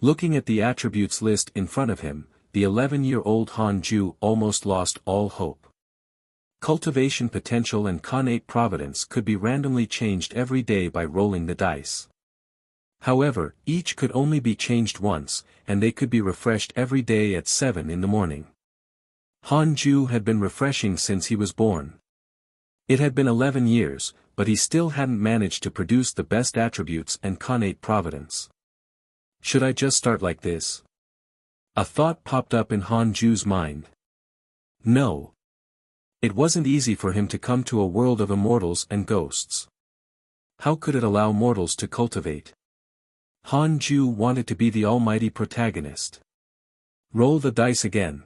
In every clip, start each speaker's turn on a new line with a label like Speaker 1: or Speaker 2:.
Speaker 1: Looking at the attributes list in front of him, the 11-year-old Han Ju almost lost all hope. Cultivation potential and connate providence could be randomly changed every day by rolling the dice. However, each could only be changed once, and they could be refreshed every day at 7 in the morning. Han Ju had been refreshing since he was born. It had been 11 years, but he still hadn't managed to produce the best attributes and connate providence. Should I just start like this? A thought popped up in Han Ju's mind. No. It wasn't easy for him to come to a world of immortals and ghosts. How could it allow mortals to cultivate? Han Ju wanted to be the almighty protagonist. Roll the dice again.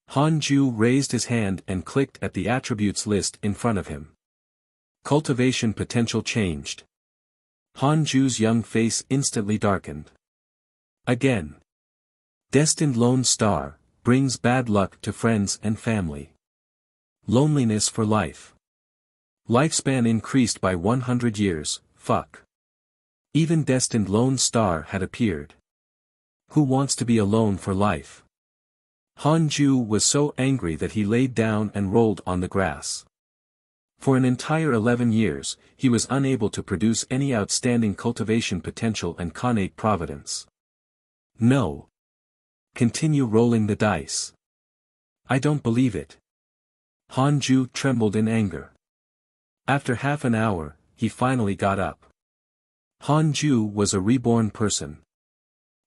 Speaker 1: Han Ju raised his hand and clicked at the attributes list in front of him. Cultivation potential changed. Han Ju's young face instantly darkened. Again. Destined lone star, brings bad luck to friends and family. Loneliness for life. Lifespan increased by 100 years, fuck. Even destined lone star had appeared. Who wants to be alone for life? Han Ju was so angry that he laid down and rolled on the grass. For an entire 11 years, he was unable to produce any outstanding cultivation potential and connate providence. No. Continue rolling the dice. I don't believe it. Han Ju trembled in anger. After half an hour, he finally got up. Han Ju was a reborn person.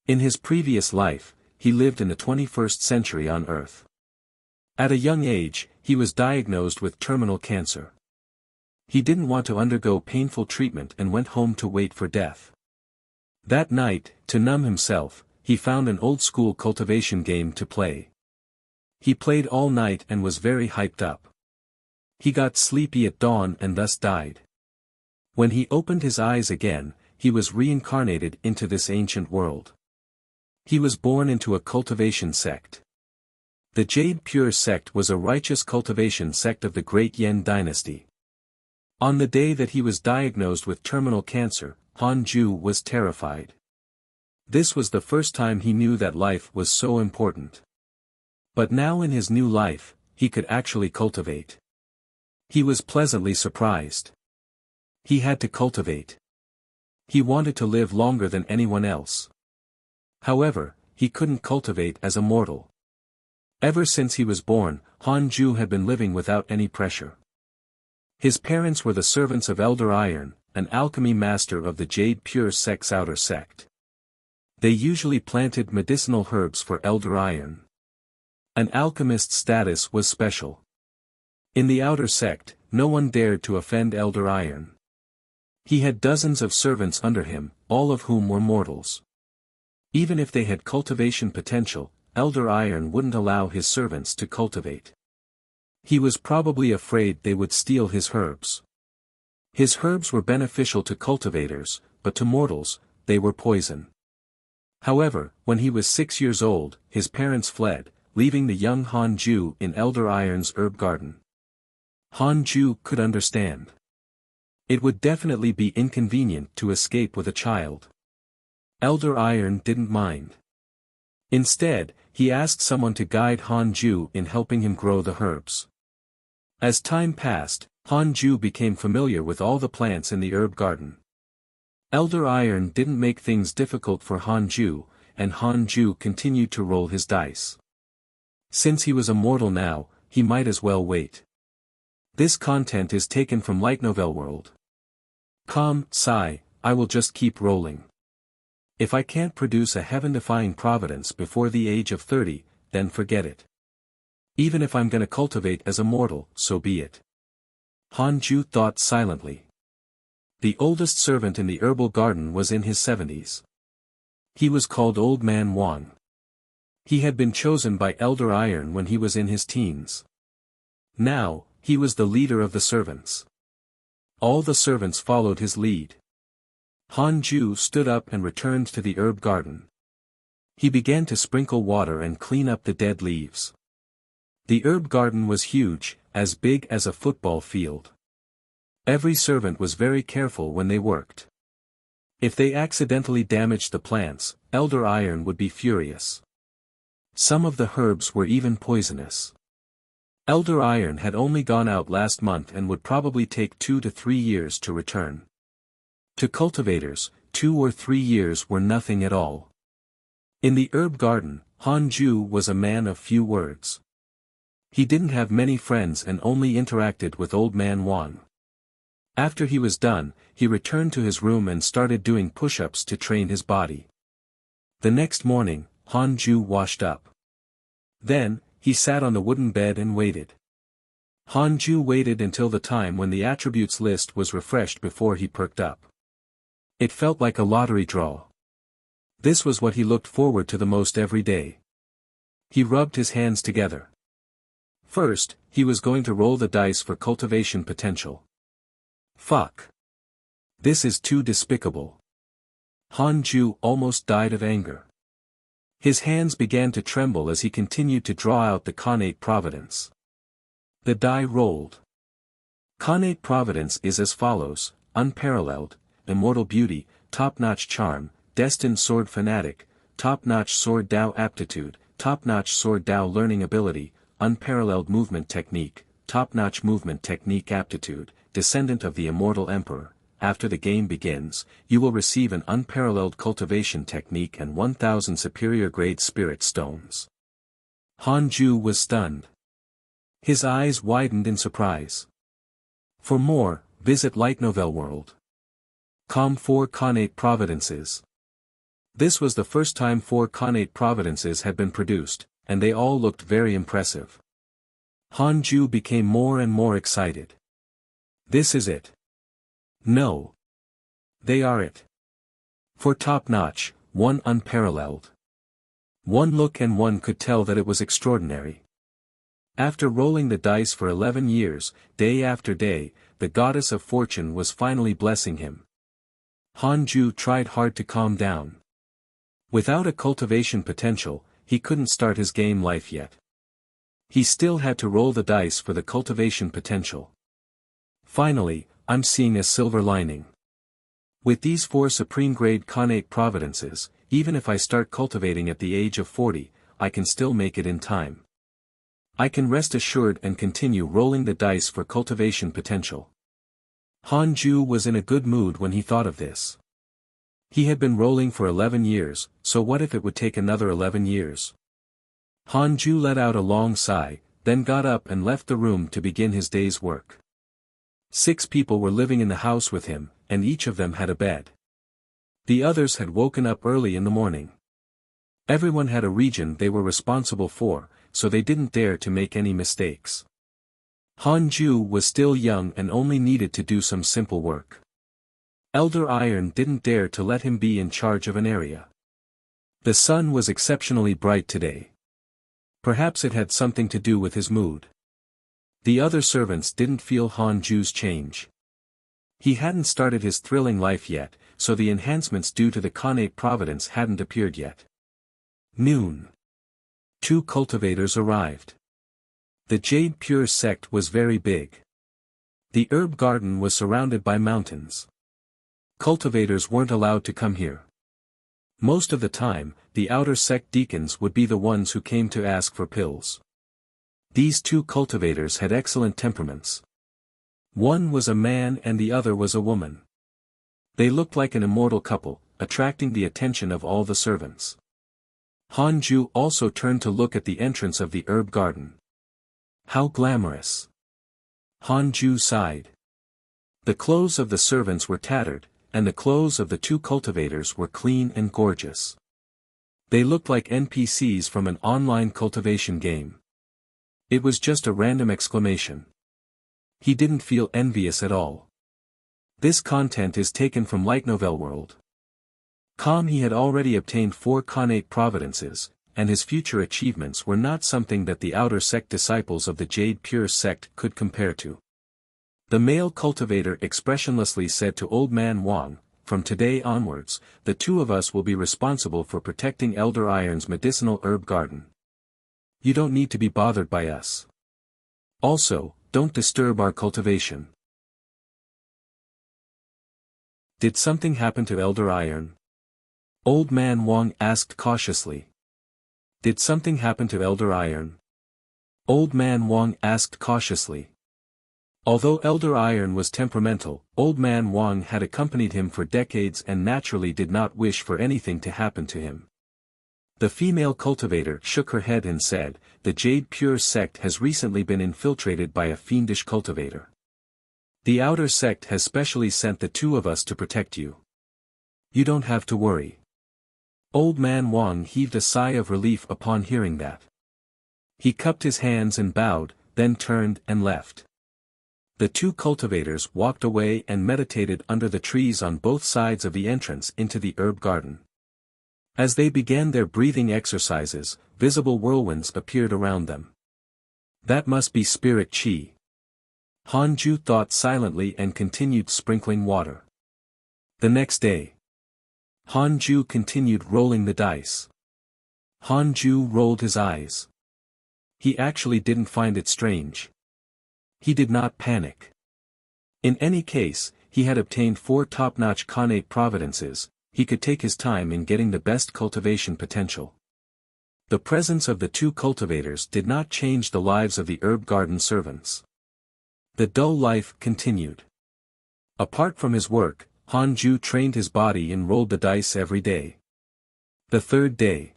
Speaker 1: In his previous life, he lived in the 21st century on Earth. At a young age, he was diagnosed with terminal cancer. He didn't want to undergo painful treatment and went home to wait for death. That night, to numb himself, he found an old-school cultivation game to play. He played all night and was very hyped up. He got sleepy at dawn and thus died. When he opened his eyes again, he was reincarnated into this ancient world. He was born into a cultivation sect. The Jade Pure sect was a righteous cultivation sect of the Great Yen dynasty. On the day that he was diagnosed with terminal cancer, Han Ju was terrified. This was the first time he knew that life was so important. But now in his new life, he could actually cultivate. He was pleasantly surprised. He had to cultivate. He wanted to live longer than anyone else. However, he couldn't cultivate as a mortal. Ever since he was born, Han Ju had been living without any pressure. His parents were the servants of Elder Iron, an alchemy master of the Jade Pure sect's outer sect. They usually planted medicinal herbs for Elder Iron. An alchemist's status was special. In the outer sect, no one dared to offend Elder Iron. He had dozens of servants under him, all of whom were mortals. Even if they had cultivation potential, Elder Iron wouldn't allow his servants to cultivate. He was probably afraid they would steal his herbs. His herbs were beneficial to cultivators, but to mortals, they were poison. However, when he was 6 years old, his parents fled, leaving the young Han Ju in Elder Iron's herb garden. Han Ju could understand. It would definitely be inconvenient to escape with a child. Elder Iron didn't mind. Instead, he asked someone to guide Han Ju in helping him grow the herbs. As time passed, Han Ju became familiar with all the plants in the herb garden. Elder Iron didn't make things difficult for Han Ju, and Han Ju continued to roll his dice. Since he was immortal now, he might as well wait. This content is taken from Light Novel World. Sigh, I will just keep rolling. If I can't produce a heaven-defying providence before the age of 30, then forget it. Even if I'm gonna cultivate as a mortal, so be it. Han Ju thought silently. The oldest servant in the herbal garden was in his 70s. He was called Old Man Wan. He had been chosen by Elder Iron when he was in his teens. Now, he was the leader of the servants. All the servants followed his lead. Han Ju stood up and returned to the herb garden. He began to sprinkle water and clean up the dead leaves. The herb garden was huge, as big as a football field. Every servant was very careful when they worked. If they accidentally damaged the plants, Elder Iron would be furious. Some of the herbs were even poisonous. Elder Iron had only gone out last month and would probably take 2 to 3 years to return. To cultivators, 2 or 3 years were nothing at all. In the herb garden, Han Ju was a man of few words. He didn't have many friends and only interacted with Old Man Wang. After he was done, he returned to his room and started doing push-ups to train his body. The next morning, Han Ju washed up. Then, he sat on the wooden bed and waited. Han Ju waited until the time when the attributes list was refreshed before he perked up. It felt like a lottery draw. This was what he looked forward to the most every day. He rubbed his hands together. First, he was going to roll the dice for cultivation potential. Fuck. This is too despicable. Han Ju almost died of anger. His hands began to tremble as he continued to draw out the Connate Providence. The die rolled. Connate Providence is as follows: Unparalleled, Immortal Beauty, Top-Notch Charm, Destined Sword Fanatic, Top-Notch Sword Dao Aptitude, Top-Notch Sword Dao Learning Ability, Unparalleled Movement Technique, Top-Notch Movement Technique Aptitude, Descendant of the Immortal Emperor. After the game begins, you will receive an unparalleled cultivation technique and 1000 superior grade spirit stones. Han Ju was stunned. His eyes widened in surprise. For more, visit Light Novel World. Com 4 Connate Providences. This was the first time 4 Connate Providences had been produced, and they all looked very impressive. Han Ju became more and more excited. This is it. No. They are it. 4 top-notch, 1 unparalleled. 1 look and one could tell that it was extraordinary. After rolling the dice for 11 years, day after day, the goddess of fortune was finally blessing him. Han Ju tried hard to calm down. Without a cultivation potential, he couldn't start his game life yet. He still had to roll the dice for the cultivation potential. Finally, I'm seeing a silver lining. With these 4 supreme-grade Connate Providences, even if I start cultivating at the age of 40, I can still make it in time. I can rest assured and continue rolling the dice for cultivation potential. Han Ju was in a good mood when he thought of this. He had been rolling for 11 years, so what if it would take another 11 years? Han Ju let out a long sigh, then got up and left the room to begin his day's work. 6 people were living in the house with him, and each of them had a bed. The others had woken up early in the morning. Everyone had a region they were responsible for, so they didn't dare to make any mistakes. Han Ju was still young and only needed to do some simple work. Elder Iron didn't dare to let him be in charge of an area. The sun was exceptionally bright today. Perhaps it had something to do with his mood. The other servants didn't feel Han Ju's change. He hadn't started his thrilling life yet, so the enhancements due to the Connate Providence hadn't appeared yet. Noon. 2 cultivators arrived. The Jade Pure sect was very big. The herb garden was surrounded by mountains. Cultivators weren't allowed to come here. Most of the time, the outer sect deacons would be the ones who came to ask for pills. These 2 cultivators had excellent temperaments. One was a man and the other was a woman. They looked like an immortal couple, attracting the attention of all the servants. Han Ju also turned to look at the entrance of the herb garden. How glamorous. Han Ju sighed. The clothes of the servants were tattered, and the clothes of the 2 cultivators were clean and gorgeous. They looked like NPCs from an online cultivation game. It was just a random exclamation. He didn't feel envious at all. This content is taken from Light Novel World. He had already obtained 4 Connate Providences, and his future achievements were not something that the outer sect disciples of the Jade Pure sect could compare to. The male cultivator expressionlessly said to Old Man Wang, "From today onwards, the 2 of us will be responsible for protecting Elder Iron's medicinal herb garden. You don't need to be bothered by us. Also, don't disturb our cultivation." Did something happen to Elder Iron? Old Man Wang asked cautiously. Did something happen to Elder Iron? Old Man Wang asked cautiously. Although Elder Iron was temperamental, Old Man Wang had accompanied him for decades and naturally did not wish for anything to happen to him. The female cultivator shook her head and said, "The Jade Pure sect has recently been infiltrated by a fiendish cultivator. The outer sect has specially sent the two of us to protect you. You don't have to worry." Old Man Wang heaved a sigh of relief upon hearing that. He cupped his hands and bowed, then turned and left. The two cultivators walked away and meditated under the trees on both sides of the entrance into the herb garden. As they began their breathing exercises, visible whirlwinds appeared around them. That must be spirit qi. Hanju thought silently and continued sprinkling water. The next day, Hanju continued rolling the dice. Hanju rolled his eyes. He actually didn't find it strange. He did not panic. In any case, he had obtained 4 top-notch connate providences. He could take his time in getting the best cultivation potential. The presence of the two cultivators did not change the lives of the herb garden servants. The dull life continued. Apart from his work, Hanju trained his body and rolled the dice every day. The third day,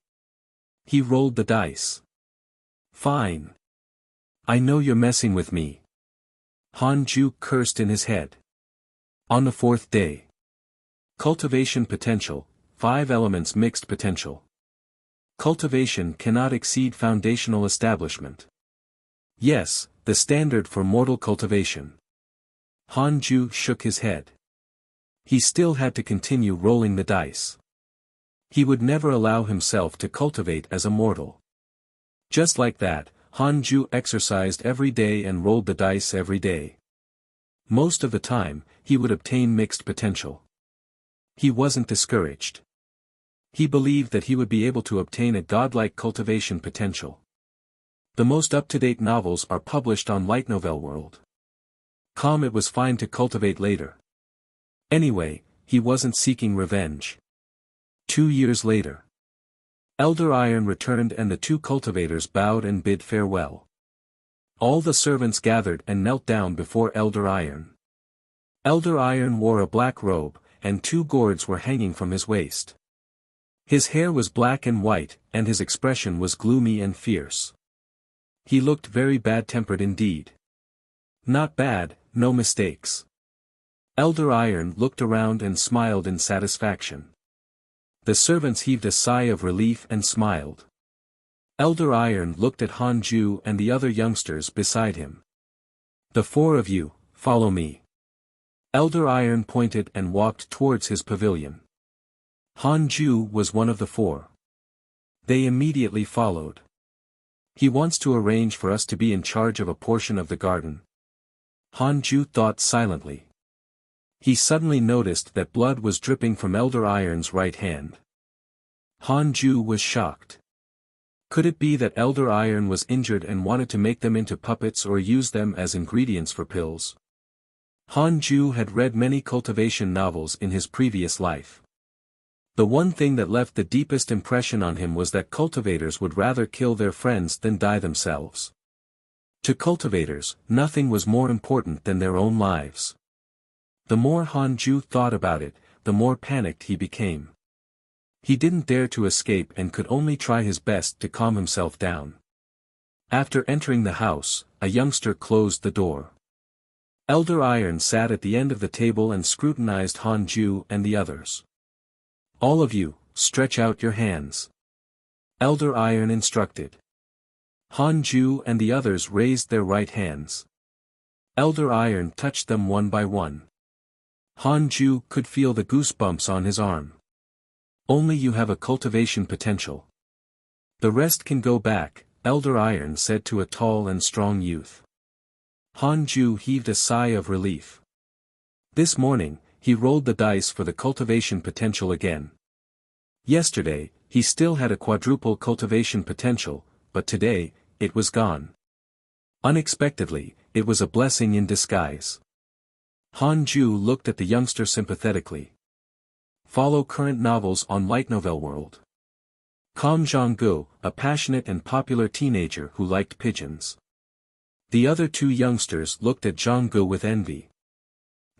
Speaker 1: he rolled the dice. "Fine. I know you're messing with me." Hanju cursed in his head. On the fourth day, cultivation potential, 5 elements mixed potential. Cultivation cannot exceed foundational establishment. Yes, the standard for mortal cultivation. Hanju shook his head. He still had to continue rolling the dice. He would never allow himself to cultivate as a mortal. Just like that, Hanju exercised every day and rolled the dice every day. Most of the time, he would obtain mixed potential. He wasn't discouraged. He believed that he would be able to obtain a godlike cultivation potential. The most up-to-date novels are published on Light Novel World. It was fine to cultivate later. Anyway, he wasn't seeking revenge. 2 years later, Elder Iron returned and the two cultivators bowed and bid farewell. All the servants gathered and knelt down before Elder Iron. Elder Iron wore a black robe, and 2 gourds were hanging from his waist. His hair was black and white, and his expression was gloomy and fierce. He looked very bad-tempered indeed. Not bad, no mistakes. Elder Iron looked around and smiled in satisfaction. The servants heaved a sigh of relief and smiled. Elder Iron looked at Hanju and the other youngsters beside him. "The 4 of you, follow me." Elder Iron pointed and walked towards his pavilion. Hanju was one of the 4. They immediately followed. "He wants to arrange for us to be in charge of a portion of the garden." Hanju thought silently. He suddenly noticed that blood was dripping from Elder Iron's right hand. Hanju was shocked. Could it be that Elder Iron was injured and wanted to make them into puppets or use them as ingredients for pills? Hanju had read many cultivation novels in his previous life. The one thing that left the deepest impression on him was that cultivators would rather kill their friends than die themselves. To cultivators, nothing was more important than their own lives. The more Hanju thought about it, the more panicked he became. He didn't dare to escape and could only try his best to calm himself down. After entering the house, a youngster closed the door. Elder Iron sat at the end of the table and scrutinized Hanju and the others. "All of you, stretch out your hands." Elder Iron instructed. Hanju and the others raised their right hands. Elder Iron touched them one by one. Hanju could feel the goosebumps on his arm. "Only you have a cultivation potential. The rest can go back," Elder Iron said to a tall and strong youth. Hanju heaved a sigh of relief. This morning, he rolled the dice for the cultivation potential again. Yesterday, he still had a quadruple cultivation potential, but today, it was gone. Unexpectedly, it was a blessing in disguise. Hanju looked at the youngster sympathetically. Follow current novels on Light Novel World. Kam Jong-gu, a passionate and popular teenager who liked pigeons. The other two youngsters looked at Jong-gu with envy.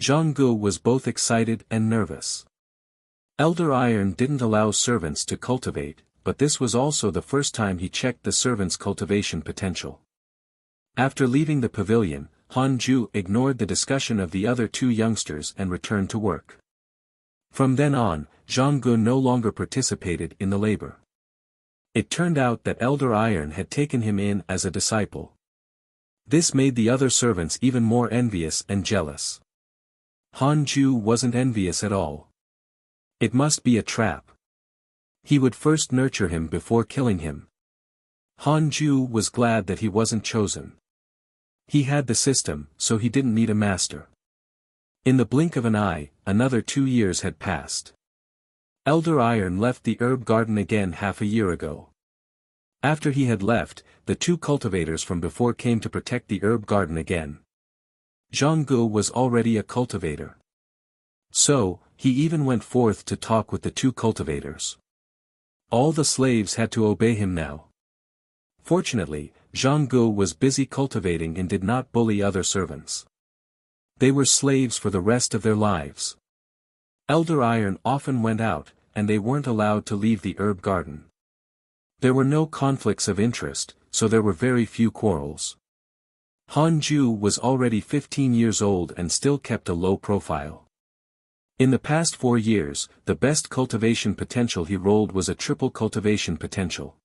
Speaker 1: Jong-gu was both excited and nervous. Elder Iron didn't allow servants to cultivate, but this was also the first time he checked the servants' cultivation potential. After leaving the pavilion, Han-ju ignored the discussion of the other two youngsters and returned to work. From then on, Jong-gu no longer participated in the labor. It turned out that Elder Iron had taken him in as a disciple. This made the other servants even more envious and jealous. Han-ju wasn't envious at all. It must be a trap. He would first nurture him before killing him. Han-ju was glad that he wasn't chosen. He had the system, so he didn't need a master. In the blink of an eye, another 2 years had passed. Elder Iron left the herb garden again half a year ago. After he had left, the two cultivators from before came to protect the herb garden again. Jong-gu was already a cultivator. So, he even went forth to talk with the two cultivators. All the slaves had to obey him now. Fortunately, Jong-gu was busy cultivating and did not bully other servants. They were slaves for the rest of their lives. Elder Iron often went out, and they weren't allowed to leave the herb garden. There were no conflicts of interest, so there were very few quarrels. Han-ju was already 15 years old and still kept a low profile. In the past 4 years, the best cultivation potential he rolled was a triple cultivation potential.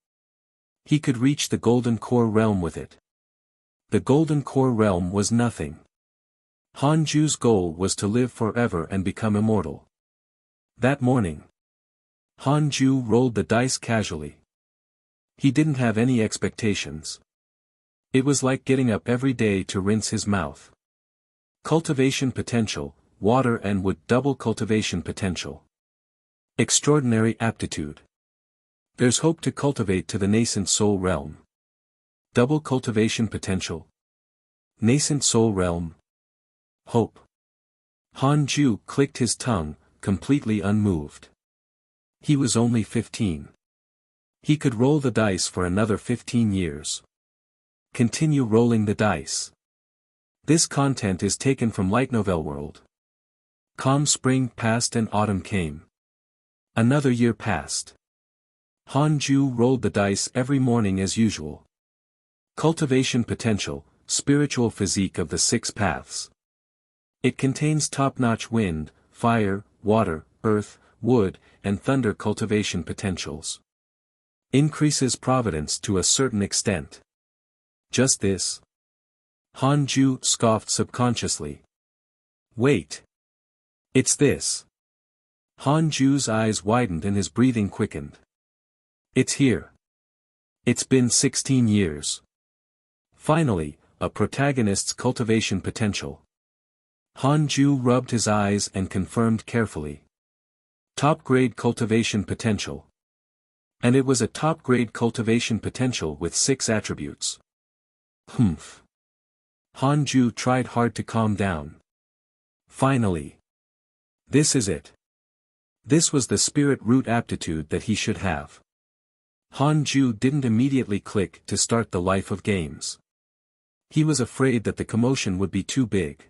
Speaker 1: He could reach the Golden Core realm with it. The Golden Core realm was nothing. Han-ju's goal was to live forever and become immortal. That morning, Han-ju rolled the dice casually. He didn't have any expectations. It was like getting up every day to rinse his mouth. Cultivation potential, water and wood double cultivation potential. Extraordinary aptitude. There's hope to cultivate to the nascent soul realm. Double cultivation potential. Nascent soul realm. Hope. Han-ju clicked his tongue, completely unmoved. He was only 15. He could roll the dice for another 15 years. Continue rolling the dice. This content is taken from Light Novel World. Calm spring passed and autumn came. Another year passed. Han-ju rolled the dice every morning as usual. Cultivation potential, spiritual physique of the 6 paths. It contains top-notch wind, fire, water, earth, wood, and thunder cultivation potentials. Increases providence to a certain extent. Just this? Han-ju scoffed subconsciously. Wait. It's this. Han-ju's eyes widened and his breathing quickened. It's here. It's been 16 years. Finally, a protagonist's cultivation potential. Han-ju rubbed his eyes and confirmed carefully. Top-grade cultivation potential. And it was a top-grade cultivation potential with 6 attributes. Humph. Han-ju tried hard to calm down. Finally. This is it. This was the spirit root aptitude that he should have. Han-ju didn't immediately click to start the life of games. He was afraid that the commotion would be too big.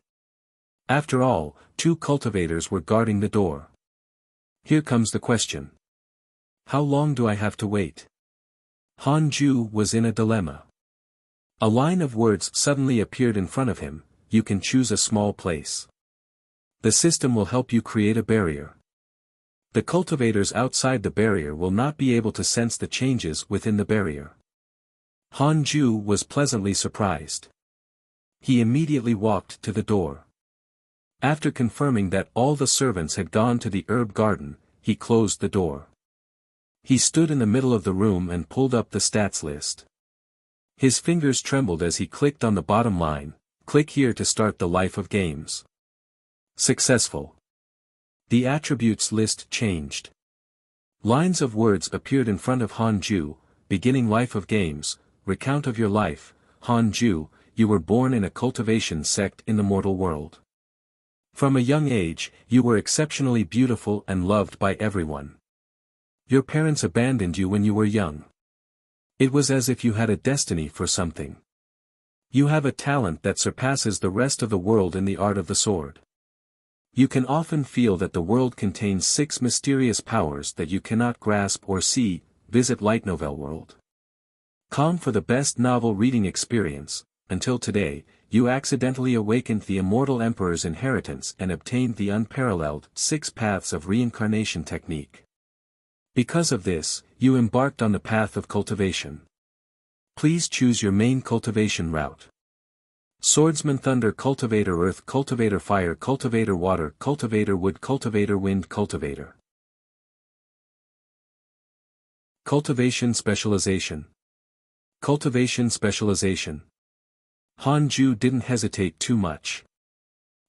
Speaker 1: After all, 2 cultivators were guarding the door. Here comes the question. How long do I have to wait? Han-ju was in a dilemma. A line of words suddenly appeared in front of him. You can choose a small place. The system will help you create a barrier. The cultivators outside the barrier will not be able to sense the changes within the barrier. Han-ju was pleasantly surprised. He immediately walked to the door. After confirming that all the servants had gone to the herb garden, he closed the door. He stood in the middle of the room and pulled up the stats list. His fingers trembled as he clicked on the bottom line, click here to start the life of games. Successful. The attributes list changed. Lines of words appeared in front of Han-ju, beginning life of games, recount of your life, Han-ju, you were born in a cultivation sect in the mortal world. From a young age, you were exceptionally beautiful and loved by everyone. Your parents abandoned you when you were young. It was as if you had a destiny for something. You have a talent that surpasses the rest of the world in the art of the sword. You can often feel that the world contains 6 mysterious powers that you cannot grasp or see. Visit Light Novel World. Com for the best novel reading experience. Until today, you accidentally awakened the immortal emperor's inheritance and obtained the unparalleled 6 paths of reincarnation technique. Because of this, you embarked on the path of cultivation. Please choose your main cultivation route. Swordsman Thunder, Cultivator Earth, Cultivator Fire, Cultivator Water, Cultivator Wood, Cultivator Wind, Cultivator. Cultivation Specialization. Cultivation Specialization. Han Ju didn't hesitate too much.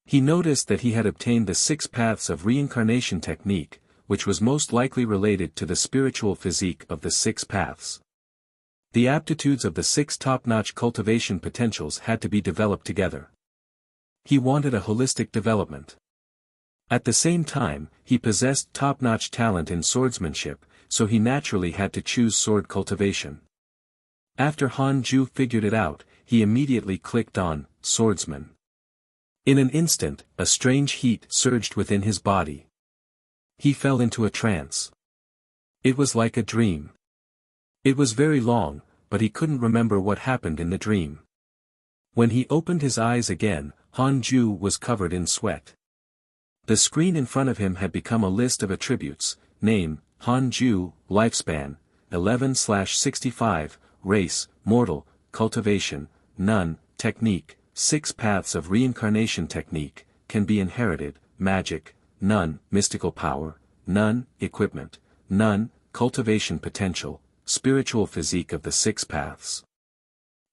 Speaker 1: He noticed that he had obtained the 6 paths of reincarnation technique, which was most likely related to the spiritual physique of the 6 paths. The aptitudes of the 6 top-notch cultivation potentials had to be developed together. He wanted a holistic development. At the same time, he possessed top-notch talent in swordsmanship, so he naturally had to choose sword cultivation. After Han Ju figured it out, he immediately clicked on swordsman. In an instant, a strange heat surged within his body. He fell into a trance. It was like a dream. It was very long, but he couldn't remember what happened in the dream. When he opened his eyes again, Han Ju was covered in sweat. The screen in front of him had become a list of attributes: name, Han Ju, lifespan, 11/65, race, mortal, cultivation, none, technique, 6 paths of reincarnation technique, can be inherited, magic, none, mystical power, none, equipment, none, cultivation potential, spiritual physique of the 6 paths.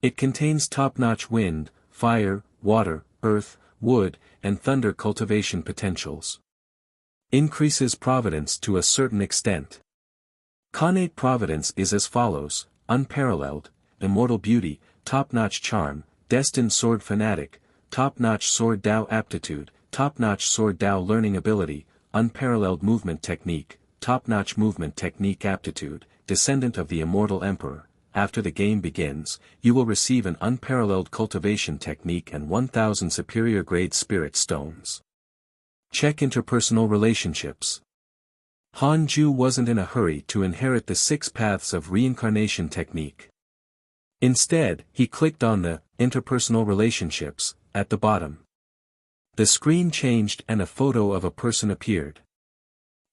Speaker 1: It contains top-notch wind, fire, water, earth, wood, and thunder cultivation potentials. Increases providence to a certain extent. Connate providence is as follows: unparalleled, immortal beauty, top-notch charm, destined sword fanatic, top-notch sword Dao aptitude, top-notch sword Dao learning ability, unparalleled movement technique, top-notch movement technique aptitude, descendant of the immortal emperor. After the game begins, you will receive an unparalleled cultivation technique and 1000 superior grade spirit stones. Check interpersonal relationships. Han Ju wasn't in a hurry to inherit the 6 paths of reincarnation technique. Instead, he clicked on the interpersonal relationships at the bottom. The screen changed and a photo of a person appeared.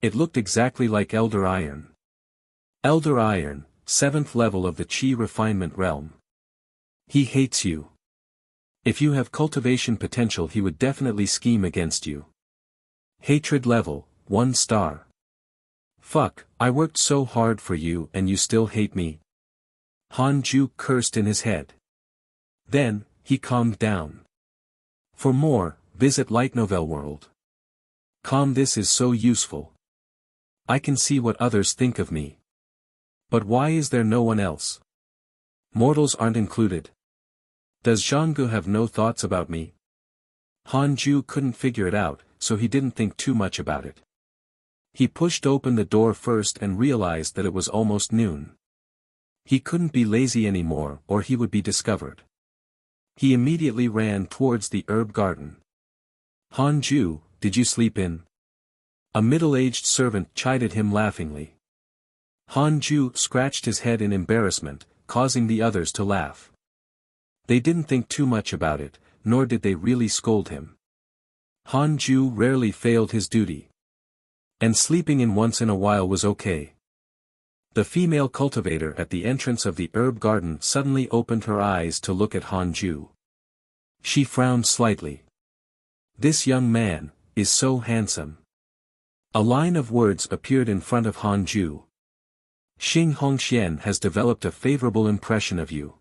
Speaker 1: It looked exactly like Elder Iron. Elder Iron, 7th level of the Qi refinement realm. He hates you. If you have cultivation potential, he would definitely scheme against you. Hatred level, 1 star. Fuck, I worked so hard for you and you still hate me. Han Ju cursed in his head. Then, he calmed down. For more, visit Light Novel World. This is so useful. I can see what others think of me. But why is there no one else? Mortals aren't included. Does Zhanggu have no thoughts about me? Han Ju couldn't figure it out, so he didn't think too much about it. He pushed open the door first and realized that it was almost noon. He couldn't be lazy anymore or he would be discovered. He immediately ran towards the herb garden. Han Ju, did you sleep in? A middle-aged servant chided him laughingly. Han Ju scratched his head in embarrassment, causing the others to laugh. They didn't think too much about it, nor did they really scold him. Han Ju rarely failed his duty. And sleeping in once in a while was okay. The female cultivator at the entrance of the herb garden suddenly opened her eyes to look at Han Ju. She frowned slightly. This young man is so handsome. A line of words appeared in front of Han Ju. Xing Hongxian has developed a favorable impression of you.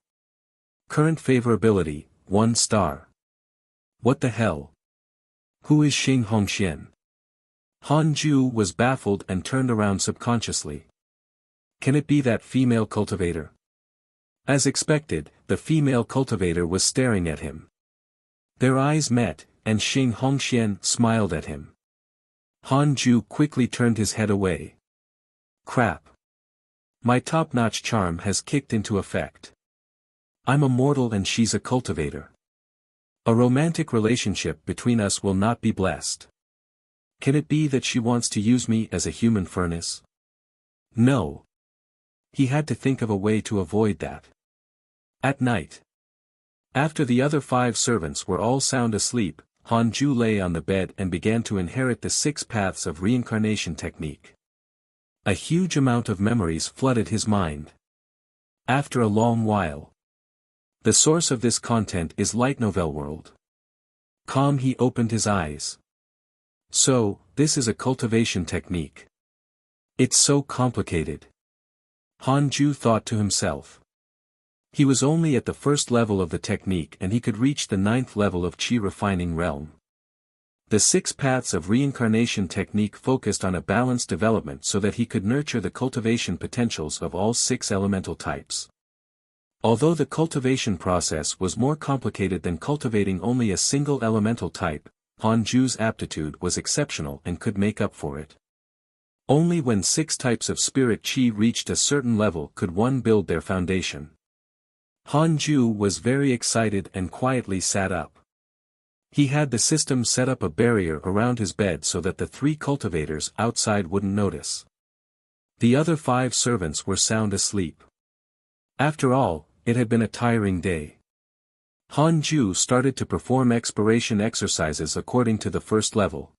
Speaker 1: Current favorability, 1 star. What the hell? Who is Xing Hongxian? Han Ju was baffled and turned around subconsciously. Can it be that female cultivator? As expected, the female cultivator was staring at him. Their eyes met, and Xing Hongxian smiled at him. Han Ju quickly turned his head away. Crap. My top-notch charm has kicked into effect. I'm a mortal and she's a cultivator. A romantic relationship between us will not be blessed. Can it be that she wants to use me as a human furnace? No. He had to think of a way to avoid that. At night, after the other 5 servants were all sound asleep, Han Ju lay on the bed and began to inherit the 6 paths of reincarnation technique. A huge amount of memories flooded his mind. After a long while, the source of this content is light novel world. Calm, he opened his eyes. So, this is a cultivation technique. It's so complicated. Han Ju thought to himself. He was only at the first level of the technique and he could reach the 9th level of Qi refining realm. The 6 paths of reincarnation technique focused on a balanced development so that he could nurture the cultivation potentials of all 6 elemental types. Although the cultivation process was more complicated than cultivating only a single elemental type, Han Ju's aptitude was exceptional and could make up for it. Only when 6 types of spirit Qi reached a certain level could one build their foundation. Han Ju was very excited and quietly sat up. He had the system set up a barrier around his bed so that the 3 cultivators outside wouldn't notice. The other 5 servants were sound asleep. After all, it had been a tiring day. Han Ju started to perform expiration exercises according to the first level.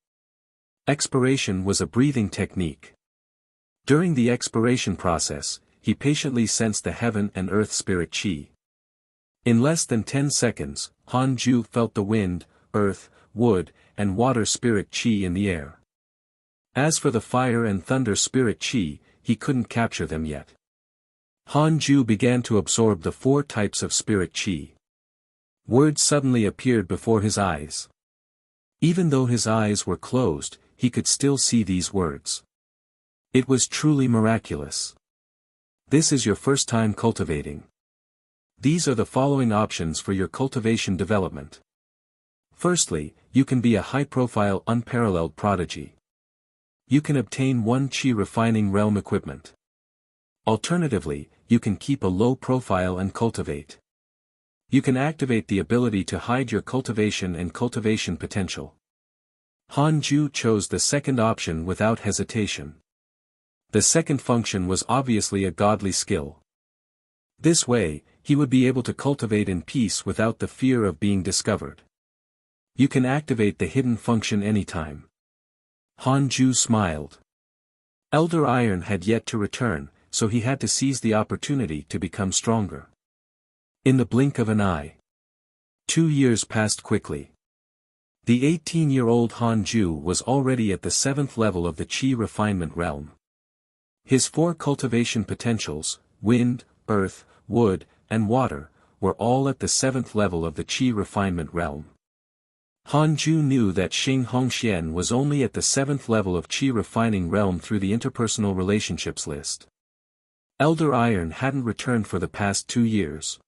Speaker 1: Expiration was a breathing technique. During the expiration process, he patiently sensed the heaven and earth spirit Qi. In less than 10 seconds, Han Ju felt the wind, earth, wood, and water spirit Qi in the air. As for the fire and thunder spirit Qi, he couldn't capture them yet. Han Ju began to absorb the 4 types of spirit Qi. Words suddenly appeared before his eyes. Even though his eyes were closed, he could still see these words. It was truly miraculous. This is your first time cultivating. These are the following options for your cultivation development. Firstly, you can be a high-profile unparalleled prodigy. You can obtain 1 Qi refining realm equipment. Alternatively, you can keep a low profile and cultivate. You can activate the ability to hide your cultivation and cultivation potential. Han Ju chose the second option without hesitation. The second function was obviously a godly skill. This way, he would be able to cultivate in peace without the fear of being discovered. You can activate the hidden function anytime. Han Ju smiled. Elder Iron had yet to return, so he had to seize the opportunity to become stronger. In the blink of an eye, 2 years passed quickly. The 18-year-old Han Ju was already at the 7th level of the Qi refinement realm. His 4 cultivation potentials, wind, earth, wood, and water, were all at the 7th level of the Qi refinement realm. Han Ju knew that Xing Hongxian was only at the 7th level of Qi refining realm through the interpersonal relationships list. Elder Iron hadn't returned for the past 2 years.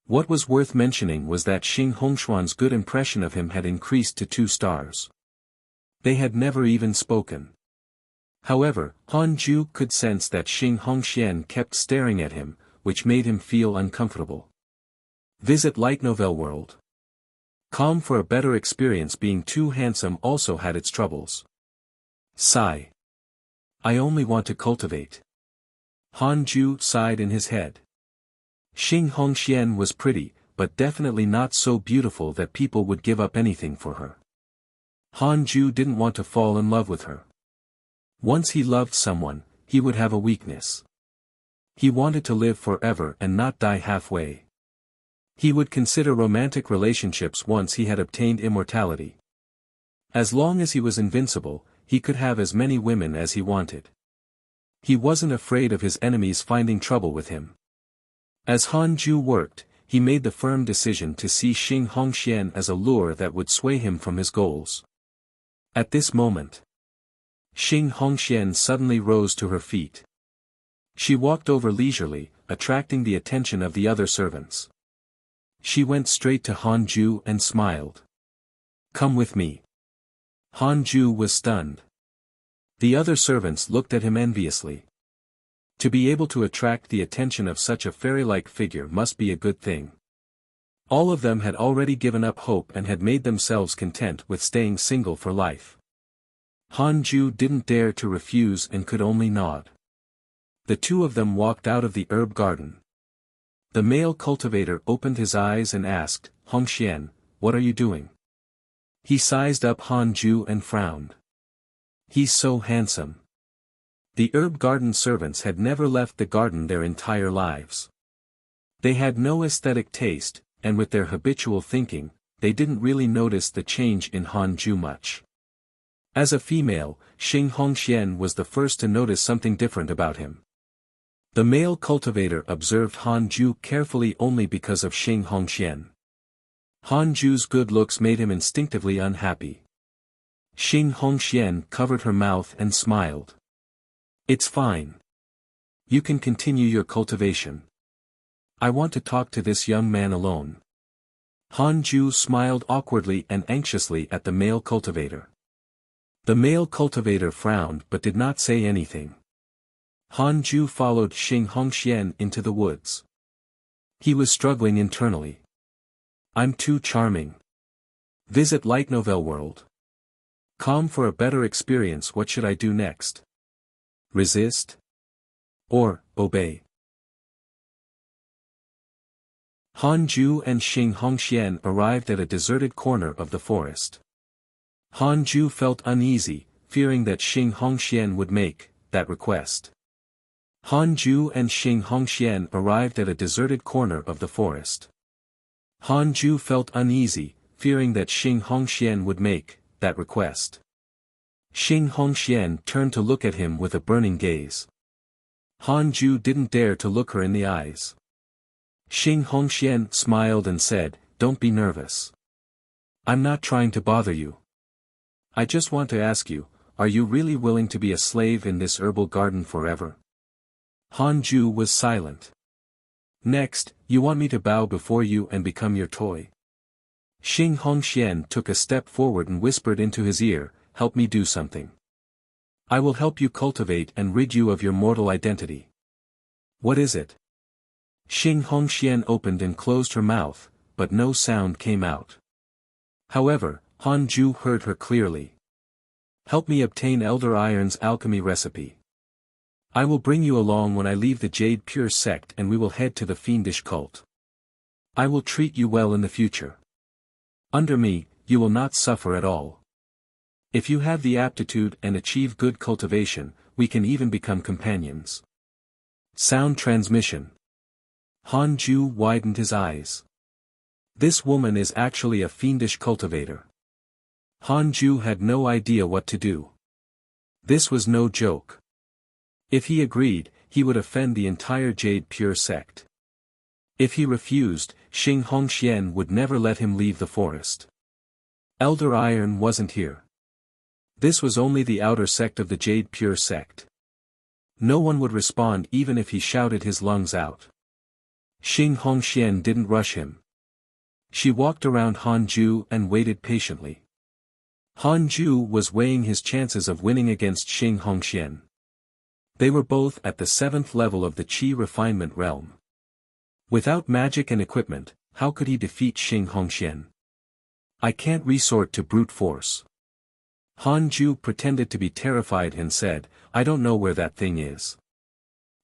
Speaker 1: What was worth mentioning was that Xing Hongxuan's good impression of him had increased to 2 stars. They had never even spoken. However, Han Ju could sense that Xing Hongxian kept staring at him, which made him feel uncomfortable. Visit Light Novel World. Calm for a better experience. Being too handsome also had its troubles. Sigh. I only want to cultivate. Han Ju sighed in his head. Xing Hongxian was pretty, but definitely not so beautiful that people would give up anything for her. Han Ju didn't want to fall in love with her. Once he loved someone, he would have a weakness. He wanted to live forever and not die halfway. He would consider romantic relationships once he had obtained immortality. As long as he was invincible, he could have as many women as he wanted. He wasn't afraid of his enemies finding trouble with him. As Han Ju worked, he made the firm decision to see Xing Hongxian as a lure that would sway him from his goals. At this moment, Xing Hongxian suddenly rose to her feet. She walked over leisurely, attracting the attention of the other servants. She went straight to Han Ju and smiled. Come with me. Han Ju was stunned. The other servants looked at him enviously. To be able to attract the attention of such a fairy-like figure must be a good thing. All of them had already given up hope and had made themselves content with staying single for life. Han Ju didn't dare to refuse and could only nod. The two of them walked out of the herb garden. The male cultivator opened his eyes and asked, "Hongxian, what are you doing?" He sized up Han Ju and frowned. "He's so handsome." The herb garden servants had never left the garden their entire lives. They had no aesthetic taste, and with their habitual thinking, they didn't really notice the change in Han Ju much. As a female, Xing Hongxian was the first to notice something different about him. The male cultivator observed Han Ju carefully only because of Xing Hongxian. Han Ju's good looks made him instinctively unhappy. Xing Hongxian covered her mouth and smiled. "It's fine. You can continue your cultivation. I want to talk to this young man alone." Han Ju smiled awkwardly and anxiously at the male cultivator. The male cultivator frowned but did not say anything. Han Ju followed Xing Hongxian into the woods. He was struggling internally. "I'm too charming. Visit Light Novel World. Come for a better experience. What should I do next? Resist? Or, obey?" Han Ju and Xing Hongxian arrived at a deserted corner of the forest. Han Ju felt uneasy, fearing that Xing Hongxian would make that request. Han Ju and Xing Hongxian arrived at a deserted corner of the forest. Han Ju felt uneasy, fearing that Xing Hongxian would make that request. Xing Hongxian turned to look at him with a burning gaze. Han Ju didn't dare to look her in the eyes. Xing Hongxian smiled and said, "Don't be nervous. I'm not trying to bother you. I just want to ask you, are you really willing to be a slave in this herbal garden forever?" Han Ju was silent. "Next, you want me to bow before you and become your toy?" Xing Hongxian took a step forward and whispered into his ear, "Help me do something. I will help you cultivate and rid you of your mortal identity." "What is it?" Xing Hongxian opened and closed her mouth, but no sound came out. However, Han Ju heard her clearly. "Help me obtain Elder Iron's alchemy recipe. I will bring you along when I leave the Jade Pure sect and we will head to the fiendish cult. I will treat you well in the future. Under me, you will not suffer at all. If you have the aptitude and achieve good cultivation, we can even become companions." Sound transmission. Han Ju widened his eyes. This woman is actually a fiendish cultivator. Han Ju had no idea what to do. This was no joke. If he agreed, he would offend the entire Jade Pure sect. If he refused, Xing Hongxian would never let him leave the forest. Elder Iron wasn't here. This was only the outer sect of the Jade Pure sect. No one would respond even if he shouted his lungs out. Xing Hongxian didn't rush him. She walked around Han Ju and waited patiently. Han Ju was weighing his chances of winning against Xing Hongxian. They were both at the 7th level of the Qi refinement realm. Without magic and equipment, how could he defeat Xing Hongxian? "I can't resort to brute force." Han Ju pretended to be terrified and said, "I don't know where that thing is.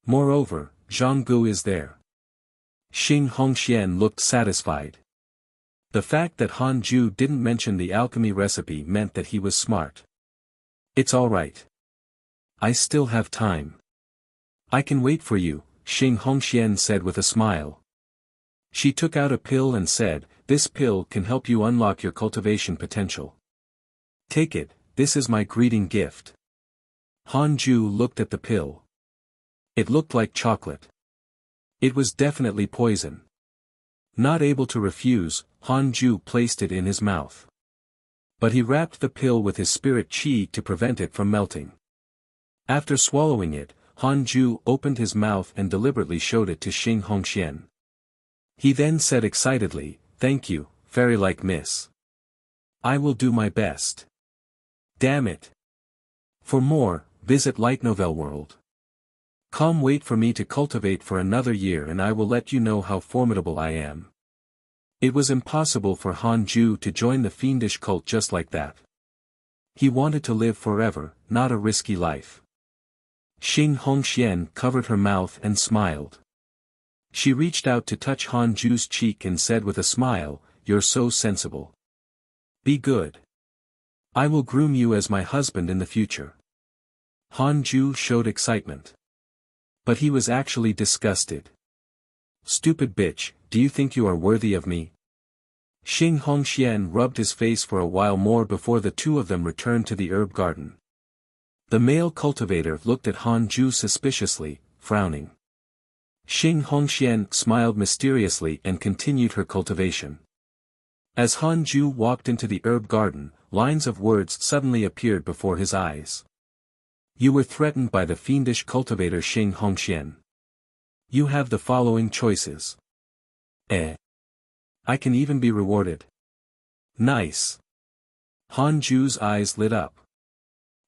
Speaker 1: Moreover, Zhang Gu is there." Xing Hongxian looked satisfied. The fact that Han Ju didn't mention the alchemy recipe meant that he was smart. "It's all right. I still have time. I can wait for you," Xing Hongxian said with a smile. She took out a pill and said, "This pill can help you unlock your cultivation potential. Take it, this is my greeting gift." Han Ju looked at the pill. It looked like chocolate. It was definitely poison. Not able to refuse, Han Ju placed it in his mouth. But he wrapped the pill with his spirit qi to prevent it from melting. After swallowing it, Han Ju opened his mouth and deliberately showed it to Xing Hongxian. He then said excitedly, "Thank you, fairy-like miss. I will do my best. Damn it. For more, visit Light Novel World. Come wait for me to cultivate for another year and I will let you know how formidable I am. It was impossible for Han Ju to join the fiendish cult just like that. He wanted to live forever, not a risky life. Xing Hongxian covered her mouth and smiled. She reached out to touch Han Ju's cheek and said with a smile, "You're so sensible. Be good. I will groom you as my husband in the future." Han Ju showed excitement. But he was actually disgusted. "Stupid bitch, do you think you are worthy of me?" Xing Hongxian rubbed his face for a while more before the two of them returned to the herb garden. The male cultivator looked at Han Ju suspiciously, frowning. Xing Hongxian smiled mysteriously and continued her cultivation. As Han Ju walked into the herb garden, lines of words suddenly appeared before his eyes. You were threatened by the fiendish cultivator Xing Hongxian. You have the following choices. I can even be rewarded. Nice. Han Ju's eyes lit up.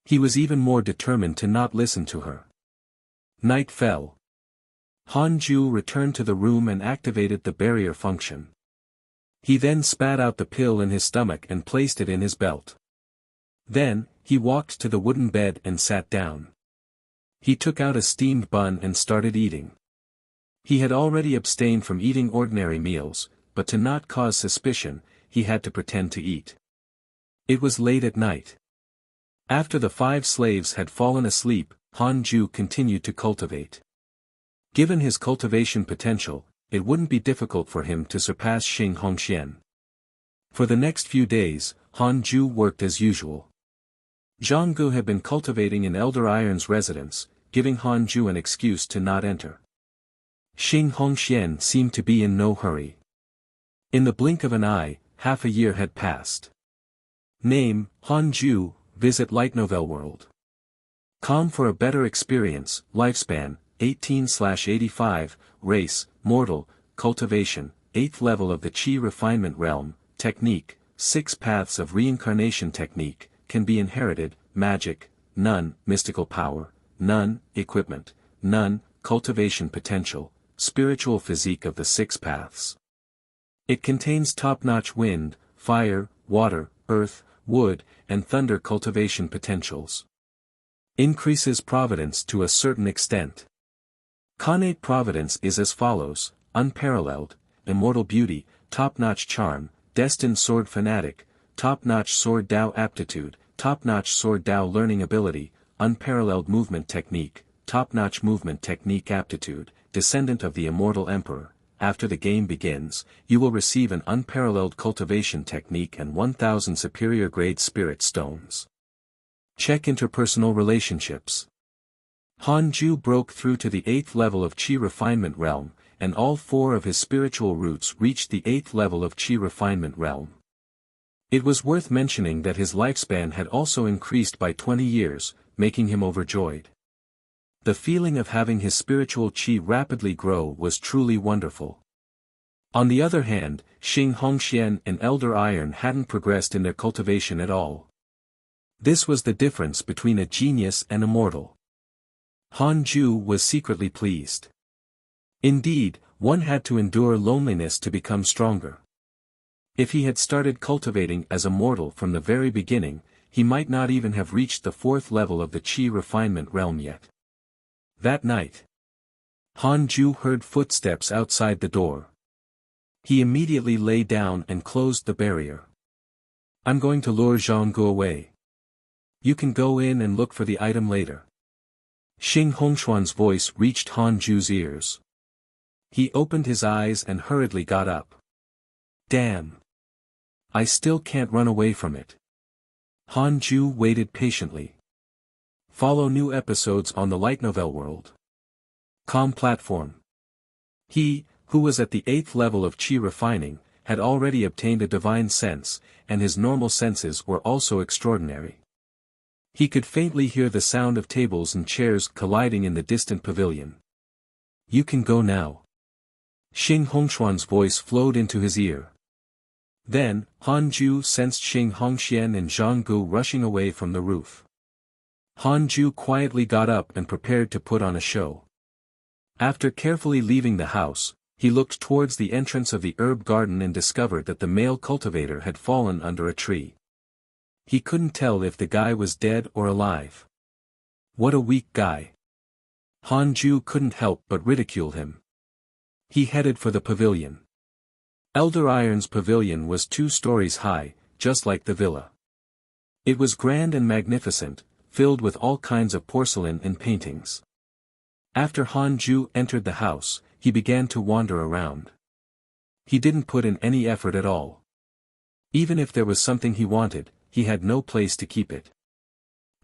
Speaker 1: He was even more determined to not listen to her. Night fell. Han Ju returned to the room and activated the barrier function. He then spat out the pill in his stomach and placed it in his belt. Then, he walked to the wooden bed and sat down. He took out a steamed bun and started eating. He had already abstained from eating ordinary meals, but to not cause suspicion, he had to pretend to eat. It was late at night. After the 5 slaves had fallen asleep, Han Ju continued to cultivate. Given his cultivation potential, it wouldn't be difficult for him to surpass Xing Hongxian. For the next few days, Han Ju worked as usual. Zhang Gu had been cultivating in Elder Iron's residence, giving Han Ju an excuse to not enter. Xing Hongxian seemed to be in no hurry. In the blink of an eye, half a year had passed. Name, Han Ju, visit Light Novel World. Com for a better experience, lifespan, 18/85, race, mortal, cultivation, 8th level of the Qi refinement realm, technique, 6 paths of reincarnation technique, can be inherited, magic, none, mystical power, none, equipment, none, cultivation potential, spiritual physique of the 6 paths. It contains top-notch wind, fire, water, earth, wood, and thunder cultivation potentials. Increases providence to a certain extent. Connate providence is as follows: unparalleled, immortal beauty, top-notch charm, destined sword fanatic, top-notch sword Dao aptitude, top-notch sword Dao learning ability, unparalleled movement technique, top-notch movement technique aptitude, descendant of the immortal emperor. After the game begins, you will receive an unparalleled cultivation technique and 1000 superior grade spirit stones. Check interpersonal relationships. Han Ju broke through to the 8th level of Qi refinement realm, and all 4 of his spiritual roots reached the 8th level of Qi refinement realm. It was worth mentioning that his lifespan had also increased by 20 years, making him overjoyed. The feeling of having his spiritual qi rapidly grow was truly wonderful. On the other hand, Xing Hongxian and Elder Iron hadn't progressed in their cultivation at all. This was the difference between a genius and a mortal. Han Ju was secretly pleased. Indeed, one had to endure loneliness to become stronger. If he had started cultivating as a mortal from the very beginning, he might not even have reached the 4th level of the Qi refinement realm yet. That night, Han Ju heard footsteps outside the door. He immediately lay down and closed the barrier. I'm going to lure Zhang Gu away. You can go in and look for the item later. Xing Hongshuan's voice reached Han Ju's ears. He opened his eyes and hurriedly got up. Damn. I still can't run away from it. Han Ju waited patiently. Follow new episodes on the Light Novel World. Com platform. He, who was at the 8th level of Qi refining, had already obtained a divine sense, and his normal senses were also extraordinary. He could faintly hear the sound of tables and chairs colliding in the distant pavilion. You can go now. Xing Hongshuan's voice flowed into his ear. Then, Han Ju sensed Xing Hongxian and Zhang Gu rushing away from the roof. Han Ju quietly got up and prepared to put on a show. After carefully leaving the house, he looked towards the entrance of the herb garden and discovered that the male cultivator had fallen under a tree. He couldn't tell if the guy was dead or alive. What a weak guy. Han Ju couldn't help but ridicule him. He headed for the pavilion. Elder Iron's pavilion was 2 stories high, just like the villa. It was grand and magnificent, filled with all kinds of porcelain and paintings. After Han Ju entered the house, he began to wander around. He didn't put in any effort at all. Even if there was something he wanted, he had no place to keep it.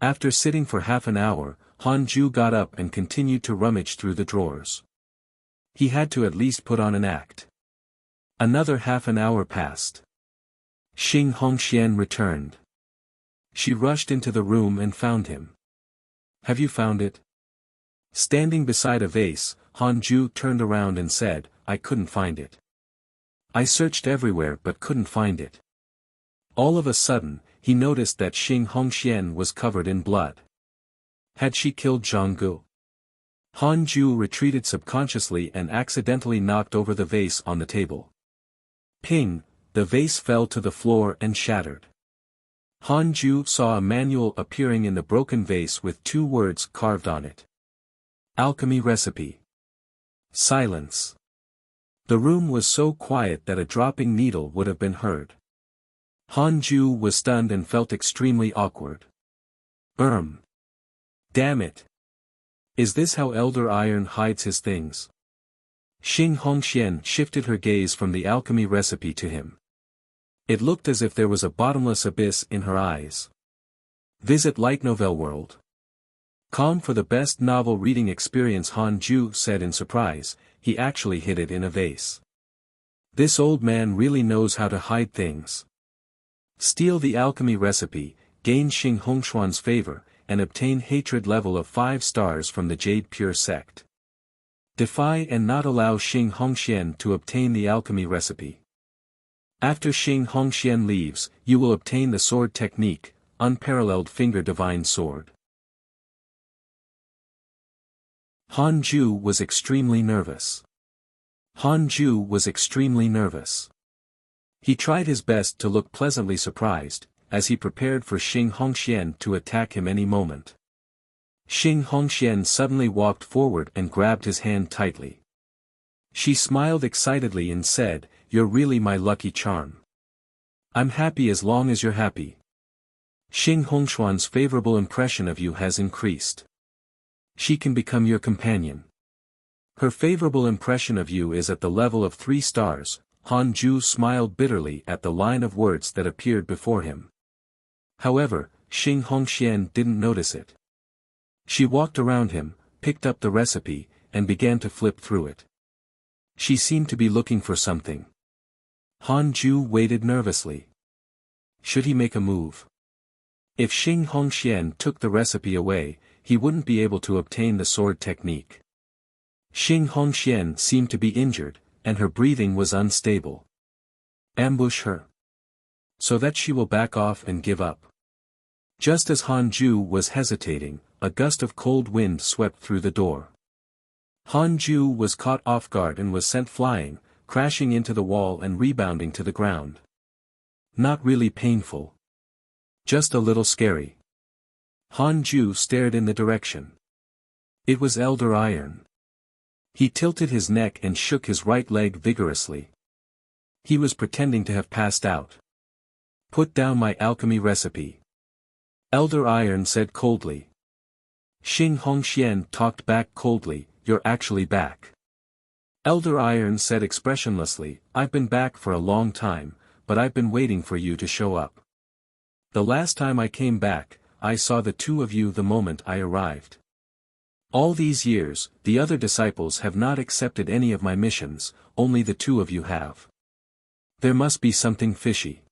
Speaker 1: After sitting for half an hour, Han Ju got up and continued to rummage through the drawers. He had to at least put on an act. Another half an hour passed. Xing Hongxian returned. She rushed into the room and found him. "Have you found it?" Standing beside a vase, Han Ju turned around and said, "I couldn't find it. I searched everywhere but couldn't find it." All of a sudden, he noticed that Xing Hongxian was covered in blood. Had she killed Zhang Gu? Han Ju retreated subconsciously and accidentally knocked over the vase on the table. Ping! The vase fell to the floor and shattered. Han Ju saw a manual appearing in the broken vase with 2 words carved on it. Alchemy recipe. Silence. The room was so quiet that a dropping needle would have been heard. Han Ju was stunned and felt extremely awkward. Damn it. Is this how Elder Iron hides his things? Xing Hongxian shifted her gaze from the alchemy recipe to him. It looked as if there was a bottomless abyss in her eyes. Visit Light Novel World. Com for the best novel reading experience, Han Ju said in surprise. He actually hid it in a vase. This old man really knows how to hide things. Steal the alchemy recipe, gain Xing Hongxuan's favor, and obtain hatred level of 5 stars from the Jade Pure sect. Defy and not allow Xing Hongxian to obtain the alchemy recipe. After Xing Hongxian leaves, you will obtain the sword technique, Unparalleled Finger Divine Sword. Han Ju was extremely nervous. He tried his best to look pleasantly surprised, as he prepared for Xing Hongxian to attack him any moment. Xing Hongxian suddenly walked forward and grabbed his hand tightly. She smiled excitedly and said, "You're really my lucky charm. I'm happy as long as you're happy. Xing Hongxuan's favorable impression of you has increased. She can become your companion. Her favorable impression of you is at the level of 3 stars, Han Ju smiled bitterly at the line of words that appeared before him. However, Xing Hongxian didn't notice it. She walked around him, picked up the recipe, and began to flip through it. She seemed to be looking for something. Han Ju waited nervously. Should he make a move? If Xing Hongxian took the recipe away, he wouldn't be able to obtain the sword technique. Xing Hongxian seemed to be injured, and her breathing was unstable. Ambush her, so that she will back off and give up. Just as Han Ju was hesitating, a gust of cold wind swept through the door. Han Ju was caught off guard and was sent flying, crashing into the wall and rebounding to the ground. Not really painful. Just a little scary. Han Ju stared in the direction. It was Elder Iron. He tilted his neck and shook his right leg vigorously. He was pretending to have passed out. Put down my alchemy recipe. Elder Iron said coldly. Xing Hongxian talked back coldly, "You're actually back." Elder Iron said expressionlessly, "I've been back for a long time, but I've been waiting for you to show up. The last time I came back, I saw the 2 of you the moment I arrived. All these years, the other disciples have not accepted any of my missions, only the 2 of you have. There must be something fishy."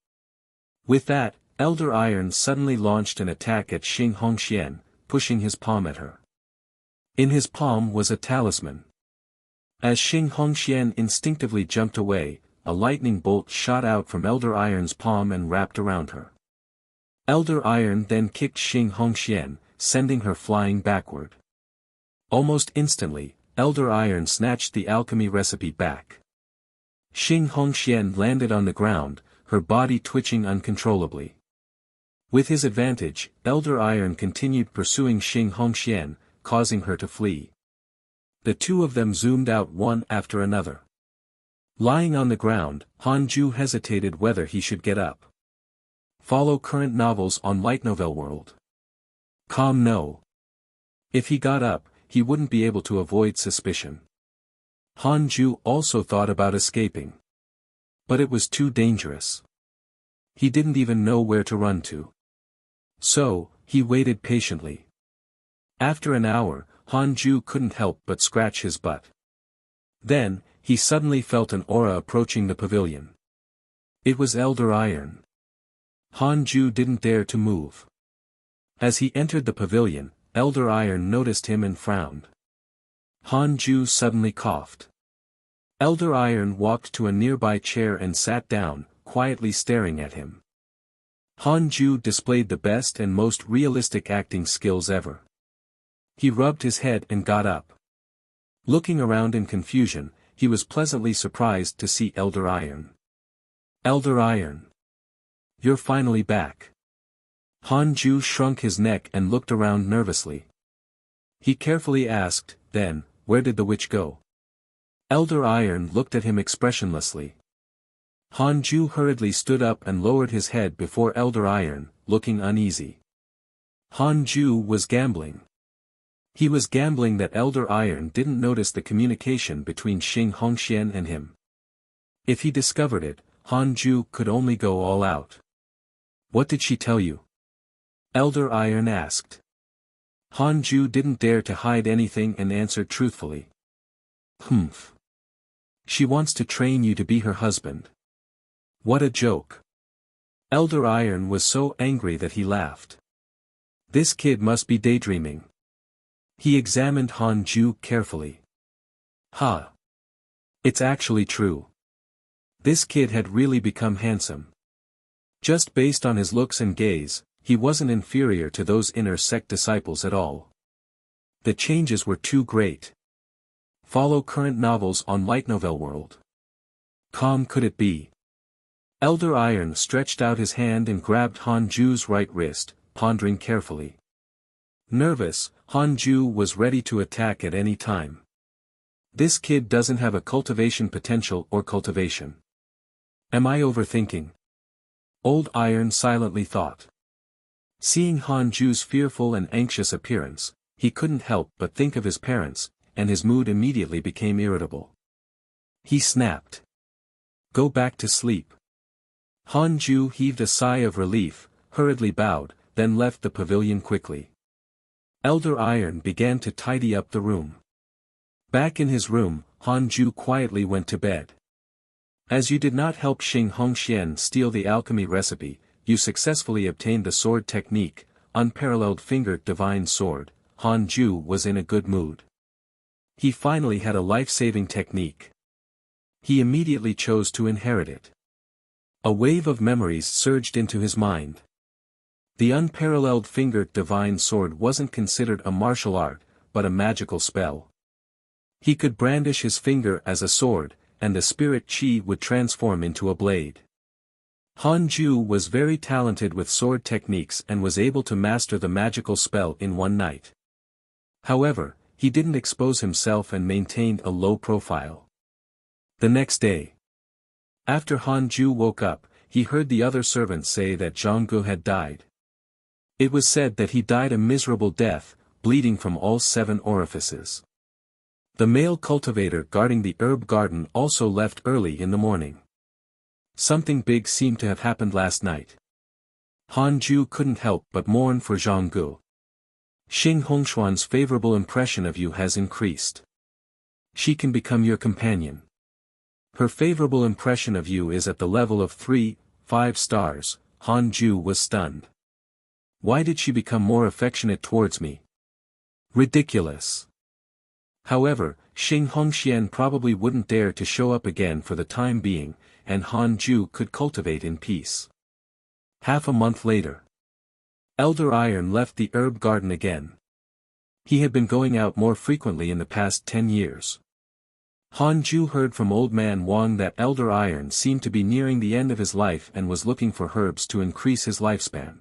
Speaker 1: With that, Elder Iron suddenly launched an attack at Xing Hongxian, pushing his palm at her. In his palm was a talisman. As Xing Hongxian instinctively jumped away, a lightning bolt shot out from Elder Iron's palm and wrapped around her. Elder Iron then kicked Xing Hongxian, sending her flying backward. Almost instantly, Elder Iron snatched the alchemy recipe back. Xing Hongxian landed on the ground, her body twitching uncontrollably. With his advantage, Elder Iron continued pursuing Xing Hongxian, causing her to flee. The two of them zoomed out one after another. Lying on the ground, Han Ju hesitated whether he should get up. Follow current novels on Light Novel World. No. If he got up, he wouldn't be able to avoid suspicion. Han Ju also thought about escaping. But it was too dangerous. He didn't even know where to run to. So, he waited patiently. After an hour, Han Ju couldn't help but scratch his butt. Then, he suddenly felt an aura approaching the pavilion. It was Elder Iron. Han Ju didn't dare to move. As he entered the pavilion, Elder Iron noticed him and frowned. Han Ju suddenly coughed. Elder Iron walked to a nearby chair and sat down, quietly staring at him. Han Ju displayed the best and most realistic acting skills ever. He rubbed his head and got up. Looking around in confusion, he was pleasantly surprised to see Elder Iron. Elder Iron. You're finally back. Han Ju shrunk his neck and looked around nervously. He carefully asked, then, where did the witch go? Elder Iron looked at him expressionlessly. Han Ju hurriedly stood up and lowered his head before Elder Iron, looking uneasy. Han Ju was gambling. He was gambling that Elder Iron didn't notice the communication between Xing Hongxian and him. If he discovered it, Han Ju could only go all out. What did she tell you? Elder Iron asked. Han Ju didn't dare to hide anything and answered truthfully. Humph. She wants to train you to be her husband. What a joke. Elder Iron was so angry that he laughed. This kid must be daydreaming. He examined Han Ju carefully. Ha! It's actually true. This kid had really become handsome. Just based on his looks and gaze, he wasn't inferior to those inner sect disciples at all. The changes were too great. Follow current novels on Light Novel World. Could it be? Elder Iron stretched out his hand and grabbed Han Ju's right wrist, pondering carefully. Nervous, Han Ju was ready to attack at any time. This kid doesn't have a cultivation potential or cultivation. Am I overthinking? Old Iron silently thought. Seeing Han Ju's fearful and anxious appearance, he couldn't help but think of his parents, and his mood immediately became irritable. He snapped. Go back to sleep. Han Ju heaved a sigh of relief, hurriedly bowed, then left the pavilion quickly. Elder Iron began to tidy up the room. Back in his room, Han Ju quietly went to bed. As you did not help Xing Hongxian steal the alchemy recipe, you successfully obtained the sword technique, unparalleled fingered divine sword. Han Ju was in a good mood. He finally had a life-saving technique. He immediately chose to inherit it. A wave of memories surged into his mind. The unparalleled fingered divine sword wasn't considered a martial art, but a magical spell. He could brandish his finger as a sword, and the spirit chi would transform into a blade. Han Ju was very talented with sword techniques and was able to master the magical spell in one night. However, he didn't expose himself and maintained a low profile. The next day, after Han Ju woke up, he heard the other servants say that Zhang had died. It was said that he died a miserable death, bleeding from all 7 orifices. The male cultivator guarding the herb garden also left early in the morning. Something big seemed to have happened last night. Han Ju couldn't help but mourn for Zhang Gu. Xing Hongshuan's favorable impression of you has increased. She can become your companion. Her favorable impression of you is at the level of 3-5 stars. Han Ju was stunned. Why did she become more affectionate towards me? Ridiculous. However, Xing Hongxian probably wouldn't dare to show up again for the time being, and Han Ju could cultivate in peace. Half a month later, Elder Iron left the herb garden again. He had been going out more frequently in the past 10 years. Han Ju heard from Old Man Wang that Elder Iron seemed to be nearing the end of his life and was looking for herbs to increase his lifespan.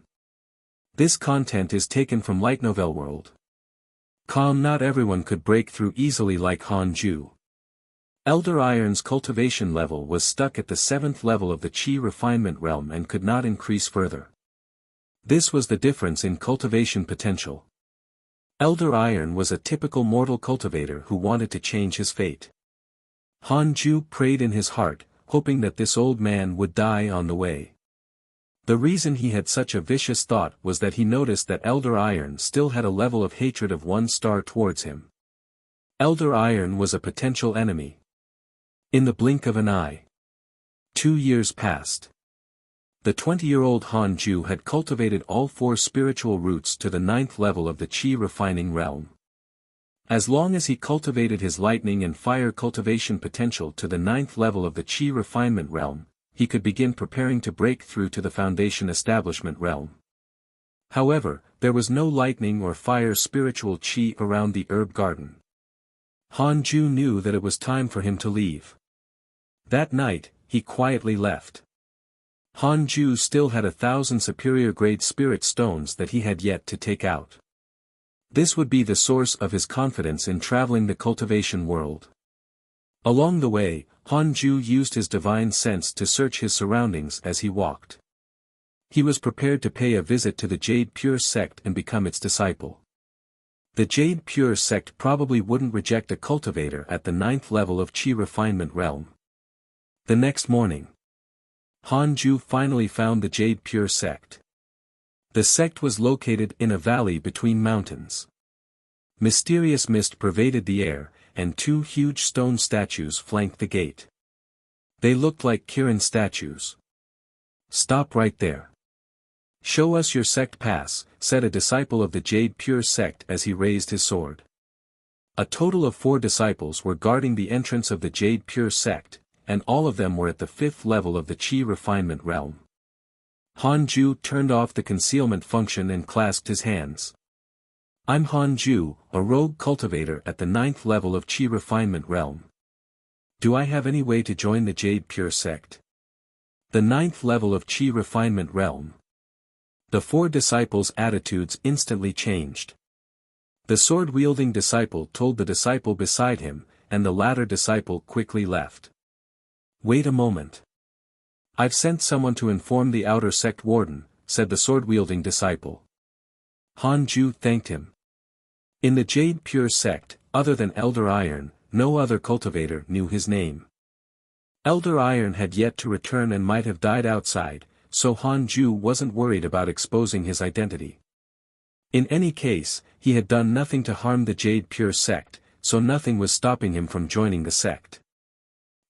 Speaker 1: This content is taken from Light Novel World. Not everyone could break through easily like Han Ju. Elder Iron's cultivation level was stuck at the 7th level of the Qi refinement realm and could not increase further. This was the difference in cultivation potential. Elder Iron was a typical mortal cultivator who wanted to change his fate. Han Ju prayed in his heart, hoping that this old man would die on the way. The reason he had such a vicious thought was that he noticed that Elder Iron still had a level of hatred of 1 star towards him. Elder Iron was a potential enemy. In the blink of an eye, 2 years passed. The 20-year-old Han Ju had cultivated all 4 spiritual roots to the 9th level of the Qi refining realm. As long as he cultivated his lightning and fire cultivation potential to the 9th level of the Qi refinement realm, he could begin preparing to break through to the foundation establishment realm. However, there was no lightning or fire spiritual Qi around the herb garden. Han Ju knew that it was time for him to leave. That night, he quietly left. Han Ju still had 1,000 superior grade spirit stones that he had yet to take out. This would be the source of his confidence in traveling the cultivation world. Along the way, Han Ju used his divine sense to search his surroundings as he walked. He was prepared to pay a visit to the Jade Pure sect and become its disciple. The Jade Pure sect probably wouldn't reject a cultivator at the 9th level of Qi refinement realm. The next morning, Han Ju finally found the Jade Pure sect. The sect was located in a valley between mountains. Mysterious mist pervaded the air, and 2 huge stone statues flanked the gate. They looked like Kirin statues. "Stop right there. Show us your sect pass," said a disciple of the Jade Pure sect as he raised his sword. A total of 4 disciples were guarding the entrance of the Jade Pure sect, and all of them were at the 5th level of the Qi refinement realm. Han Ju turned off the concealment function and clasped his hands. "I'm Han Ju, a rogue cultivator at the 9th level of Qi refinement realm. Do I have any way to join the Jade Pure sect?" The 9th level of Qi refinement realm. The 4 disciples' attitudes instantly changed. The sword-wielding disciple told the disciple beside him, and the latter disciple quickly left. "Wait a moment. I've sent someone to inform the outer sect warden," said the sword-wielding disciple. Han Ju thanked him. In the Jade Pure sect, other than Elder Iron, no other cultivator knew his name. Elder Iron had yet to return and might have died outside, so Han Ju wasn't worried about exposing his identity. In any case, he had done nothing to harm the Jade Pure sect, so nothing was stopping him from joining the sect.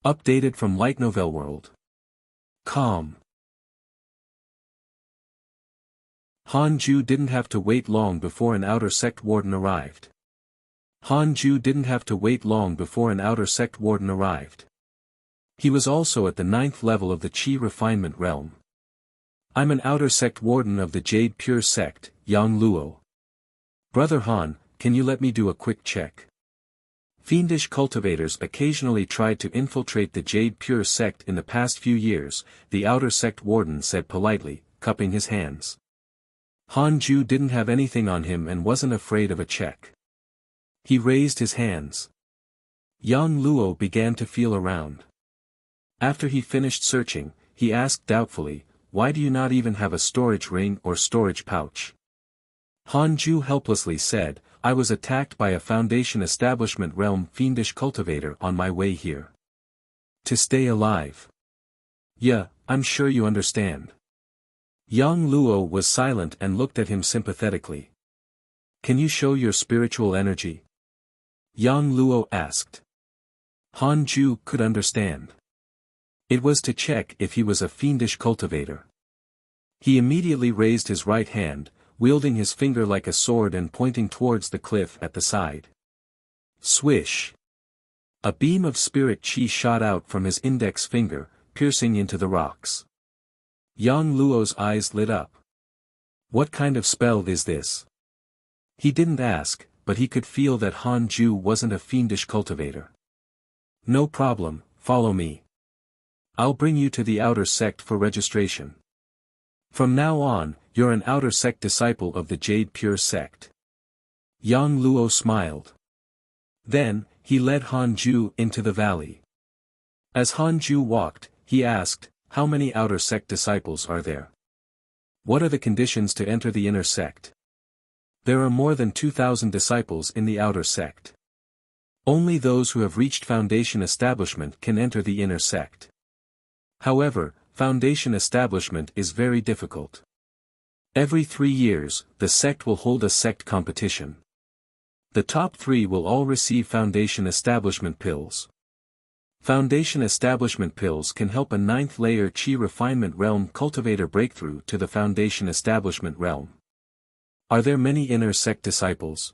Speaker 1: Updated from Light Novel World. Calm. Han Ju didn't have to wait long before an outer sect warden arrived. Han Ju didn't have to wait long before an outer sect warden arrived. He was also at the 9th level of the Qi refinement realm. "I'm an outer sect warden of the Jade Pure sect, Yang Luo. Brother Han, can you let me do a quick check?" Fiendish cultivators occasionally tried to infiltrate the Jade Pure sect in the past few years, the outer sect warden said politely, cupping his hands. Han Ju didn't have anything on him and wasn't afraid of a check. He raised his hands. Yang Luo began to feel around. After he finished searching, he asked doubtfully, "Why do you not even have a storage ring or storage pouch?" Han Ju helplessly said, "I was attacked by a Foundation Establishment Realm fiendish cultivator on my way here. To stay alive." "Yeah, I'm sure you understand." Yang Luo was silent and looked at him sympathetically. "Can you show your spiritual energy?" Yang Luo asked. Han Ju could understand. It was to check if he was a fiendish cultivator. He immediately raised his right hand, wielding his finger like a sword and pointing towards the cliff at the side. Swish! A beam of spirit chi shot out from his index finger, piercing into the rocks. Yang Luo's eyes lit up. What kind of spell is this? He didn't ask, but he could feel that Han Ju wasn't a fiendish cultivator. No problem, follow me. I'll bring you to the outer sect for registration. From now on, you're an outer sect disciple of the Jade Pure sect. Yang Luo smiled. Then, he led Han Ju into the valley. As Han Ju walked, he asked, how many outer sect disciples are there? What are the conditions to enter the inner sect? There are more than 2,000 disciples in the outer sect. Only those who have reached foundation establishment can enter the inner sect. However, foundation establishment is very difficult. Every 3 years, the sect will hold a sect competition. The top 3 will all receive foundation establishment pills. Foundation establishment pills can help a 9th layer Qi refinement realm cultivator breakthrough to the foundation establishment realm. Are there many inner sect disciples?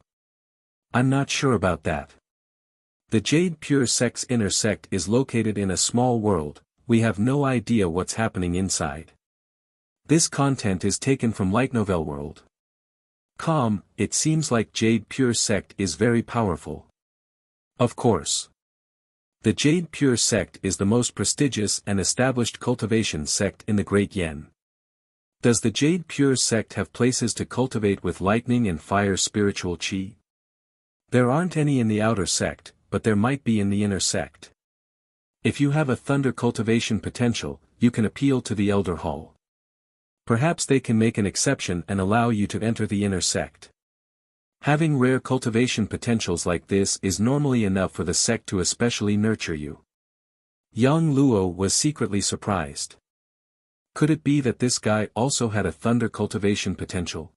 Speaker 1: I'm not sure about that. The Jade Pure sect's inner sect is located in a small world, we have no idea what's happening inside. This content is taken from Light Novel World. It seems like Jade Pure sect is very powerful. Of course. The Jade Pure sect is the most prestigious and established cultivation sect in the Great Yen. Does the Jade Pure sect have places to cultivate with lightning and fire spiritual qi? There aren't any in the outer sect, but there might be in the inner sect. If you have a thunder cultivation potential, you can appeal to the Elder Hall. Perhaps they can make an exception and allow you to enter the inner sect. Having rare cultivation potentials like this is normally enough for the sect to especially nurture you. Yang Luo was secretly surprised. Could it be that this guy also had a thunder cultivation potential?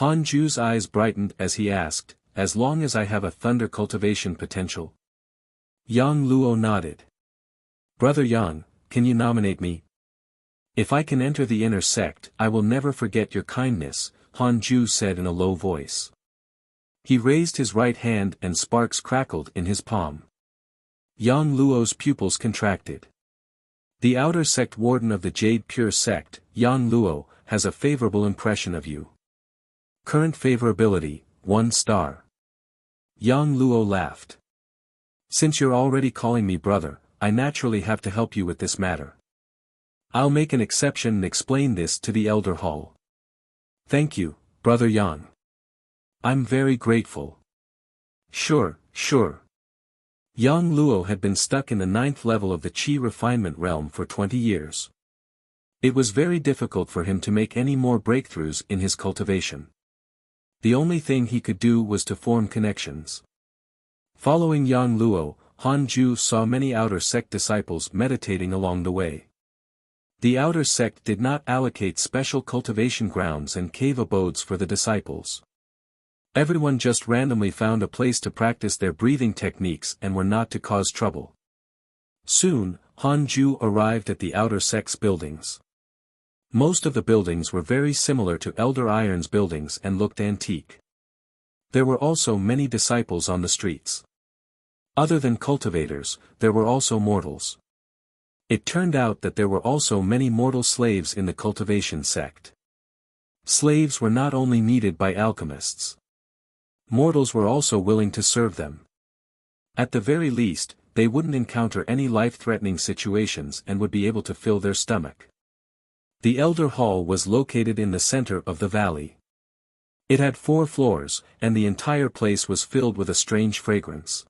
Speaker 1: Han Ju's eyes brightened as he asked, as long as I have a thunder cultivation potential? Yang Luo nodded. Brother Yang, can you nominate me? If I can enter the inner sect, I will never forget your kindness, Han Ju said in a low voice. He raised his right hand and sparks crackled in his palm. Yang Luo's pupils contracted. The outer sect warden of the Jade Pure sect, Yang Luo, has a favorable impression of you. Current favorability, 1 star. Yang Luo laughed. Since you're already calling me brother, I naturally have to help you with this matter. I'll make an exception and explain this to the Elder Hall. Thank you, Brother Yang. I'm very grateful. Sure. Yang Luo had been stuck in the 9th level of the Qi refinement realm for 20 years. It was very difficult for him to make any more breakthroughs in his cultivation. The only thing he could do was to form connections. Following Yang Luo, Han Ju saw many outer sect disciples meditating along the way. The outer sect did not allocate special cultivation grounds and cave abodes for the disciples. Everyone just randomly found a place to practice their breathing techniques and were not to cause trouble. Soon, Han Ju arrived at the outer sect's buildings. Most of the buildings were very similar to Elder Iron's buildings and looked antique. There were also many disciples on the streets. Other than cultivators, there were also mortals. It turned out that there were also many mortal slaves in the cultivation sect. Slaves were not only needed by alchemists. Mortals were also willing to serve them. At the very least, they wouldn't encounter any life-threatening situations and would be able to fill their stomach. The Elder Hall was located in the center of the valley. It had 4 floors, and the entire place was filled with a strange fragrance.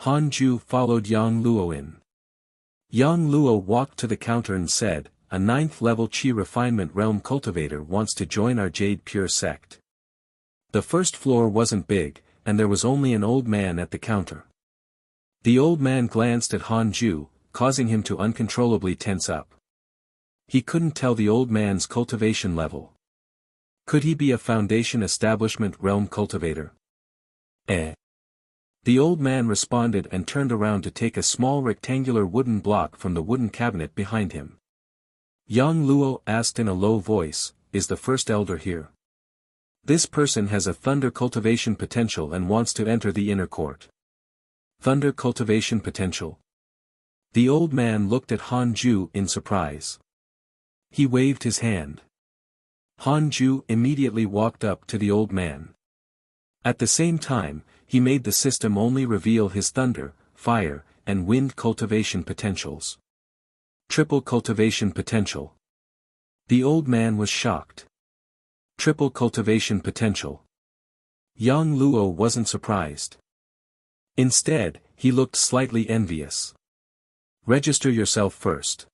Speaker 1: Han Ju followed Yang Luo in. Yang Luo walked to the counter and said, a 9th level Qi refinement realm cultivator wants to join our Jade Pure sect. The first floor wasn't big, and there was only an old man at the counter. The old man glanced at Han Ju, causing him to uncontrollably tense up. He couldn't tell the old man's cultivation level. Could he be a foundation establishment realm cultivator? The old man responded and turned around to take a small rectangular wooden block from the wooden cabinet behind him. Yang Luo asked in a low voice, is the first elder here? This person has a thunder cultivation potential and wants to enter the inner court. Thunder cultivation potential? The old man looked at Han Ju in surprise. He waved his hand. Han Ju immediately walked up to the old man. At the same time, he made the system only reveal his thunder, fire, and wind cultivation potentials. Triple cultivation potential. The old man was shocked. Triple cultivation potential. Yang Luo wasn't surprised. Instead, he looked slightly envious. Register yourself first.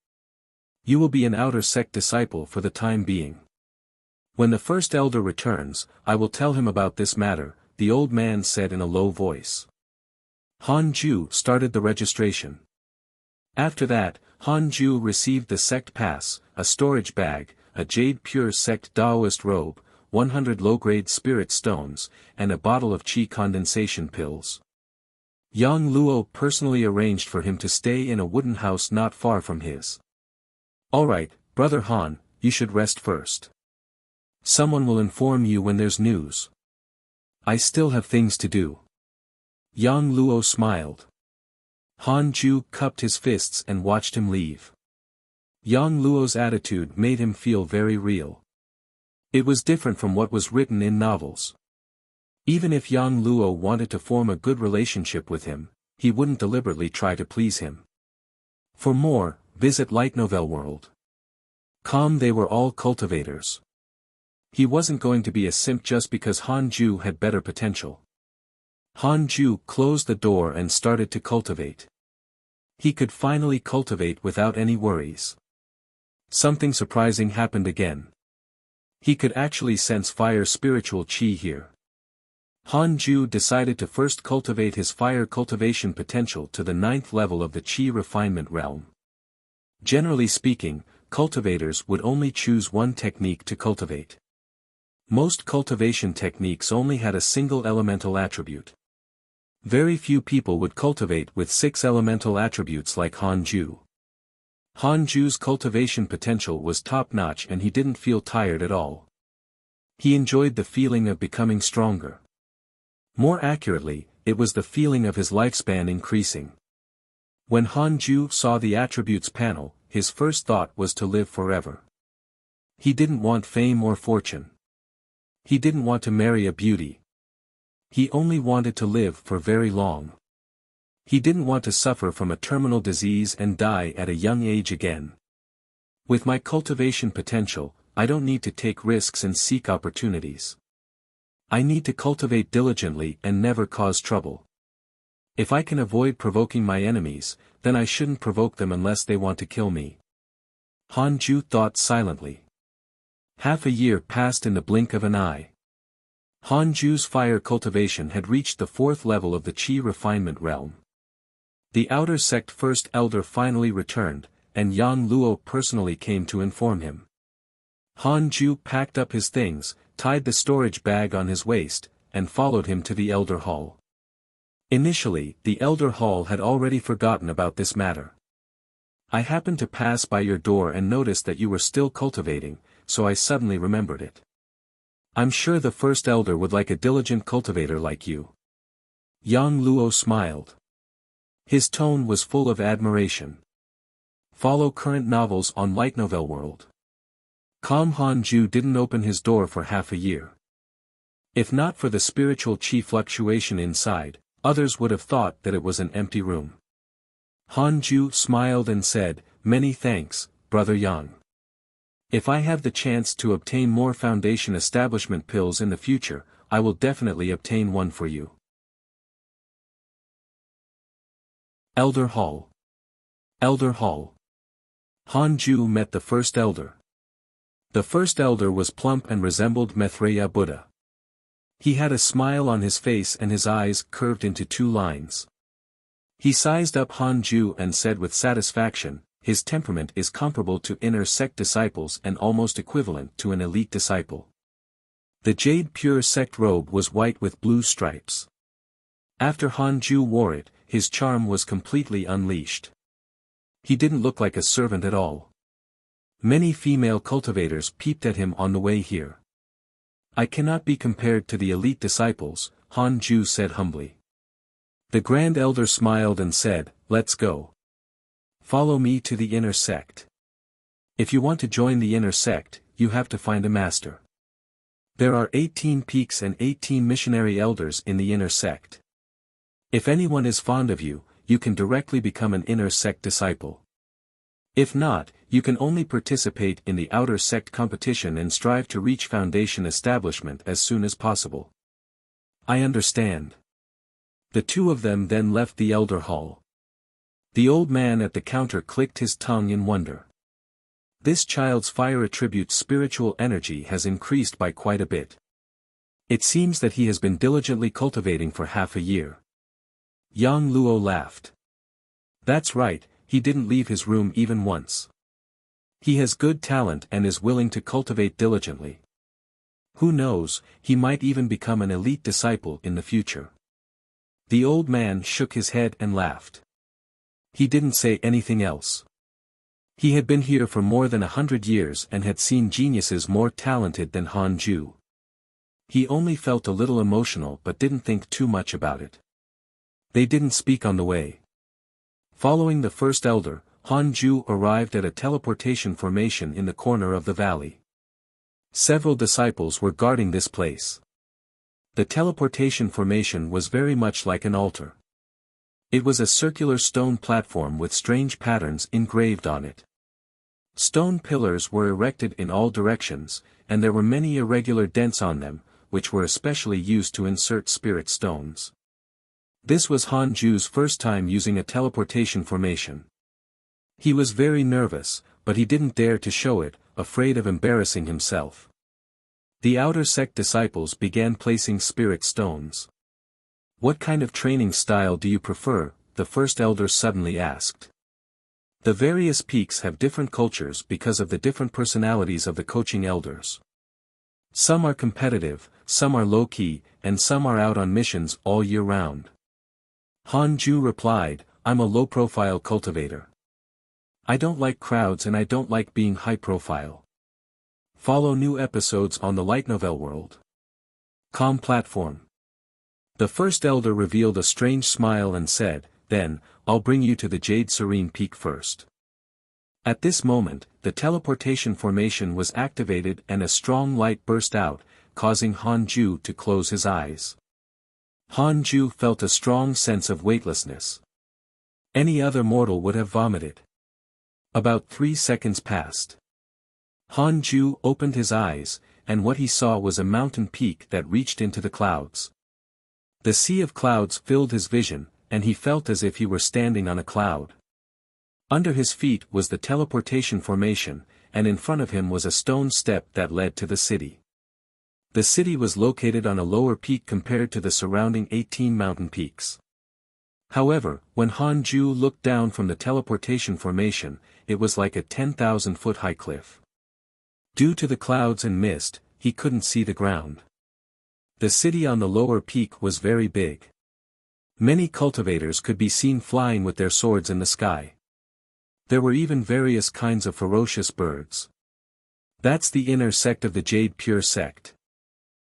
Speaker 1: You will be an outer sect disciple for the time being. When the first elder returns, I will tell him about this matter, the old man said in a low voice. Han Ju started the registration. After that, Han Ju received the sect pass, a storage bag, a jade pure sect Taoist robe, 100 low-grade spirit stones, and a bottle of qi condensation pills. Yang Luo personally arranged for him to stay in a wooden house not far from his. Alright, Brother Han, you should rest first. Someone will inform you when there's news. I still have things to do. Yang Luo smiled. Han Ju cupped his fists and watched him leave. Yang Luo's attitude made him feel very real. It was different from what was written in novels. Even if Yang Luo wanted to form a good relationship with him, he wouldn't deliberately try to please him. For more, visit Light Novel World. They were all cultivators. He wasn't going to be a simp just because Han Ju had better potential. Han Ju closed the door and started to cultivate. He could finally cultivate without any worries. Something surprising happened again. He could actually sense fire spiritual qi here. Han Ju decided to first cultivate his fire cultivation potential to the 9th level of the qi refinement realm. Generally speaking, cultivators would only choose one technique to cultivate. Most cultivation techniques only had a single elemental attribute. Very few people would cultivate with 6 elemental attributes like Han Ju. Han Ju's cultivation potential was top-notch and he didn't feel tired at all. He enjoyed the feeling of becoming stronger. More accurately, it was the feeling of his lifespan increasing. When Han Ju saw the attributes panel, his first thought was to live forever. He didn't want fame or fortune. He didn't want to marry a beauty. He only wanted to live for very long. He didn't want to suffer from a terminal disease and die at a young age again. With my cultivation potential, I don't need to take risks and seek opportunities. I need to cultivate diligently and never cause trouble. If I can avoid provoking my enemies, then I shouldn't provoke them unless they want to kill me. Han Ju thought silently. Half a year passed in the blink of an eye. Han Ju's fire cultivation had reached the 4th level of the qi refinement realm. The outer sect first elder finally returned, and Yang Luo personally came to inform him. Han Ju packed up his things, tied the storage bag on his waist, and followed him to the elder hall. Initially, the elder hall had already forgotten about this matter. I happened to pass by your door and noticed that you were still cultivating, so I suddenly remembered it. I'm sure the first elder would like a diligent cultivator like you. Yang Luo smiled. His tone was full of admiration. Follow current novels on Light Novel World. Han Ju didn't open his door for half a year. If not for the spiritual qi fluctuation inside, others would have thought that it was an empty room. Han Ju smiled and said, "Many thanks, Brother Yang. If I have the chance to obtain more foundation establishment pills in the future, I will definitely obtain one for you." Elder Hall. Elder Hall. Han Ju met the first elder. The first elder was plump and resembled Maitreya Buddha. He had a smile on his face and his eyes curved into 2 lines. He sized up Han Ju and said with satisfaction, his temperament is comparable to inner sect disciples and almost equivalent to an elite disciple. The jade pure sect robe was white with blue stripes. After Han Ju wore it, his charm was completely unleashed. He didn't look like a servant at all. Many female cultivators peeped at him on the way here. I cannot be compared to the elite disciples, Han Ju said humbly. The Grand Elder smiled and said, "Let's go." Follow me to the inner sect. If you want to join the inner sect, you have to find a master. There are 18 peaks and 18 missionary elders in the inner sect. If anyone is fond of you, you can directly become an inner sect disciple. If not, you can only participate in the outer sect competition and strive to reach foundation establishment as soon as possible. I understand. The two of them then left the elder hall. The old man at the counter clicked his tongue in wonder. This child's fire attribute's spiritual energy has increased by quite a bit. It seems that he has been diligently cultivating for half a year. Yang Luo laughed. That's right, he didn't leave his room even once. He has good talent and is willing to cultivate diligently. Who knows, he might even become an elite disciple in the future. The old man shook his head and laughed. He didn't say anything else. He had been here for more than 100 years and had seen geniuses more talented than Han Ju. He only felt a little emotional but didn't think too much about it. They didn't speak on the way. Following the first elder, Han Ju arrived at a teleportation formation in the corner of the valley. Several disciples were guarding this place. The teleportation formation was very much like an altar. It was a circular stone platform with strange patterns engraved on it. Stone pillars were erected in all directions, and there were many irregular dents on them, which were especially used to insert spirit stones. This was Han Ju's first time using a teleportation formation. He was very nervous, but he didn't dare to show it, afraid of embarrassing himself. The outer sect disciples began placing spirit stones. What kind of training style do you prefer? The first elder suddenly asked. The various peaks have different cultures because of the different personalities of the coaching elders. Some are competitive, some are low-key, and some are out on missions all year round. Han Ju replied, I'm a low-profile cultivator. I don't like crowds and I don't like being high-profile. Follow new episodes on the light novel world. Com platform. The first elder revealed a strange smile and said, then, I'll bring you to the Jade Serene Peak first. At this moment, the teleportation formation was activated and a strong light burst out, causing Han Ju to close his eyes. Han Ju felt a strong sense of weightlessness. Any other mortal would have vomited. About 3 seconds passed. Han Ju opened his eyes, and what he saw was a mountain peak that reached into the clouds. The sea of clouds filled his vision, and he felt as if he were standing on a cloud. Under his feet was the teleportation formation, and in front of him was a stone step that led to the city. The city was located on a lower peak compared to the surrounding 18 mountain peaks. However, when Han Ju looked down from the teleportation formation, it was like a 10,000-foot high cliff. Due to the clouds and mist, he couldn't see the ground. The city on the lower peak was very big. Many cultivators could be seen flying with their swords in the sky. There were even various kinds of ferocious birds. That's the inner sect of the Jade Pure sect.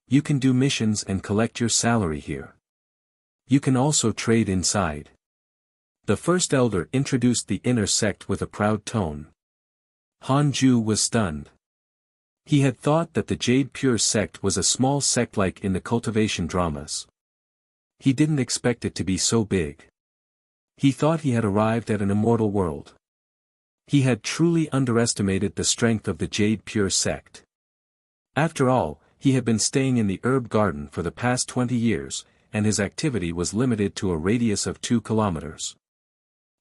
Speaker 1: You can do missions and collect your salary here. You can also trade inside. The first elder introduced the inner sect with a proud tone. Han Ju was stunned. He had thought that the Jade Pure sect was a small sect like in the cultivation dramas. He didn't expect it to be so big. He thought he had arrived at an immortal world. He had truly underestimated the strength of the Jade Pure sect. After all, he had been staying in the herb garden for the past 20 years, and his activity was limited to a radius of 2 kilometers.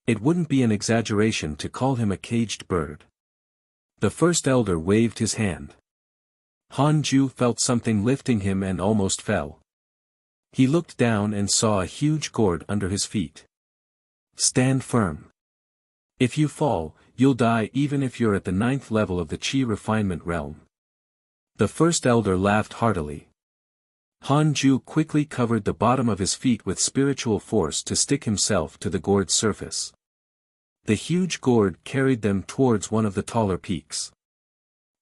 Speaker 1: It wouldn't be an exaggeration to call him a caged bird. The first elder waved his hand. Han Ju felt something lifting him and almost fell. He looked down and saw a huge gourd under his feet. Stand firm. If you fall, you'll die even if you're at the 9th level of the Qi refinement realm. The first elder laughed heartily. Han Ju quickly covered the bottom of his feet with spiritual force to stick himself to the gourd's surface. The huge gourd carried them towards one of the taller peaks.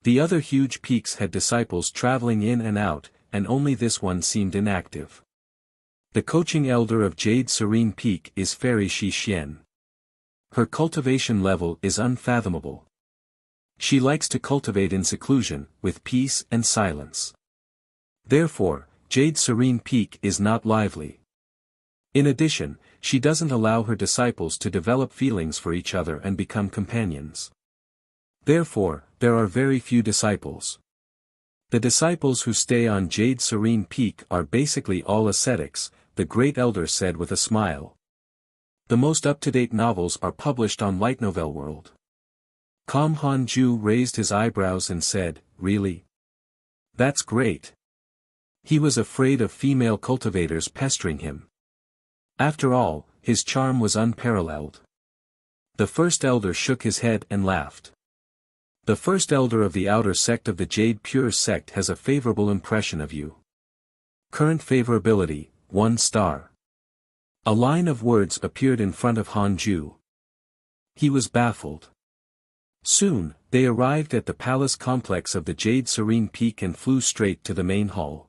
Speaker 1: The other huge peaks had disciples traveling in and out, and only this one seemed inactive. The coaching elder of Jade Serene Peak is Fairy Shi Xian. Her cultivation level is unfathomable. She likes to cultivate in seclusion, with peace and silence. Therefore, Jade's serene peak is not lively. In addition, she doesn't allow her disciples to develop feelings for each other and become companions. Therefore, there are very few disciples. The disciples who stay on Jade's serene peak are basically all ascetics, the great elder said with a smile. The most up-to-date novels are published on Light Novel World. Kam Han-ju raised his eyebrows and said, "Really? That's great." He was afraid of female cultivators pestering him. After all, his charm was unparalleled. The first elder shook his head and laughed. The first elder of the outer sect of the Jade Pure sect has a favorable impression of you. Current favorability, 1 star. A line of words appeared in front of Han-ju. He was baffled. Soon, they arrived at the palace complex of the Jade Serene Peak and flew straight to the main hall.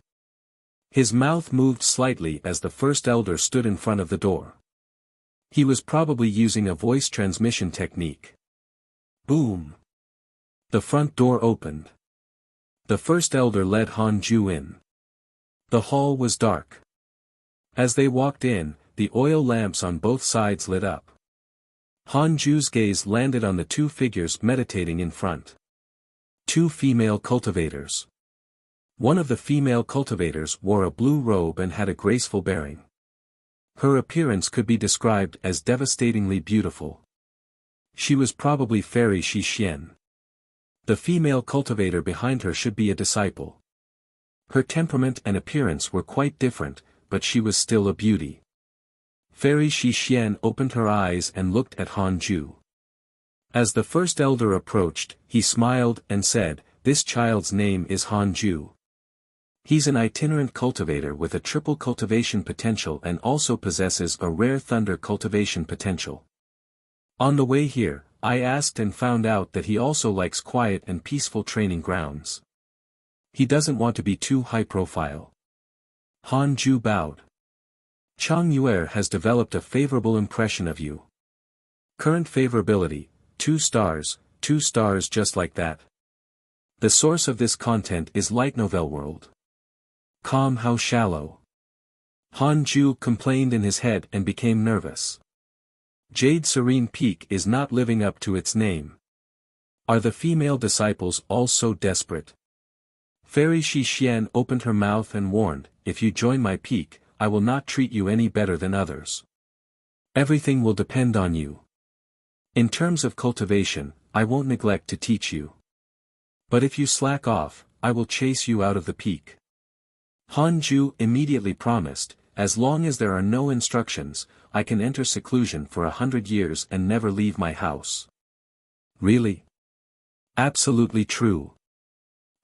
Speaker 1: His mouth moved slightly as the first elder stood in front of the door. He was probably using a voice transmission technique. Boom! The front door opened. The first elder led Han-ju in. The hall was dark. As they walked in, the oil lamps on both sides lit up. Han-ju's gaze landed on the two figures meditating in front. Two female cultivators. One of the female cultivators wore a blue robe and had a graceful bearing. Her appearance could be described as devastatingly beautiful. She was probably Fairy Shi-xian. The female cultivator behind her should be a disciple. Her temperament and appearance were quite different, but she was still a beauty. Fairy Shi-xian opened her eyes and looked at Han-ju. As the first elder approached, he smiled and said, "This child's name is Han-ju. He's an itinerant cultivator with a triple cultivation potential and also possesses a rare thunder cultivation potential. On the way here, I asked and found out that he also likes quiet and peaceful training grounds. He doesn't want to be too high profile." Han-ju bowed. Chang Yuer has developed a favorable impression of you. Current favorability, 2 stars, 2 stars just like that. The source of this content is Light Novel World. Calm, how shallow. Han-ju complained in his head and became nervous. Jade Serene Peak is not living up to its name. Are the female disciples all so desperate? Fairy Shi-xian opened her mouth and warned, "If you join my peak, I will not treat you any better than others. Everything will depend on you. In terms of cultivation, I won't neglect to teach you. But if you slack off, I will chase you out of the peak." Han-ju immediately promised, "As long as there are no instructions, I can enter seclusion for 100 years and never leave my house." Really? Absolutely true.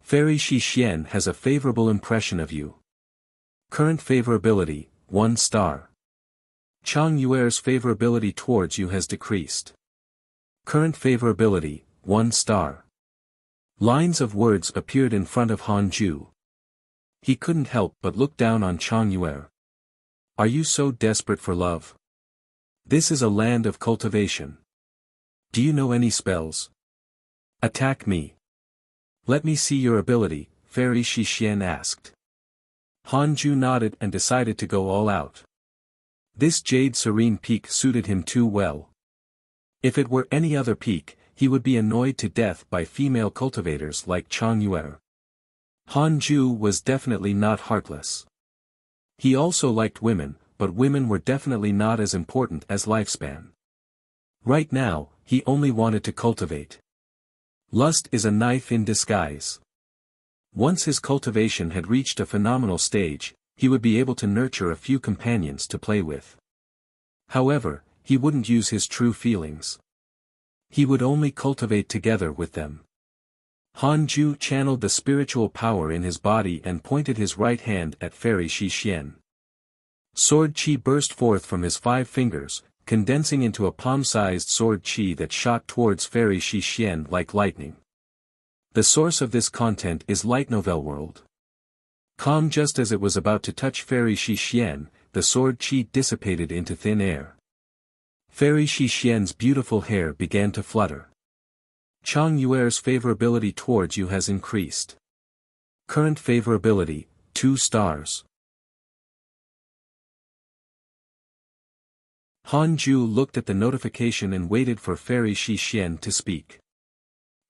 Speaker 1: Fairy Shi-xian has a favorable impression of you. Current favorability, 1 star. Chang Yuer's favorability towards you has decreased. Current favorability, 1 star. Lines of words appeared in front of Han-ju. He couldn't help but look down on Chang Yuer. Are you so desperate for love? This is a land of cultivation. Do you know any spells? Attack me. Let me see your ability, Fairy Shi-xian asked. Han-ju nodded and decided to go all out. This Jade Serene Peak suited him too well. If it were any other peak, he would be annoyed to death by female cultivators like Chang Yuer. Han-ju was definitely not heartless. He also liked women, but women were definitely not as important as lifespan. Right now, he only wanted to cultivate. Lust is a knife in disguise. Once his cultivation had reached a phenomenal stage, he would be able to nurture a few companions to play with. However, he wouldn't use his true feelings. He would only cultivate together with them. Han-ju channeled the spiritual power in his body and pointed his right hand at Fairy Shi-xian. Sword chi burst forth from his 5 fingers, condensing into a palm-sized sword chi that shot towards Fairy Shi-xian like lightning. The source of this content is Light Novel World. Calm, just as it was about to touch Fairy Shi-xian, the sword chi dissipated into thin air. Fairy Shixian's beautiful hair began to flutter. Chang Yuer's favorability towards you has increased. Current favorability, 2 stars. Han Ju looked at the notification and waited for Fairy Shixian to speak.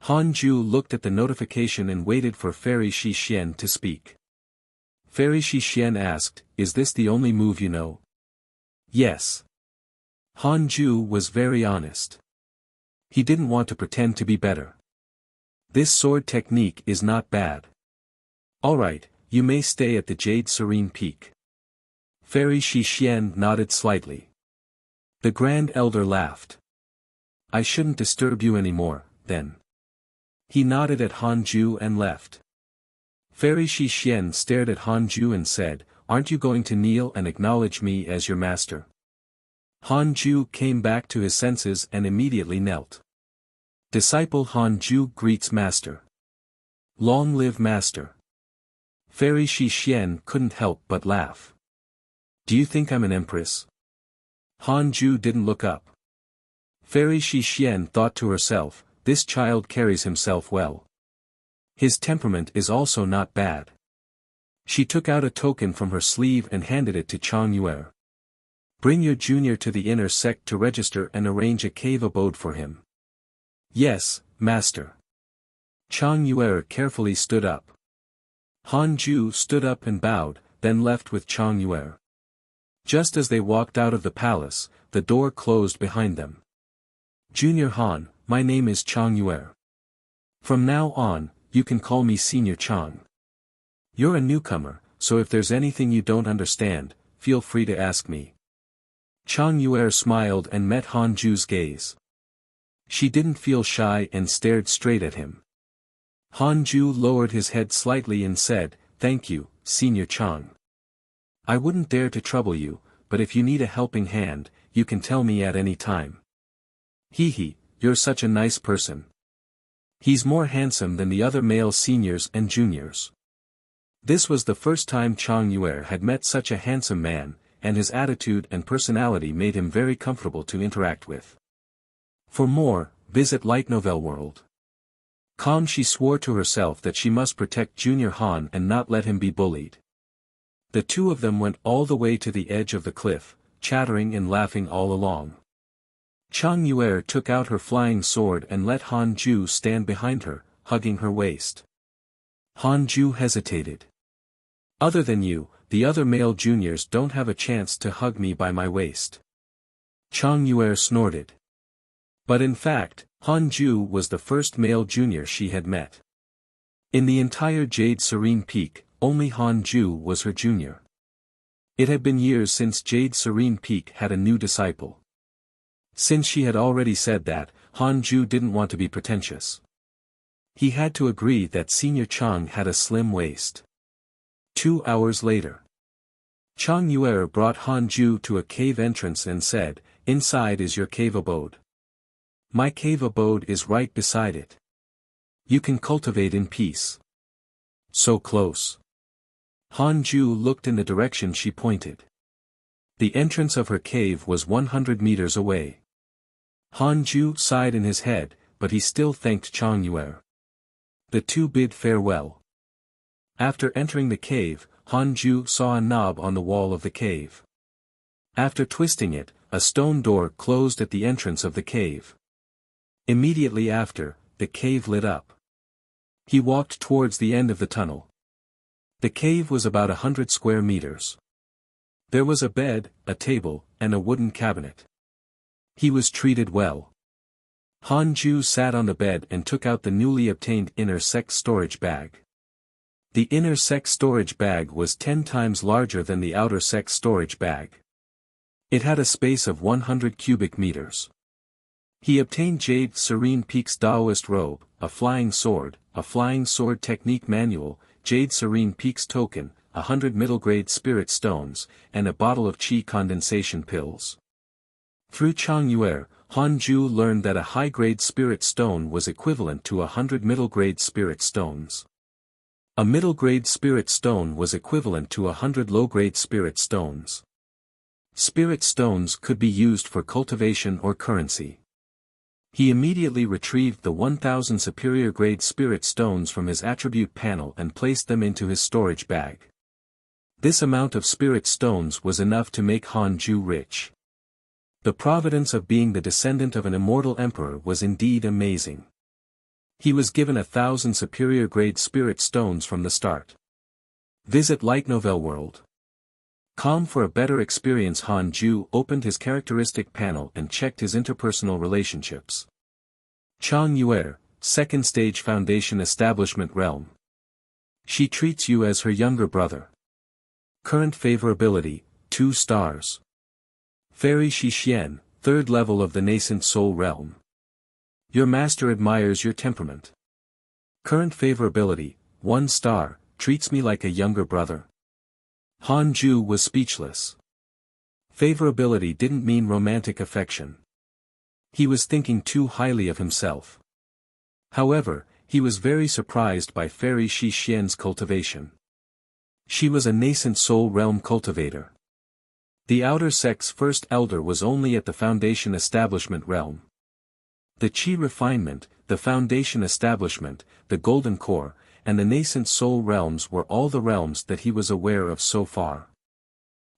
Speaker 1: Han Ju looked at the notification and waited for Fairy Shixian to speak. Fairy Shixian asked, "Is this the only move you know?" "Yes." Han Ju was very honest. He didn't want to pretend to be better. This sword technique is not bad. Alright, you may stay at the Jade Serene Peak. Fairy Shixian nodded slightly. The Grand Elder laughed. I shouldn't disturb you anymore, then. He nodded at Han Ju and left. Fairy Shixian stared at Han Ju and said, "Aren't you going to kneel and acknowledge me as your master?" Han Ju came back to his senses and immediately knelt. Disciple Han Ju greets Master. Long live Master. Fairy Shixian couldn't help but laugh. Do you think I'm an empress? Han Ju didn't look up. Fairy Shixian thought to herself, this child carries himself well. His temperament is also not bad. She took out a token from her sleeve and handed it to Chang Yuer. Bring your junior to the inner sect to register and arrange a cave abode for him. Yes, Master. Chang Yuer carefully stood up. Han Ju stood up and bowed, then left with Chang Yuer. Just as they walked out of the palace, the door closed behind them. Junior Han, my name is Chang Yuer. From now on, you can call me Senior Chang. You're a newcomer, so if there's anything you don't understand, feel free to ask me. Chang Yuer smiled and met Han Ju's gaze. She didn't feel shy and stared straight at him. Han Ju lowered his head slightly and said, "Thank you, Senior Chang. I wouldn't dare to trouble you, but if you need a helping hand, you can tell me at any time." Hee, you're such a nice person. He's more handsome than the other male seniors and juniors. This was the first time Chang Yuer had met such a handsome man, and his attitude and personality made him very comfortable to interact with. For more, visit Light Novel World. She swore to herself that she must protect Junior Han and not let him be bullied. The two of them went all the way to the edge of the cliff, chattering and laughing all along. Chang Yuer took out her flying sword and let Han Ju stand behind her, hugging her waist. Han Ju hesitated. Other than you, the other male juniors don't have a chance to hug me by my waist. Chang Yuer snorted. But in fact, Han Ju was the first male junior she had met. In the entire Jade Serene Peak, only Han Ju was her junior. It had been years since Jade Serene Peak had a new disciple. Since she had already said that, Han Ju didn't want to be pretentious. He had to agree that Senior Chang had a slim waist. 2 hours later. Chang Yuer brought Han Ju to a cave entrance and said, "Inside is your cave abode. My cave abode is right beside it. You can cultivate in peace." So close. Han Ju looked in the direction she pointed. The entrance of her cave was 100 meters away. Han Ju sighed in his head, but he still thanked Chang Yuer. The two bid farewell. After entering the cave, Han Ju saw a knob on the wall of the cave. After twisting it, a stone door closed at the entrance of the cave. Immediately after, the cave lit up. He walked towards the end of the tunnel. The cave was about 100 square meters. There was a bed, a table, and a wooden cabinet. He was treated well. Han Ju sat on the bed and took out the newly obtained inner sect storage bag. The inner sect storage bag was 10 times larger than the outer sect storage bag. It had a space of 100 cubic meters. He obtained Jade Serene Peak's Taoist robe, a flying sword technique manual, Jade Serene Peak's token, 100 middle-grade spirit stones, and a bottle of qi condensation pills. Through Chang Yuer, Han Ju learned that a high-grade spirit stone was equivalent to 100 middle-grade spirit stones. A middle-grade spirit stone was equivalent to 100 low-grade spirit stones. Spirit stones could be used for cultivation or currency. He immediately retrieved the 1000 superior grade spirit stones from his attribute panel and placed them into his storage bag. This amount of spirit stones was enough to make Han Ju rich. The providence of being the descendant of an immortal emperor was indeed amazing. He was given 1000 superior grade spirit stones from the start. Visit Light Novel World. Com. For a better experience, Han Ju opened his characteristic panel and checked his interpersonal relationships. Chang Yuer, second stage foundation establishment realm. She treats you as her younger brother. Current favorability, 2 stars. Fairy Shixian, third level of the nascent soul realm. Your master admires your temperament. Current favorability, 1 star, treats me like a younger brother. Han Ju was speechless. Favorability didn't mean romantic affection. He was thinking too highly of himself. However, he was very surprised by Fairy Shixian's cultivation. She was a nascent soul realm cultivator. The outer sect's first elder was only at the foundation establishment realm. The Qi refinement, the foundation establishment, the golden core, and the nascent soul realms were all the realms that he was aware of so far.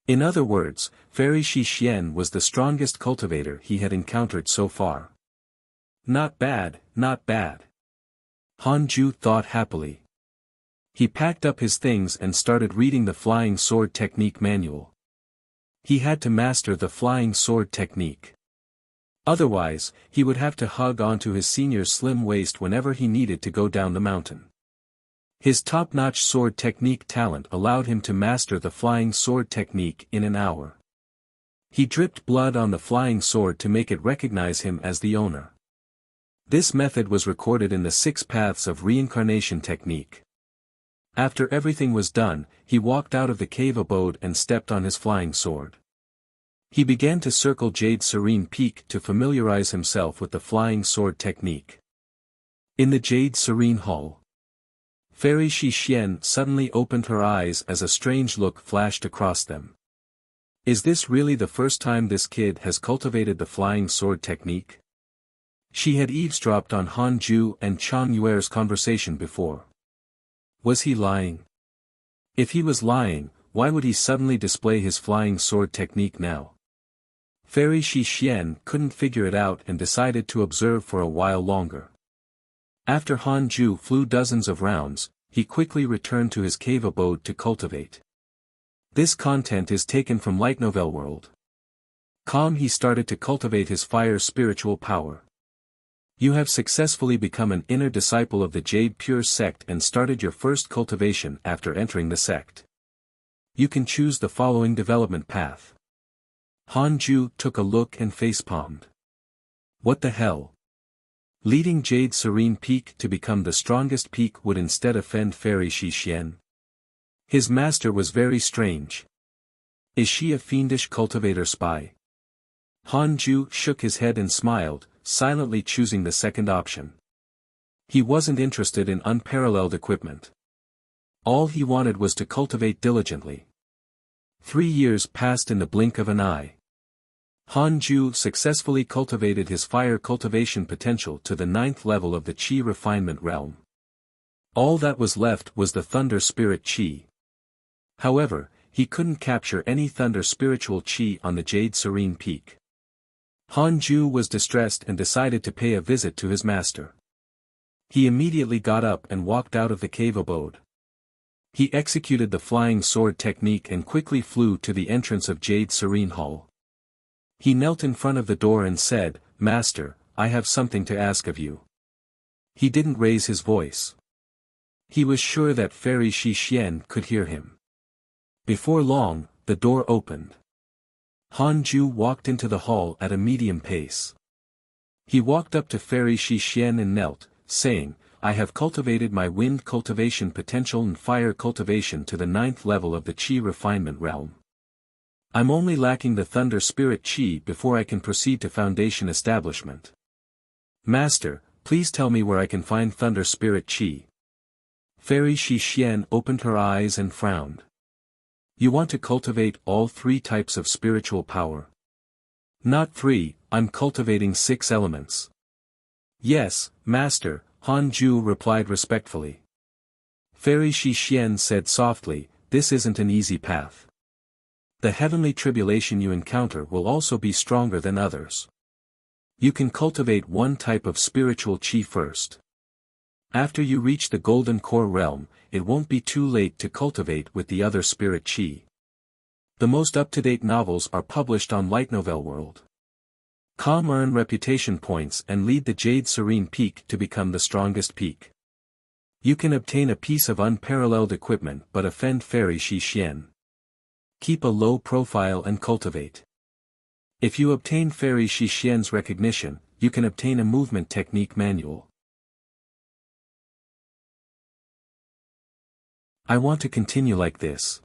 Speaker 1: In other words, Fairy Shixian was the strongest cultivator he had encountered so far. Not bad, not bad. Han Ju thought happily. He packed up his things and started reading the flying sword technique manual. He had to master the flying sword technique. Otherwise, he would have to hug onto his senior's slim waist whenever he needed to go down the mountain. His top-notch sword technique talent allowed him to master the flying sword technique in an hour. He dripped blood on the flying sword to make it recognize him as the owner. This method was recorded in the 6 paths of reincarnation technique. After everything was done, he walked out of the cave abode and stepped on his flying sword. He began to circle Jade Serene Peak to familiarize himself with the flying sword technique. In the Jade Serene Hall, Fairy Shixian suddenly opened her eyes as a strange look flashed across them. Is this really the first time this kid has cultivated the flying sword technique? She had eavesdropped on Han Ju and Chang Yuer's conversation before. Was he lying? If he was lying, why would he suddenly display his flying sword technique now? Fairy Shixian couldn't figure it out and decided to observe for a while longer. After Han Ju flew dozens of rounds, he quickly returned to his cave abode to cultivate. This content is taken from Light Novel World. He started to cultivate his fire spiritual power. You have successfully become an inner disciple of the Jade Pure sect and started your first cultivation after entering the sect. You can choose the following development path. Han Ju took a look and facepalmed. What the hell? Leading Jade Serene Peak to become the strongest peak would instead offend Fairy Shixian. His master was very strange. Is she a fiendish cultivator spy? Han Ju shook his head and smiled, silently choosing the second option. He wasn't interested in unparalleled equipment. All he wanted was to cultivate diligently. 3 years passed in the blink of an eye. Han Ju successfully cultivated his fire cultivation potential to the 9th level of the Qi refinement realm. All that was left was the Thunder Spirit Qi. However, he couldn't capture any Thunder Spiritual Qi on the Jade Serene Peak. Han Ju was distressed and decided to pay a visit to his master. He immediately got up and walked out of the cave abode. He executed the flying sword technique and quickly flew to the entrance of Jade Serene Hall. He knelt in front of the door and said, "Master, I have something to ask of you." He didn't raise his voice. He was sure that Fairy Shixian could hear him. Before long, the door opened. Han Ju walked into the hall at a medium pace. He walked up to Fairy Shixian and knelt, saying, "I have cultivated my wind cultivation potential and fire cultivation to the 9th level of the Qi refinement realm. I'm only lacking the Thunder Spirit Qi before I can proceed to foundation establishment. Master, please tell me where I can find Thunder Spirit Qi." Fairy Shixian opened her eyes and frowned. You want to cultivate all 3 types of spiritual power? Not 3, I'm cultivating 6 elements. Yes, Master, Han Ju replied respectfully. Fairy Shi Xian said softly, this isn't an easy path. The heavenly tribulation you encounter will also be stronger than others. You can cultivate 1 type of spiritual chi first. After you reach the golden core realm, it won't be too late to cultivate with the other spirit chi. The most up-to-date novels are published on Light Novel World. Earn reputation points and lead the Jade Serene Peak to become the strongest peak. You can obtain a piece of unparalleled equipment but offend Fairy Shi Xian. Keep a low profile and cultivate. If you obtain Fairy Shi Xian's recognition, you can obtain a movement technique manual. I want to continue like this.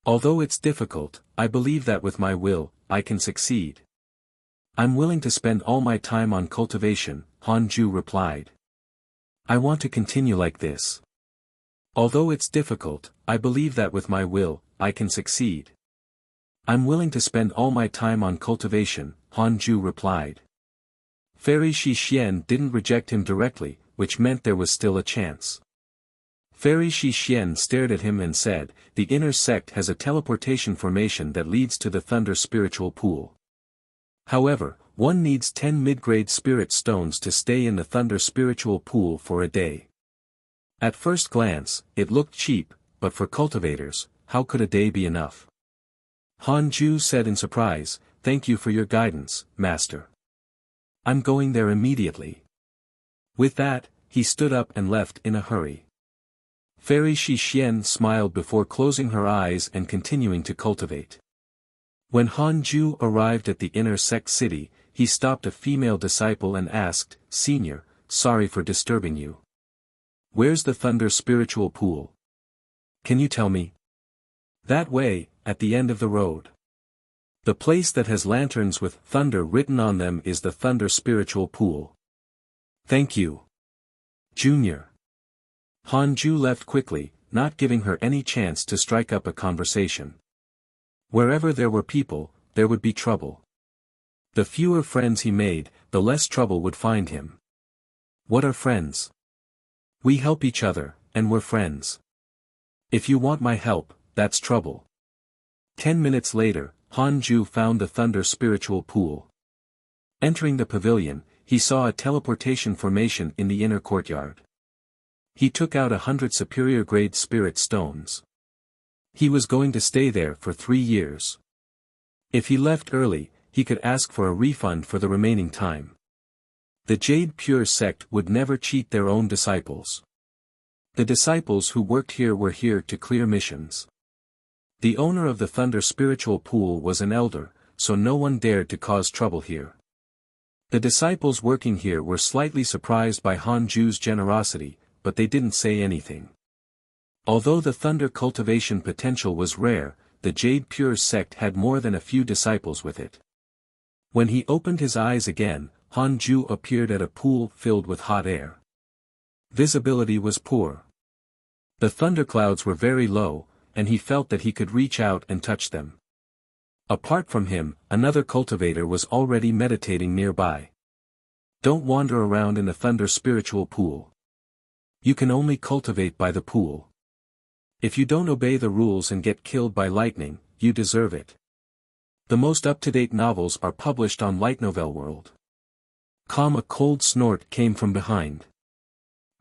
Speaker 1: Although it's difficult, I believe that with my will, I can succeed. I'm willing to spend all my time on cultivation, Han Ju replied. I want to continue like this. Although it's difficult, I believe that with my will, I can succeed. I'm willing to spend all my time on cultivation, Han Ju replied. Fairy Shi Xian didn't reject him directly, which meant there was still a chance. Fairy Shi Xian stared at him and said, the inner sect has a teleportation formation that leads to the Thunder spiritual pool. However, one needs 10 mid-grade spirit stones to stay in the Thunder spiritual pool for a day. At first glance, it looked cheap, but for cultivators, how could a day be enough? Han Ju said in surprise, thank you for your guidance, Master. I'm going there immediately. With that, he stood up and left in a hurry. Fairy Shi Xian smiled before closing her eyes and continuing to cultivate. When Han Ju arrived at the inner sect city, he stopped a female disciple and asked, Senior, sorry for disturbing you. Where's the Thunder spiritual pool? Can you tell me? That way, at the end of the road. The place that has lanterns with Thunder written on them is the Thunder spiritual pool. Thank you. Junior. Han Ju left quickly, not giving her any chance to strike up a conversation. Wherever there were people, there would be trouble. The fewer friends he made, the less trouble would find him. What are friends? We help each other, and we're friends. If you want my help, that's trouble. 10 minutes later, Han Ju found the Thunder spiritual pool. Entering the pavilion, he saw a teleportation formation in the inner courtyard. He took out 100 superior grade spirit stones. He was going to stay there for 3 years. If he left early, he could ask for a refund for the remaining time. The Jade Pure sect would never cheat their own disciples. The disciples who worked here were here to clear missions. The owner of the Thunder spiritual pool was an elder, so no one dared to cause trouble here. The disciples working here were slightly surprised by Han Ju's generosity, but they didn't say anything. Although the Thunder cultivation potential was rare, the Jade Pure sect had more than a few disciples with it. When he opened his eyes again, Han Ju appeared at a pool filled with hot air. Visibility was poor. The thunderclouds were very low, and he felt that he could reach out and touch them. Apart from him, another cultivator was already meditating nearby. Don't wander around in the Thunder spiritual pool. You can only cultivate by the pool. If you don't obey the rules and get killed by lightning, you deserve it. The most up-to-date novels are published on Light Novel World. A cold snort came from behind.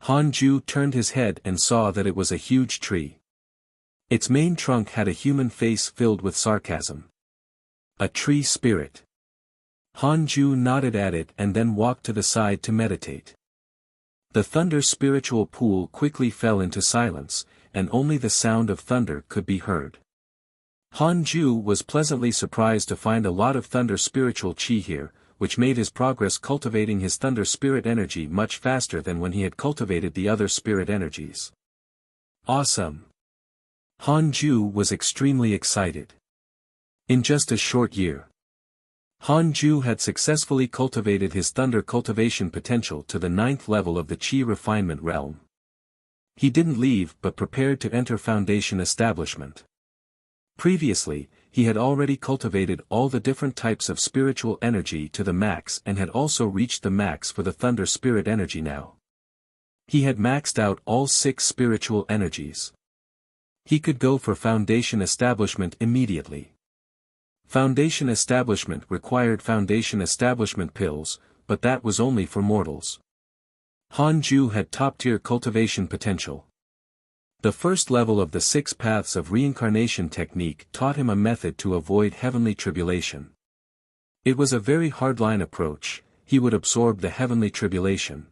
Speaker 1: Han Ju turned his head and saw that it was a huge tree. Its main trunk had a human face filled with sarcasm. A tree spirit. Han Ju nodded at it and then walked to the side to meditate. The Thunder spiritual pool quickly fell into silence, and only the sound of thunder could be heard. Han Ju was pleasantly surprised to find a lot of Thunder spiritual chi here, which made his progress cultivating his Thunder spirit energy much faster than when he had cultivated the other spirit energies. Awesome! Han Ju was extremely excited. In just a short year, Han Ju had successfully cultivated his Thunder cultivation potential to the 9th level of the Chi refinement realm. He didn't leave but prepared to enter Foundation establishment. Previously, he had already cultivated all the different types of spiritual energy to the max and had also reached the max for the thunder spirit energy now. He had maxed out all 6 spiritual energies. He could go for foundation establishment immediately. Foundation establishment required foundation establishment pills, but that was only for mortals. Han Ju had top-tier cultivation potential. The first level of the 6 paths of reincarnation technique taught him a method to avoid heavenly tribulation. It was a very hardline approach. He would absorb the heavenly tribulation.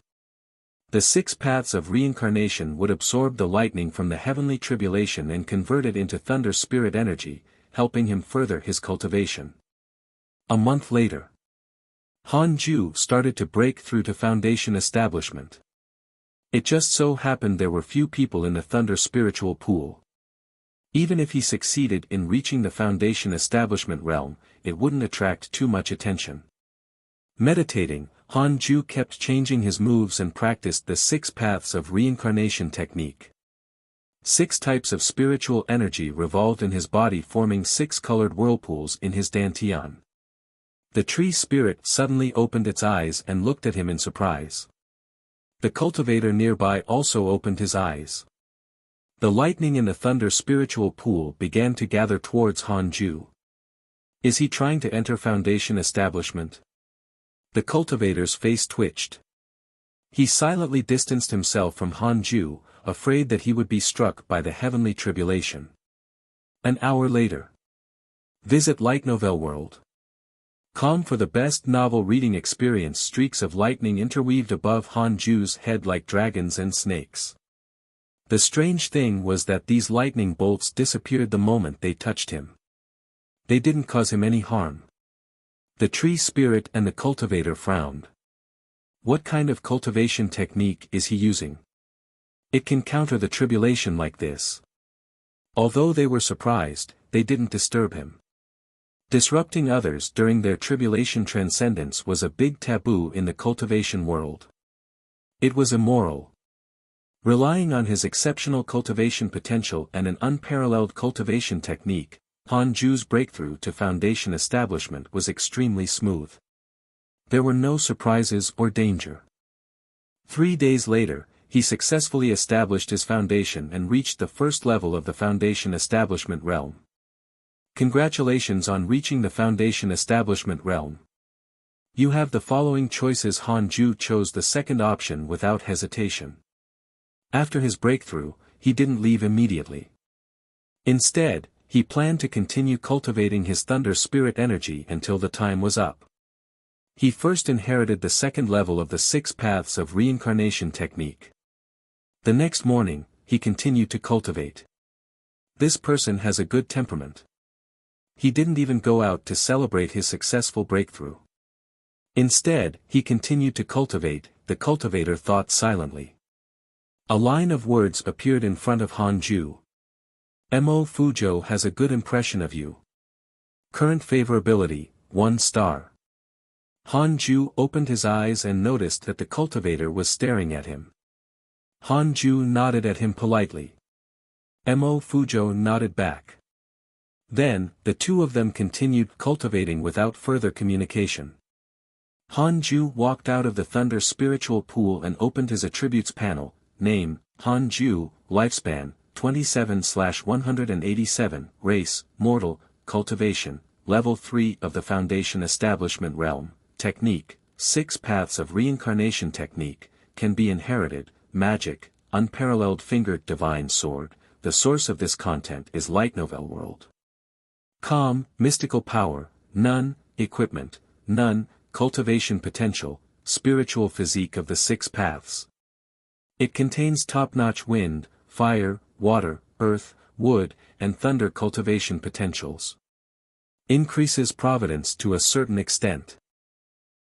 Speaker 1: The 6 paths of reincarnation would absorb the lightning from the heavenly tribulation and convert it into thunder spirit energy, helping him further his cultivation. A month later, Han Ju started to break through to foundation establishment. It just so happened there were few people in the thunder spiritual pool. Even if he succeeded in reaching the foundation establishment realm, it wouldn't attract too much attention. Meditating, Han Ju kept changing his moves and practiced the 6 paths of reincarnation technique. 6 types of spiritual energy revolved in his body, forming 6 colored whirlpools in his dantian. The tree spirit suddenly opened its eyes and looked at him in surprise. The cultivator nearby also opened his eyes. The lightning in the thunder spiritual pool began to gather towards Han Ju. Is he trying to enter foundation establishment? The cultivator's face twitched. He silently distanced himself from Han Ju, afraid that he would be struck by the heavenly tribulation. An hour later. Visit Light Novel World. Com for the best novel reading experience. Streaks of lightning interweaved above Han Ju's head like dragons and snakes. The strange thing was that these lightning bolts disappeared the moment they touched him. They didn't cause him any harm. The tree spirit and the cultivator frowned. What kind of cultivation technique is he using? It can counter the tribulation like this. Although they were surprised, they didn't disturb him. Disrupting others during their tribulation transcendence was a big taboo in the cultivation world. It was immoral. Relying on his exceptional cultivation potential and an unparalleled cultivation technique, Han Ju's breakthrough to foundation establishment was extremely smooth. There were no surprises or danger. 3 days later, he successfully established his foundation and reached the first level of the foundation establishment realm. Congratulations on reaching the foundation establishment realm. You have the following choices. Han Ju chose the second option without hesitation. After his breakthrough, he didn't leave immediately. Instead, he planned to continue cultivating his thunder spirit energy until the time was up. He first inherited the second level of the 6 paths of reincarnation technique. The next morning, he continued to cultivate. This person has a good temperament. He didn't even go out to celebrate his successful breakthrough. Instead, he continued to cultivate. The cultivator thought silently. A line of words appeared in front of Han Ju. Mo Fuzhou has a good impression of you. Current favorability, 1 star. Han Ju opened his eyes and noticed that the cultivator was staring at him. Han Ju nodded at him politely. Mo Fuzhou nodded back. Then, the two of them continued cultivating without further communication. Han Ju walked out of the thunder spiritual pool and opened his attributes panel. Name, Han Ju, lifespan, 27/187, race, mortal, cultivation, level 3 of the foundation establishment realm, technique, 6 paths of reincarnation technique, can be inherited, magic, unparalleled fingered divine sword. The source of this content is Light Novel World. Com, mystical power, none, equipment, none, cultivation potential, spiritual physique of the 6 paths. It contains top-notch wind, fire, water, earth, wood, and thunder cultivation potentials. Increases providence to a certain extent.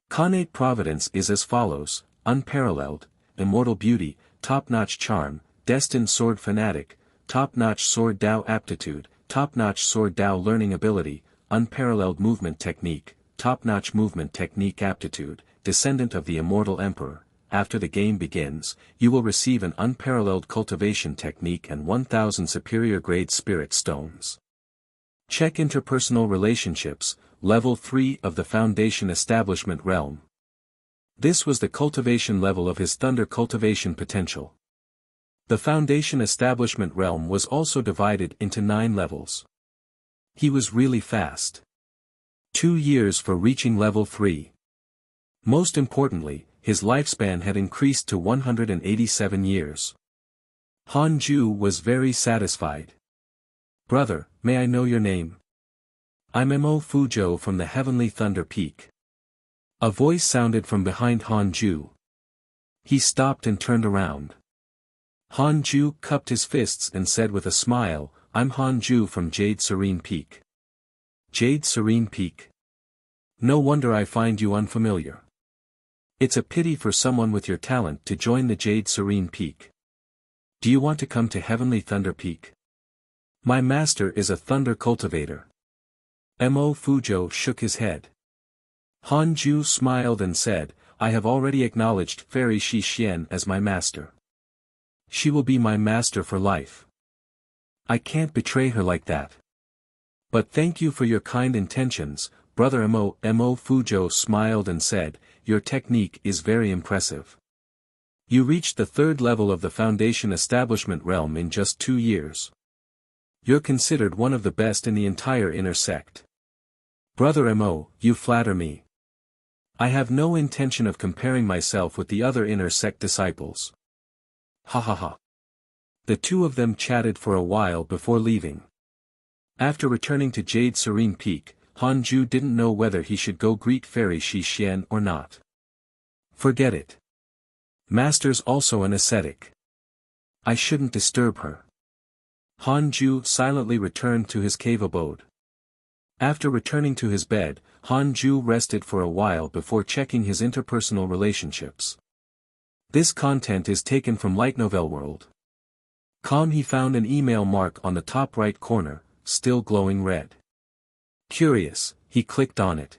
Speaker 1: Connate providence is as follows: unparalleled, immortal beauty, top-notch charm, destined sword fanatic, top-notch sword Dao aptitude, top-notch sword Dao learning ability, unparalleled movement technique, top-notch movement technique aptitude, descendant of the immortal emperor. After the game begins, you will receive an unparalleled cultivation technique and 1000 superior grade spirit stones. Check interpersonal relationships, level 3 of the Foundation Establishment realm. This was the cultivation level of his Thunder cultivation potential. The Foundation Establishment realm was also divided into 9 levels. He was really fast. 2 years for reaching level 3. Most importantly, his lifespan had increased to 187 years. Hanju was very satisfied. "Brother, may I know your name?" "I'm Mo Fuzhou from the Heavenly Thunder Peak." A voice sounded from behind Hanju. He stopped and turned around. Hanju cupped his fists and said with a smile, "I'm Hanju from Jade Serene Peak." Jade Serene Peak. No wonder I find you unfamiliar. It's a pity for someone with your talent to join the Jade Serene Peak. Do you want to come to Heavenly Thunder Peak? My master is a thunder cultivator. Mo Fuzhou shook his head. Hanju smiled and said, "I have already acknowledged Fairy Shi Xian as my master. She will be my master for life. I can't betray her like that. But thank you for your kind intentions, Brother Mo." Mo Fuzhou smiled and said, "Your technique is very impressive. You reached the 3rd level of the Foundation Establishment realm in just 2 years. You're considered one of the best in the entire inner sect. Brother Mo, you flatter me. I have no intention of comparing myself with the other inner sect disciples." Ha ha ha. The two of them chatted for a while before leaving. After returning to Jade Serene Peak, Hanju didn't know whether he should go greet Fairy Shi Xian or not. Forget it. Master's also an ascetic. I shouldn't disturb her. Hanju silently returned to his cave abode. After returning to his bed, Hanju rested for a while before checking his interpersonal relationships. This content is taken from Light Novel World. He found an email mark on the top right corner, still glowing red. Curious, he clicked on it.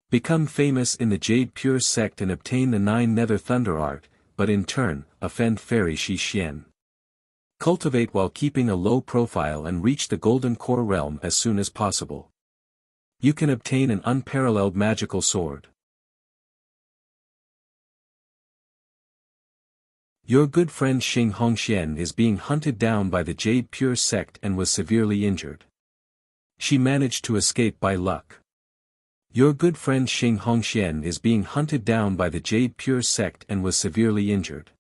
Speaker 1: Become famous in the Jade Pure sect and obtain the 9 Nether Thunder Art, but in turn, offend Fairy Shi Xian. Cultivate while keeping a low profile and reach the Golden Core realm as soon as possible. You can obtain an unparalleled magical sword. Your good friend Xing Hongxian is being hunted down by the Jade Pure sect and was severely injured. She managed to escape by luck. Your good friend Xing Hongxian is being hunted down by the Jade Pure sect and was severely injured.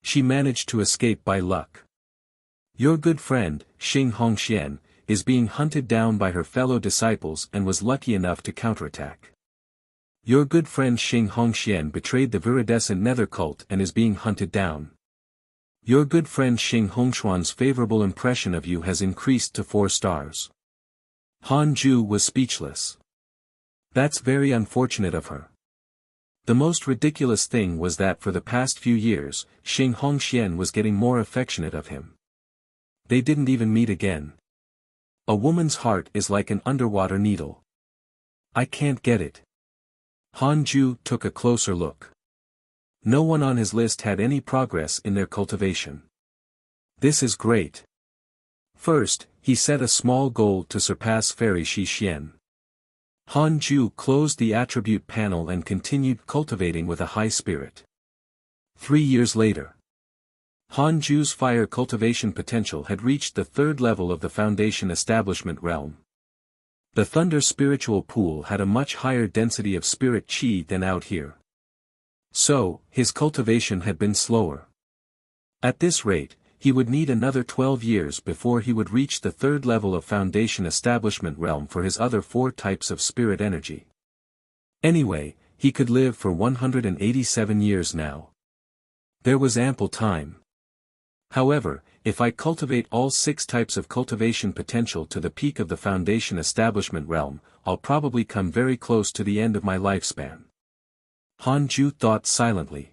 Speaker 1: She managed to escape by luck. Your good friend, Xing Hongxian, is being hunted down by her fellow disciples and was lucky enough to counterattack. Your good friend Xing Hongxian betrayed the viridescent nether cult and is being hunted down. Your good friend Xing Hongshuan's favorable impression of you has increased to 4 stars. Hanju was speechless. That's very unfortunate of her. The most ridiculous thing was that for the past few years, Xing Hongxian was getting more affectionate of him. They didn't even meet again. A woman's heart is like an underwater needle. I can't get it. Hanju took a closer look. No one on his list had any progress in their cultivation. This is great. First, he set a small goal to surpass Fairy Shi Xian. Hanju closed the attribute panel and continued cultivating with a high spirit. 3 years later, Hanju's fire cultivation potential had reached the 3rd level of the Foundation Establishment realm. The Thunder spiritual pool had a much higher density of spirit chi than out here. So, his cultivation had been slower. At this rate, he would need another 12 years before he would reach the 3rd level of Foundation Establishment realm for his other 4 types of spirit energy. Anyway, he could live for 187 years now. There was ample time. However, if I cultivate all 6 types of cultivation potential to the peak of the Foundation Establishment realm, I'll probably come very close to the end of my lifespan. Hanju thought silently.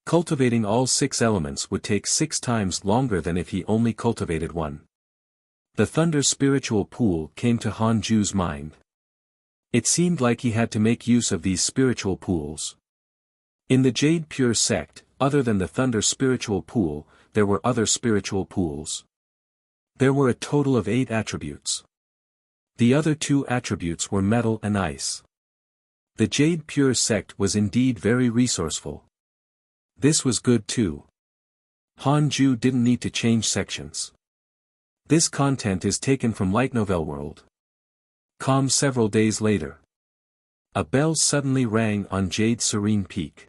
Speaker 1: Cultivating all 6 elements would take 6 times longer than if he only cultivated 1. The Thunder spiritual pool came to Hanju's mind. It seemed like he had to make use of these spiritual pools. In the Jade Pure sect, other than the Thunder spiritual pool, there were other spiritual pools. There were a total of 8 attributes. The other two attributes were metal and ice. The Jade Pure sect was indeed very resourceful. This was good too. Hanju didn't need to change sections. This content is taken from Light Novel World. Several days later. A bell suddenly rang on Jade Serene Peak.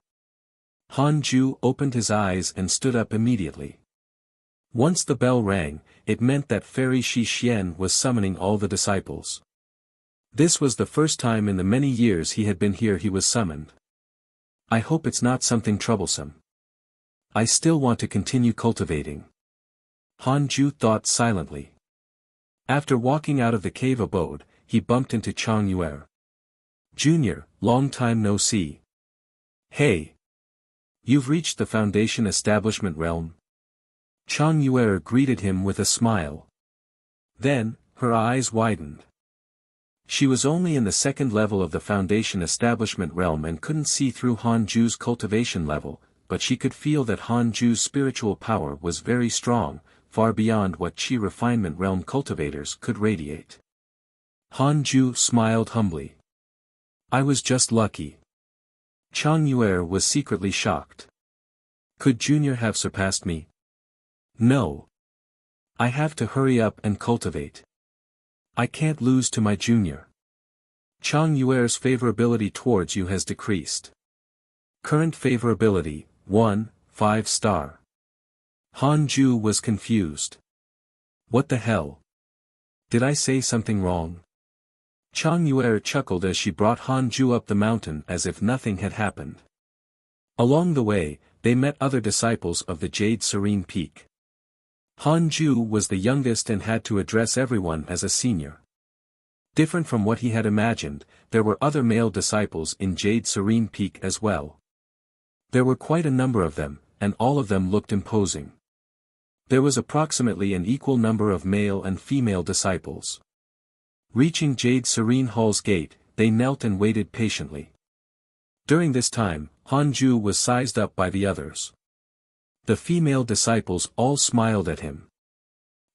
Speaker 1: Hanju opened his eyes and stood up immediately. Once the bell rang, it meant that Fairy Shi Xian was summoning all the disciples. This was the first time in the many years he had been here he was summoned. I hope it's not something troublesome. I still want to continue cultivating. Hanju thought silently. After walking out of the cave abode, he bumped into Chang Yuer. Junior, long time no see. Hey! You've reached the Foundation Establishment realm? Chang Yuer greeted him with a smile. Then, her eyes widened. She was only in the second level of the Foundation Establishment realm and couldn't see through Hanju's cultivation level, but she could feel that Hanju's spiritual power was very strong, far beyond what Qi Refinement realm cultivators could radiate. Hanju smiled humbly. I was just lucky. Chang Yuer was secretly shocked. Could Junior have surpassed me? No. I have to hurry up and cultivate. I can't lose to my junior. Chang Yuer's favorability towards you has decreased. Current favorability, 1, 5 star. Hanju was confused. What the hell? Did I say something wrong? Chang Yuer chuckled as she brought Hanju up the mountain as if nothing had happened. Along the way, they met other disciples of the Jade Serene Peak. Hanju was the youngest and had to address everyone as a senior. Different from what he had imagined, there were other male disciples in Jade Serene Peak as well. There were quite a number of them, and all of them looked imposing. There was approximately an equal number of male and female disciples. Reaching Jade Serene Hall's gate, they knelt and waited patiently. During this time, Hanju was sized up by the others. The female disciples all smiled at him.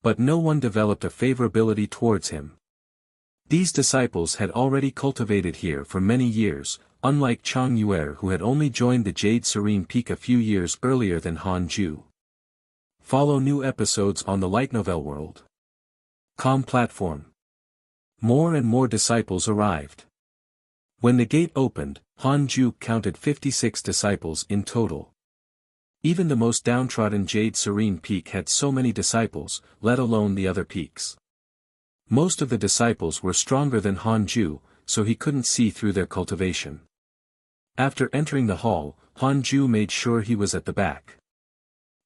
Speaker 1: But no one developed a favorability towards him. These disciples had already cultivated here for many years, unlike Chang Yuer who had only joined the Jade Serene Peak a few years earlier than Hanju. Follow new episodes on the Light Novel World. Platform. More and more disciples arrived. When the gate opened, Hanju counted 56 disciples in total. Even the most downtrodden Jade Serene Peak had so many disciples, let alone the other peaks. Most of the disciples were stronger than Hanju, so he couldn't see through their cultivation. After entering the hall, Hanju made sure he was at the back.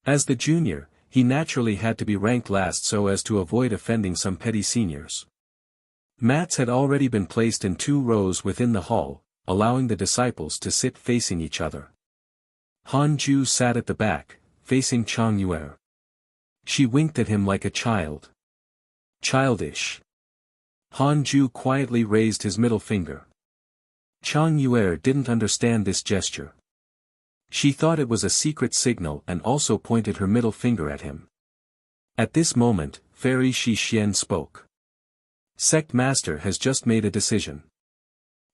Speaker 1: As the junior, he naturally had to be ranked last so as to avoid offending some petty seniors. Mats had already been placed in 2 rows within the hall, allowing the disciples to sit facing each other. Hanju sat at the back, facing Chang Yuer. She winked at him like a child. Childish. Hanju quietly raised his middle finger. Chang Yuer didn't understand this gesture. She thought it was a secret signal and also pointed her middle finger at him. At this moment, Fairy Shi Xian spoke. Sect Master has just made a decision.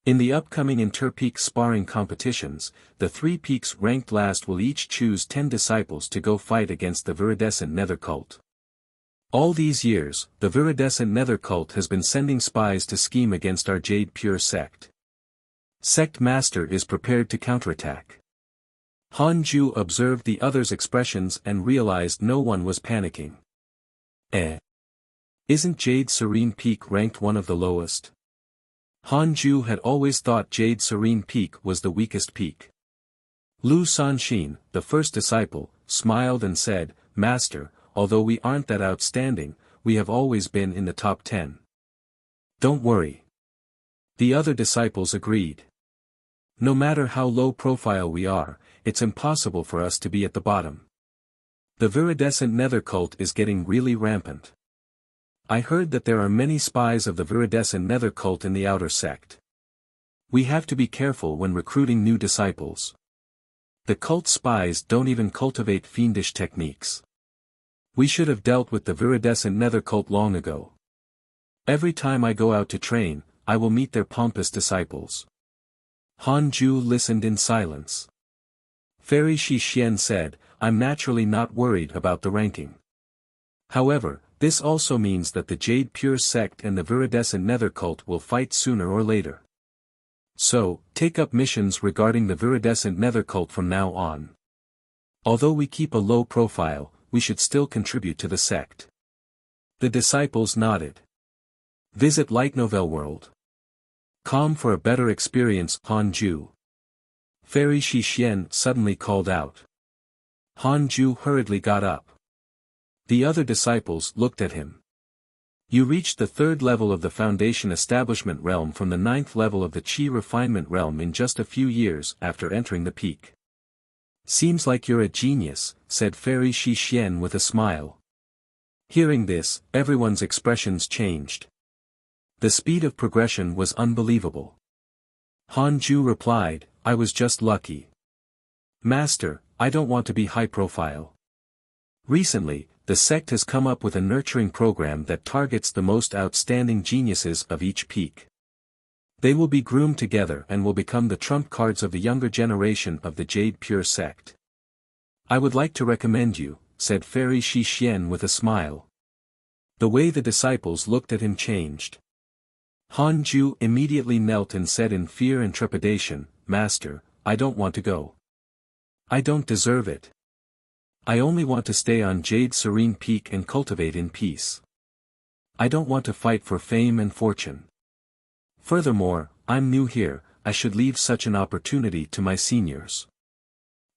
Speaker 1: In the upcoming inter-peak sparring competitions, the 3 peaks ranked last will each choose 10 disciples to go fight against the Viridescent Nether Cult. All these years, the Viridescent Nether Cult has been sending spies to scheme against our Jade Pure sect. Sect Master is prepared to counterattack. Hanju observed the others' expressions and realized no one was panicking. Isn't Jade Serene Peak ranked one of the lowest? Hanju had always thought Jade Serene Peak was the weakest peak. Lu Sanxin, the first disciple, smiled and said, Master, although we aren't that outstanding, we have always been in the top 10. Don't worry. The other disciples agreed. No matter how low profile we are, it's impossible for us to be at the bottom. The Viridescent Nether Cult is getting really rampant. I heard that there are many spies of the Viridescent Nether Cult in the outer sect. We have to be careful when recruiting new disciples. The cult spies don't even cultivate fiendish techniques. We should have dealt with the Viridescent Nether Cult long ago. Every time I go out to train, I will meet their pompous disciples. Han Ju listened in silence. Fairy Shi Xian said, I'm naturally not worried about the ranking. However, this also means that the Jade Pure sect and the Viridescent Nether cult will fight sooner or later. So, take up missions regarding the Viridescent Nether cult from now on. Although we keep a low profile, we should still contribute to the sect. The disciples nodded. Visit Light Novel World. Com for a better experience, Han Ju. Fairy Shi Xian suddenly called out. Han Ju hurriedly got up. The other disciples looked at him. You reached the 3rd level of the Foundation Establishment realm from the 9th level of the Qi Refinement realm in just a few years after entering the peak. Seems like you're a genius, said Fairy Shi Xian with a smile. Hearing this, everyone's expressions changed. The speed of progression was unbelievable. Han Ju replied, I was just lucky. Master, I don't want to be high profile. Recently, the sect has come up with a nurturing program that targets the most outstanding geniuses of each peak. They will be groomed together and will become the trump cards of the younger generation of the Jade Pure sect. I would like to recommend you, said Fairy Shi Xian with a smile. The way the disciples looked at him changed. Han Ju immediately knelt and said in fear and trepidation, Master, I don't want to go. I don't deserve it. I only want to stay on Jade Serene Peak and cultivate in peace. I don't want to fight for fame and fortune. Furthermore, I'm new here, I should leave such an opportunity to my seniors.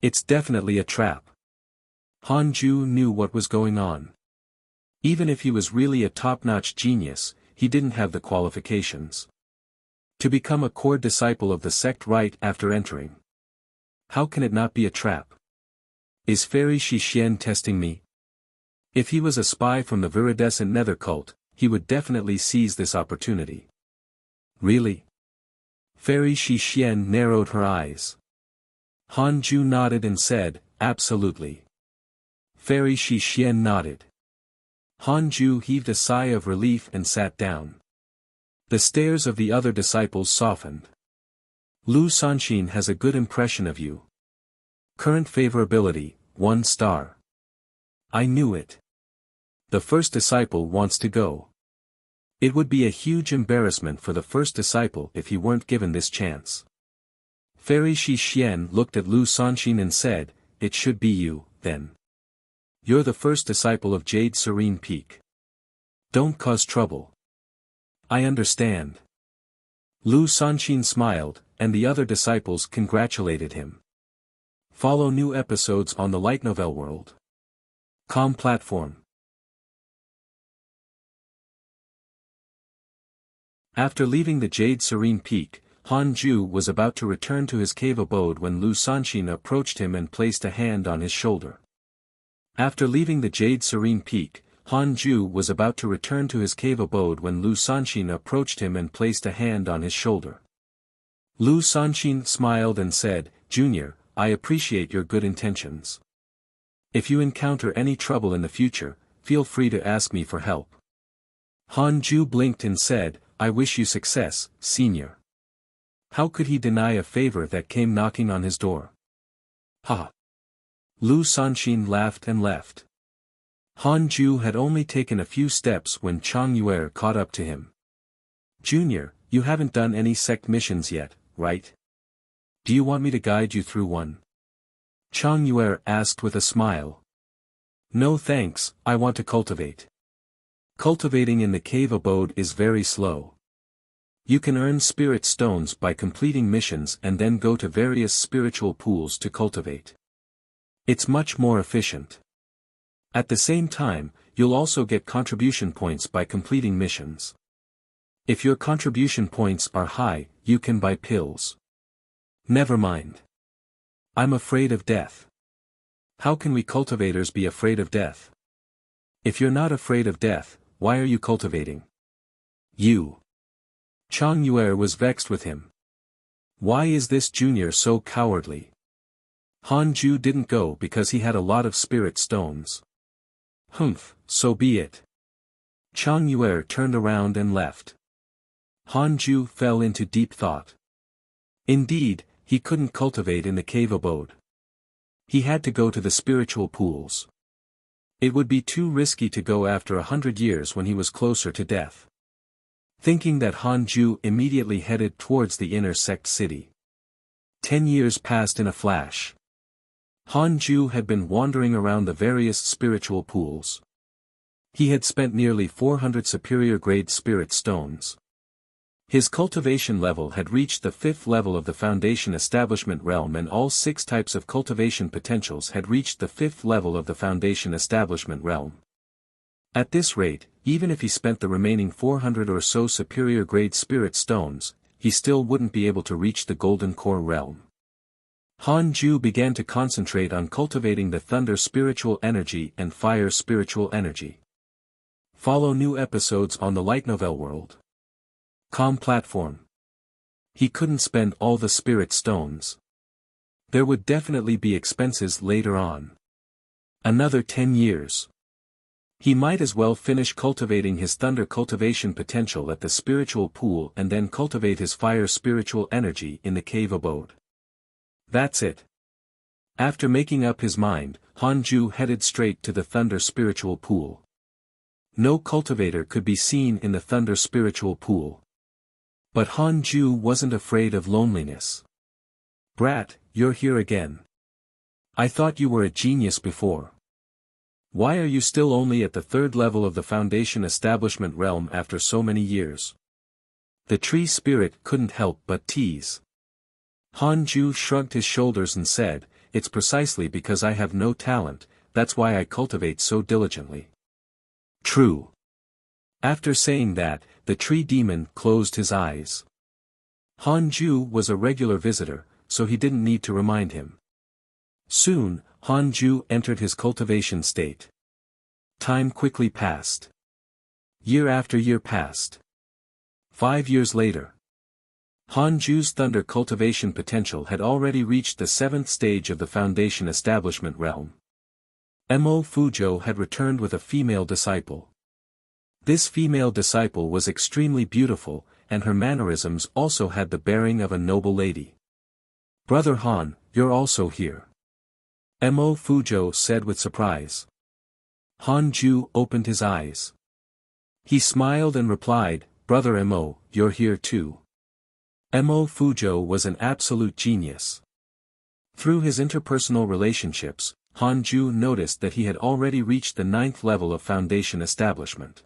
Speaker 1: It's definitely a trap. Han Ju knew what was going on. Even if he was really a top-notch genius, he didn't have the qualifications to become a core disciple of the sect right after entering. How can it not be a trap? Is Fairy Shi Xian testing me? If he was a spy from the Viridescent Nether cult, he would definitely seize this opportunity. Really? Fairy Shi Xian narrowed her eyes. Han Ju nodded and said, absolutely. Fairy Shi Xian nodded. Han Ju heaved a sigh of relief and sat down. The stares of the other disciples softened. Lu Sanxin has a good impression of you. Current favorability, 1 star. I knew it. The first disciple wants to go. It would be a huge embarrassment for the first disciple if he weren't given this chance. Fairy Shi Xian looked at Lu Sanxin and said, it should be you, then. You're the first disciple of Jade Serene Peak. Don't cause trouble. I understand. Lu Sanxin smiled, and the other disciples congratulated him. Follow new episodes on the Light Novel World. Com platform. After leaving the Jade Serene Peak, Han Ju was about to return to his cave abode when Lu Sanxin approached him and placed a hand on his shoulder. After leaving the Jade Serene Peak, Han Ju was about to return to his cave abode when Lu Sanxin approached him and placed a hand on his shoulder. Lu Sanxin smiled and said, Junior, I appreciate your good intentions. If you encounter any trouble in the future, feel free to ask me for help. Han Ju blinked and said, I wish you success, Senior. How could he deny a favor that came knocking on his door? Ha! Lu Sanxin laughed and left. Han Ju had only taken a few steps when Chang Yuer caught up to him. Junior, you haven't done any sect missions yet, right? Do you want me to guide you through one? Chang Yuer asked with a smile. No thanks, I want to cultivate. Cultivating in the cave abode is very slow. You can earn spirit stones by completing missions and then go to various spiritual pools to cultivate. It's much more efficient. At the same time, you'll also get contribution points by completing missions. If your contribution points are high, you can buy pills. Never mind. I'm afraid of death. How can we cultivators be afraid of death? If you're not afraid of death, why are you cultivating? You. Chang Yuer was vexed with him. Why is this junior so cowardly? Han Ju didn't go because he had a lot of spirit stones. Humph, so be it. Chang Yue turned around and left. Han Ju fell into deep thought. Indeed, he couldn't cultivate in the cave abode. He had to go to the spiritual pools. It would be too risky to go after 100 years when he was closer to death. Thinking that, Han Ju immediately headed towards the inner sect city. 10 years passed in a flash. Han Ju had been wandering around the various spiritual pools. He had spent nearly 400 superior-grade spirit stones. His cultivation level had reached the 5th level of the Foundation Establishment realm, and all 6 types of cultivation potentials had reached the 5th level of the Foundation Establishment realm. At this rate, even if he spent the remaining 400 or so superior-grade spirit stones, he still wouldn't be able to reach the Golden Core realm. Han Ju began to concentrate on cultivating the Thunder spiritual energy and Fire spiritual energy. Follow new episodes on the Light Novel World. Com platform. He couldn't spend all the spirit stones. There would definitely be expenses later on. Another 10 years. He might as well finish cultivating his Thunder cultivation potential at the spiritual pool and then cultivate his Fire spiritual energy in the cave abode. That's it. After making up his mind, Han Ju headed straight to the Thunder spiritual pool. No cultivator could be seen in the Thunder spiritual pool. But Han Ju wasn't afraid of loneliness. Brat, you're here again. I thought you were a genius before. Why are you still only at the 3rd level of the Foundation Establishment realm after so many years? The tree spirit couldn't help but tease. Han Ju shrugged his shoulders and said, "It's precisely because I have no talent, that's why I cultivate so diligently." True. After saying that, the tree demon closed his eyes. Han Ju was a regular visitor, so he didn't need to remind him. Soon, Han Ju entered his cultivation state. Time quickly passed. Year after year passed. 5 years later. Han Ju's Thunder cultivation potential had already reached the 7th stage of the Foundation Establishment realm. Mo Fuzhou had returned with a female disciple. This female disciple was extremely beautiful, and her mannerisms also had the bearing of a noble lady. "Brother Han, you're also here," Mo Fuzhou said with surprise. Han Ju opened his eyes. He smiled and replied, "Brother Mo, you're here too." Mo Fuzhou was an absolute genius. Through his interpersonal relationships, Han Ju noticed that he had already reached the 9th level of Foundation Establishment.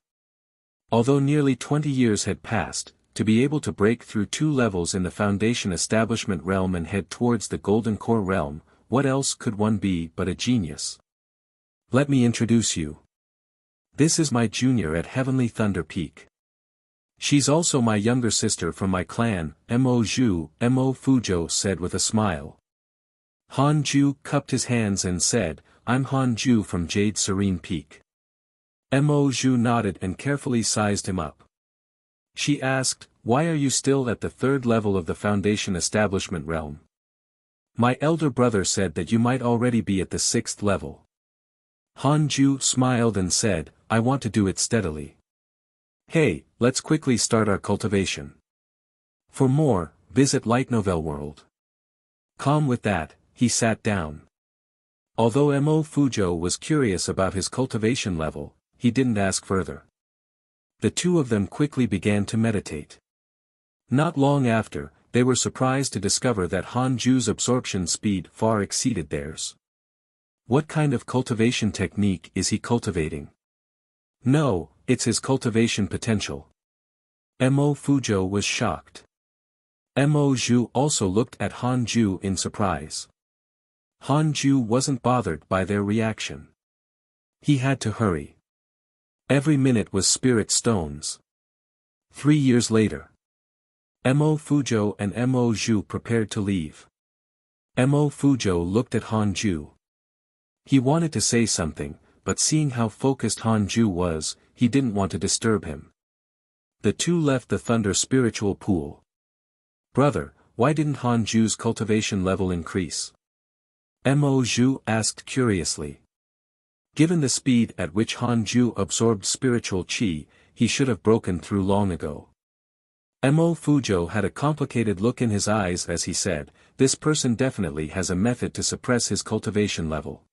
Speaker 1: Although nearly 20 years had passed, to be able to break through 2 levels in the Foundation Establishment realm and head towards the Golden Core realm, what else could one be but a genius? Let me introduce you. This is my junior at Heavenly Thunder Peak. She's also my younger sister from my clan, Mo Zhu, Mo Fuzhou said with a smile. Han Ju cupped his hands and said, "I'm Han Ju from Jade Serene Peak." Mo Zhu nodded and carefully sized him up. She asked, "Why are you still at the 3rd level of the Foundation Establishment realm?" "My elder brother said that you might already be at the 6th level." Han Ju smiled and said, "I want to do it steadily. Hey, let's quickly start our cultivation. For more, visit Light Novel World." Calm with that, he sat down. Although Mo Fuzhou was curious about his cultivation level, he didn't ask further. The two of them quickly began to meditate. Not long after, they were surprised to discover that Han Ju's absorption speed far exceeded theirs. What kind of cultivation technique is he cultivating? No, it's his cultivation potential. Mo Fuzhou was shocked. Mo Zhu also looked at Han Ju in surprise. Han Ju wasn't bothered by their reaction. He had to hurry. Every minute was spirit stones. 3 years later. Mo Fuzhou and Mo Zhu prepared to leave. Mo Fuzhou looked at Han Ju. He wanted to say something, but seeing how focused Han Ju was, he didn't want to disturb him. The two left the Thunder spiritual pool. "Brother, why didn't Han Ju's cultivation level increase?" Mo Zhu asked curiously. Given the speed at which Han Ju absorbed spiritual qi, he should have broken through long ago. Mo Fuzhou had a complicated look in his eyes as he said, "This person definitely has a method to suppress his cultivation level.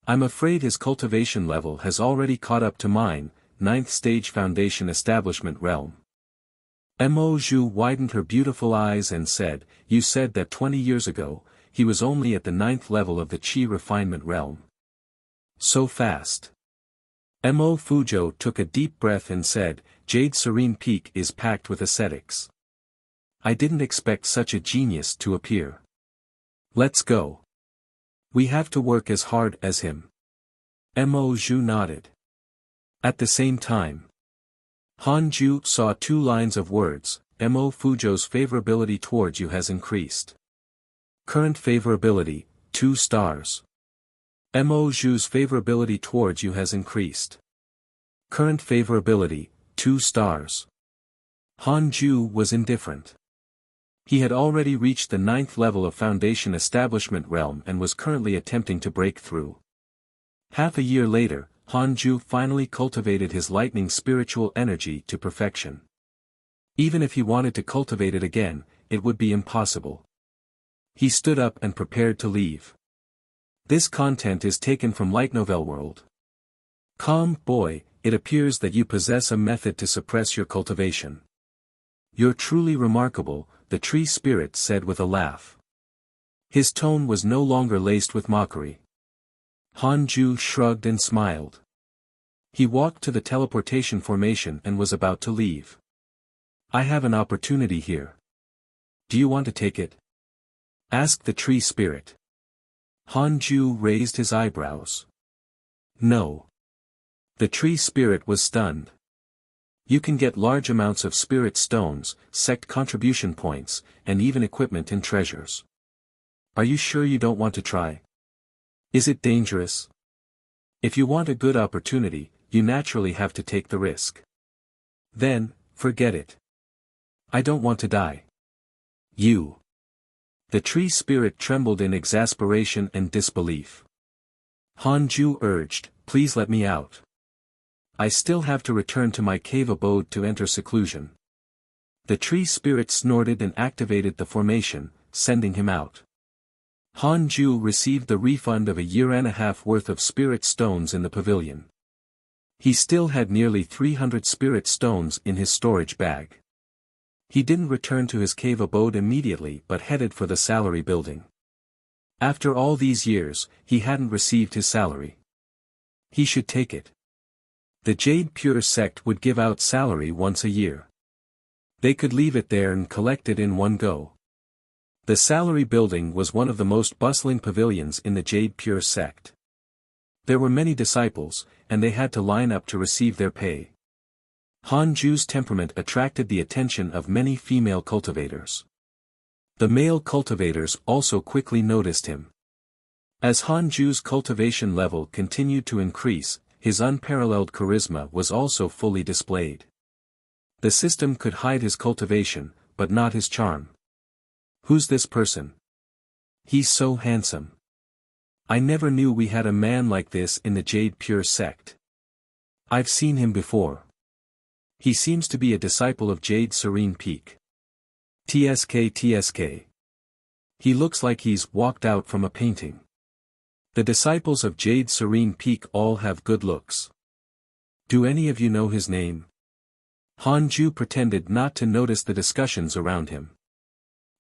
Speaker 1: I'm afraid his cultivation level has already caught up to mine, 9th stage foundation establishment realm." Mo Zhu widened her beautiful eyes and said, "You said that 20 years ago, he was only at the 9th level of the qi refinement realm. So fast." Mo Fuzhou took a deep breath and said, "Jade Serene Peak is packed with ascetics. I didn't expect such a genius to appear. Let's go. We have to work as hard as him." Mo Zhu nodded. At the same time, Han Ju saw 2 lines of words. Mo Fuzhou's favorability towards you has increased. Current favorability, 2 stars. Mo Zhu's favorability towards you has increased. Current favorability, 2 stars. Han Ju was indifferent. He had already reached the 9th level of Foundation Establishment Realm and was currently attempting to break through. Half a year later, Han Ju finally cultivated his lightning spiritual energy to perfection. Even if he wanted to cultivate it again, it would be impossible. He stood up and prepared to leave. This content is taken from Light Novel World. Boy, it appears that you possess a method to suppress your cultivation. You're truly remarkable, the tree spirit said with a laugh. His tone was no longer laced with mockery. Han Ju shrugged and smiled. He walked to the teleportation formation and was about to leave. "I have an opportunity here. Do you want to take it?" asked the tree spirit. Han Ju raised his eyebrows. "No." The tree spirit was stunned. "You can get large amounts of spirit stones, sect contribution points, and even equipment and treasures. Are you sure you don't want to try? Is it dangerous? If you want a good opportunity, you naturally have to take the risk. Then, forget it. I don't want to die." "You." The tree spirit trembled in exasperation and disbelief. Han Ju urged, "Please let me out. I still have to return to my cave abode to enter seclusion." The tree spirit snorted and activated the formation, sending him out. Han Ju received the refund of a year and a half worth of spirit stones in the pavilion. He still had nearly 300 spirit stones in his storage bag. He didn't return to his cave abode immediately but headed for the salary building. After all these years, he hadn't received his salary. He should take it. The Jade Pure sect would give out salary once a year. They could leave it there and collect it in one go. The salary building was one of the most bustling pavilions in the Jade Pure sect. There were many disciples, and they had to line up to receive their pay. Han Ju's temperament attracted the attention of many female cultivators. The male cultivators also quickly noticed him. As Han Ju's cultivation level continued to increase, his unparalleled charisma was also fully displayed. The system could hide his cultivation, but not his charm. "Who's this person? He's so handsome. I never knew we had a man like this in the Jade Pure sect. I've seen him before. He seems to be a disciple of Jade Serene Peak. TSK. He looks like he's walked out from a painting. The disciples of Jade Serene Peak all have good looks. Do any of you know his name?" Han Ju pretended not to notice the discussions around him.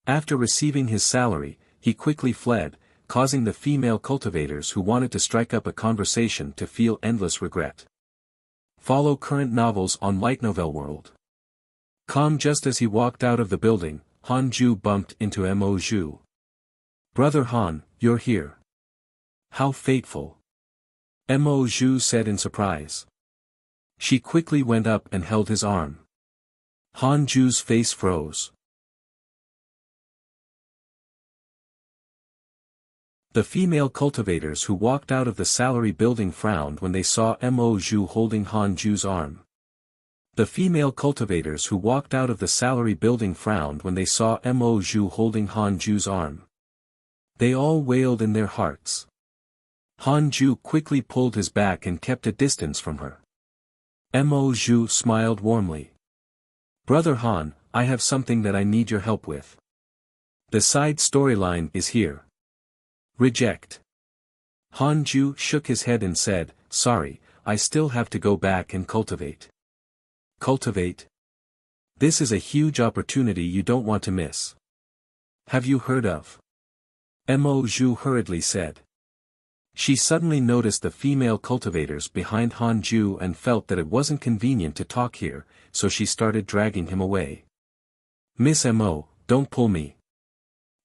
Speaker 1: After receiving his salary, he quickly fled, causing the female cultivators who wanted to strike up a conversation to feel endless regret. Follow current novels on Light Novel World. Just as he walked out of the building, Han Ju bumped into Mo Zhu. "Brother Han, you're here. How fateful." Mo Zhu said in surprise. She quickly went up and held his arm. Han Ju's face froze. The female cultivators who walked out of the salary building frowned when they saw Mo Zhu holding Han Ju's arm. The female cultivators who walked out of the salary building frowned when they saw Mo Zhu holding Han Ju's arm. They all wailed in their hearts. Han Ju quickly pulled his back and kept a distance from her. Mo Zhu smiled warmly. Brother Han, I have something that I need your help with. The side storyline is here. Reject. Han Ju shook his head and said, sorry, I still have to go back and cultivate. Cultivate? This is a huge opportunity you don't want to miss. Have you heard of? Mo Zhu hurriedly said. She suddenly noticed the female cultivators behind Han Ju and felt that it wasn't convenient to talk here, so she started dragging him away. Miss Mo, don't pull me.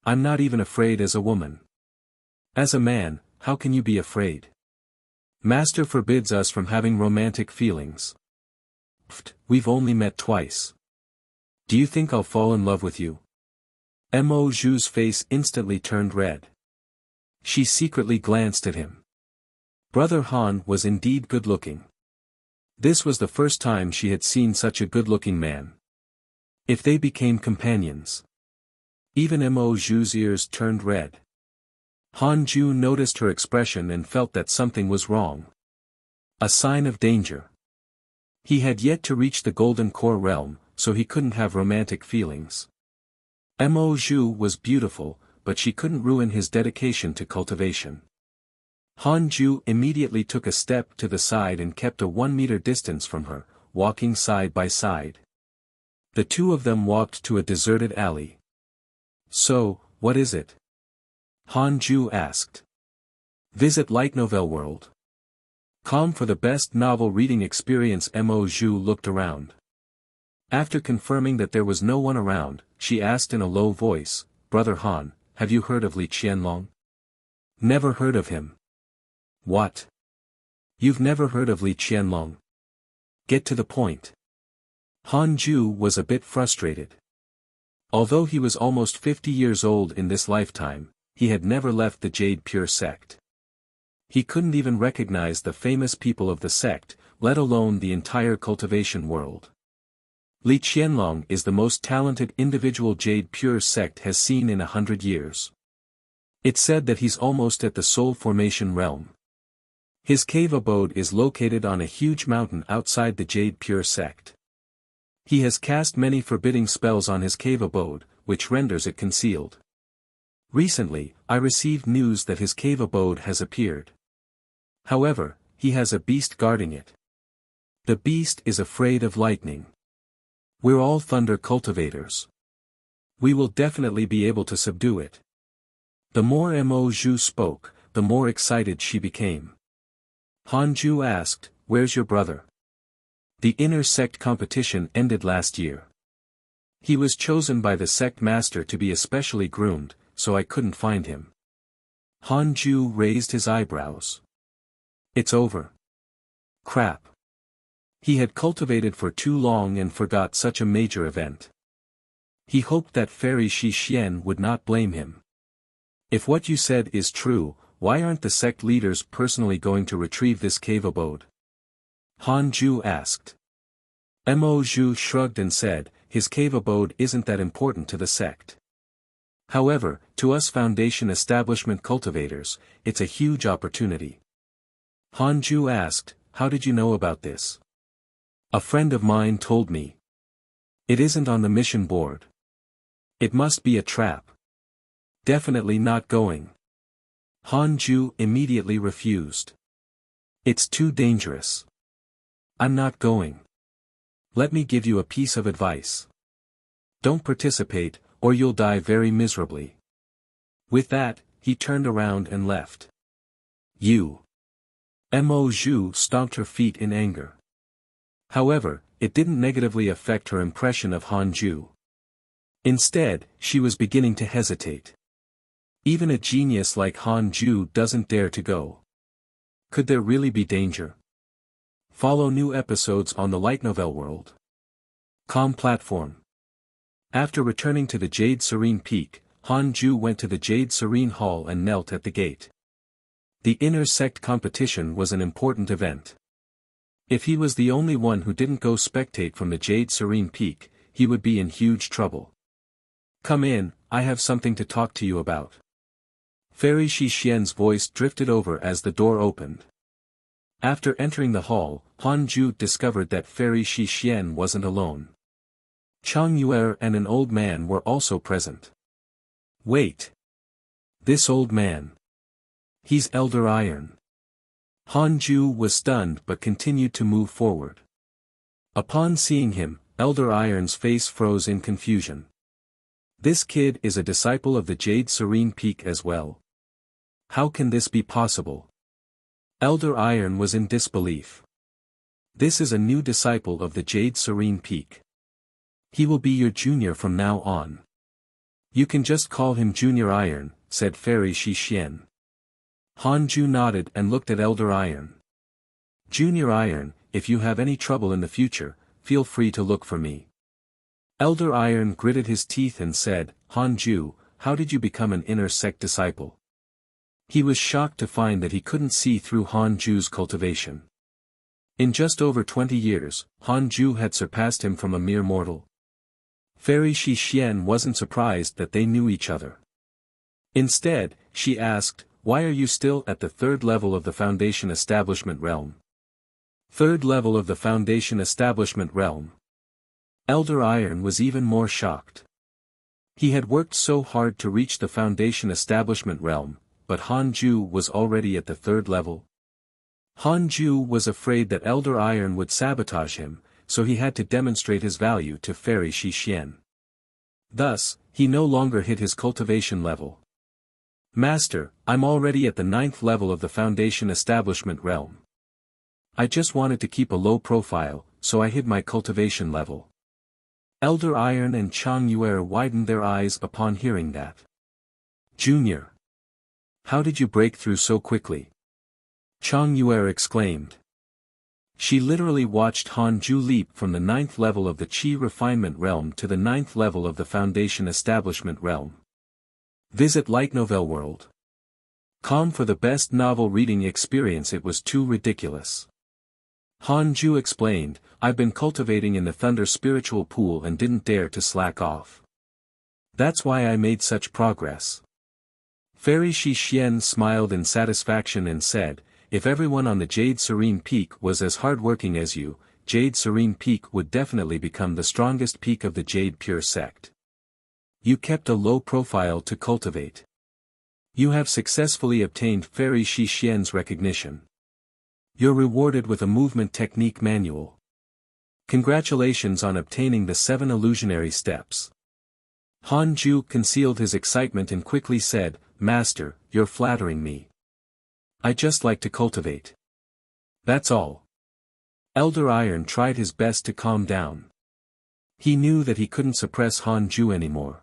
Speaker 1: I'm not even afraid as a woman. As a man, how can you be afraid? Master forbids us from having romantic feelings. Pfft, we've only met twice. Do you think I'll fall in love with you? Mo Zhu's face instantly turned red. She secretly glanced at him. Brother Han was indeed good-looking. This was the first time she had seen such a good-looking man. If they became companions. Even Mo Zhu's ears turned red. Han Ju noticed her expression and felt that something was wrong. A sign of danger. He had yet to reach the Golden Core realm, so he couldn't have romantic feelings. Mo Zhu was beautiful, but she couldn't ruin his dedication to cultivation. Han Ju immediately took a step to the side and kept a 1-meter distance from her, walking side by side. The two of them walked to a deserted alley. So, what is it? Han Ju asked. Visit Light Novel World. Com for the best novel reading experience. Mo Zhu looked around. After confirming that there was no one around, she asked in a low voice, Brother Han, have you heard of Li Qianlong? Never heard of him. What? You've never heard of Li Qianlong? Get to the point. Han Ju was a bit frustrated. Although he was almost 50 years old in this lifetime, he had never left the Jade Pure sect. He couldn't even recognize the famous people of the sect, let alone the entire cultivation world. Li Qianlong is the most talented individual Jade Pure sect has seen in 100 years. It's said that he's almost at the soul formation realm. His cave abode is located on a huge mountain outside the Jade Pure sect. He has cast many forbidding spells on his cave abode, which renders it concealed. Recently, I received news that his cave abode has appeared. However, he has a beast guarding it. The beast is afraid of lightning. We're all thunder cultivators. We will definitely be able to subdue it. The more Mo Zhu spoke, the more excited she became. Han Ju asked, where's your brother? The inner sect competition ended last year. He was chosen by the sect master to be especially groomed, so I couldn't find him. Han Ju raised his eyebrows. It's over. Crap. He had cultivated for too long and forgot such a major event. He hoped that Fairy Shi Xian would not blame him. If what you said is true, why aren't the sect leaders personally going to retrieve this cave abode? Han Ju asked. Mo Zhu shrugged and said, his cave abode isn't that important to the sect. However, to us Foundation Establishment cultivators, it's a huge opportunity. Han Ju asked, how did you know about this? A friend of mine told me. It isn't on the mission board. It must be a trap. Definitely not going. Han Ju immediately refused. It's too dangerous. I'm not going. Let me give you a piece of advice. Don't participate, or you'll die very miserably. With that, he turned around and left. You. Mo Zhu stomped her feet in anger. However, it didn't negatively affect her impression of Han Ju. Instead, she was beginning to hesitate. Even a genius like Han Ju doesn't dare to go. Could there really be danger? Follow new episodes on the Light Novel World. Com platform. After returning to the Jade Serene Peak, Han Ju went to the Jade Serene Hall and knelt at the gate. The inner sect competition was an important event. If he was the only one who didn't go spectate from the Jade Serene Peak, he would be in huge trouble. Come in, I have something to talk to you about. Fairy Shi Xian's voice drifted over as the door opened. After entering the hall, Han Ju discovered that Fairy Shi Xian wasn't alone. Chang Yuer and an old man were also present. Wait. This old man. He's Elder Iron. Han Ju was stunned but continued to move forward. Upon seeing him, Elder Iron's face froze in confusion. This kid is a disciple of the Jade Serene Peak as well. How can this be possible? Elder Iron was in disbelief. This is a new disciple of the Jade Serene Peak. He will be your junior from now on. You can just call him Junior Iron, said Fairy Shi Xian. Han Ju nodded and looked at Elder Iron. Junior Iron, if you have any trouble in the future, feel free to look for me. Elder Iron gritted his teeth and said, Han Ju, how did you become an inner sect disciple? He was shocked to find that he couldn't see through Han Ju's cultivation. In just over 20 years, Han Ju had surpassed him from a mere mortal. Fairy Shi Xian wasn't surprised that they knew each other. Instead, she asked, why are you still at the third level of the Foundation Establishment Realm? Third level of the Foundation Establishment Realm. Elder Iron was even more shocked. He had worked so hard to reach the Foundation Establishment Realm, but Han Ju was already at the third level. Han Ju was afraid that Elder Iron would sabotage him, so he had to demonstrate his value to Fairy Shi Xian. Thus, he no longer hit his cultivation level. Master, I'm already at the 9th level of the Foundation Establishment Realm. I just wanted to keep a low profile, so I hid my cultivation level. Elder Iron and Chang Yuer widened their eyes upon hearing that. Junior. How did you break through so quickly? Chang Yuer exclaimed. She literally watched Han Ju leap from the 9th level of the Qi Refinement Realm to the 9th level of the Foundation Establishment Realm. Visit Light Novel World. Com for the best novel reading experience. It was too ridiculous. Han Ju explained, I've been cultivating in the Thunder Spiritual Pool and didn't dare to slack off. That's why I made such progress. Fairy Shi Xian smiled in satisfaction and said, if everyone on the Jade Serene Peak was as hardworking as you, Jade Serene Peak would definitely become the strongest peak of the Jade Pure sect. You kept a low profile to cultivate. You have successfully obtained Fairy Shi Xian's recognition. You're rewarded with a movement technique manual. Congratulations on obtaining the 7 illusionary steps. Han Ju concealed his excitement and quickly said, Master, you're flattering me. I just like to cultivate. That's all. Elder Iron tried his best to calm down. He knew that he couldn't suppress Han Ju anymore.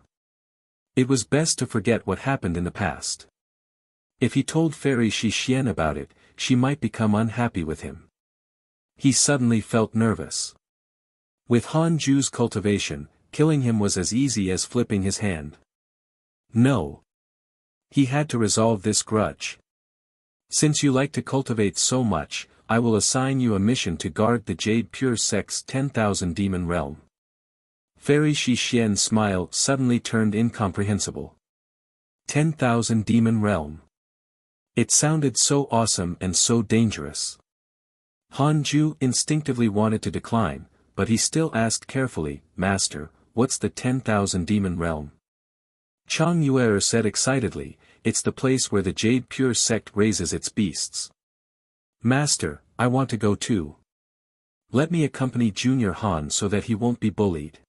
Speaker 1: It was best to forget what happened in the past. If he told Fairy Shi Xian about it, she might become unhappy with him. He suddenly felt nervous. With Han Ju's cultivation, killing him was as easy as flipping his hand. No. He had to resolve this grudge. Since you like to cultivate so much, I will assign you a mission to guard the Jade Pure Sect's 10,000 Demon Realm. Fairy Shi Xian's smile suddenly turned incomprehensible. 10,000 Demon Realm. It sounded so awesome and so dangerous. Han Ju instinctively wanted to decline, but he still asked carefully, Master, what's the 10,000 Demon Realm? Chang Yuer said excitedly, it's the place where the Jade Pure sect raises its beasts. Master, I want to go too. Let me accompany Junior Han so that he won't be bullied.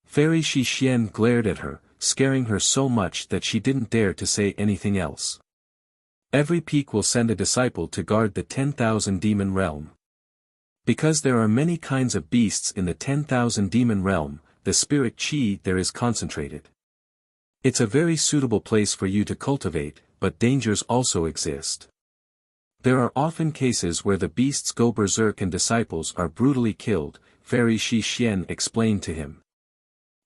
Speaker 1: Fairy Shi Xian glared at her, scaring her so much that she didn't dare to say anything else. Every peak will send a disciple to guard the 10,000 Demon Realm. Because there are many kinds of beasts in the 10,000 Demon Realm, the spirit Qi there is concentrated. It's a very suitable place for you to cultivate, but dangers also exist. There are often cases where the beasts go berserk and disciples are brutally killed, Fairy Shi Xian explained to him.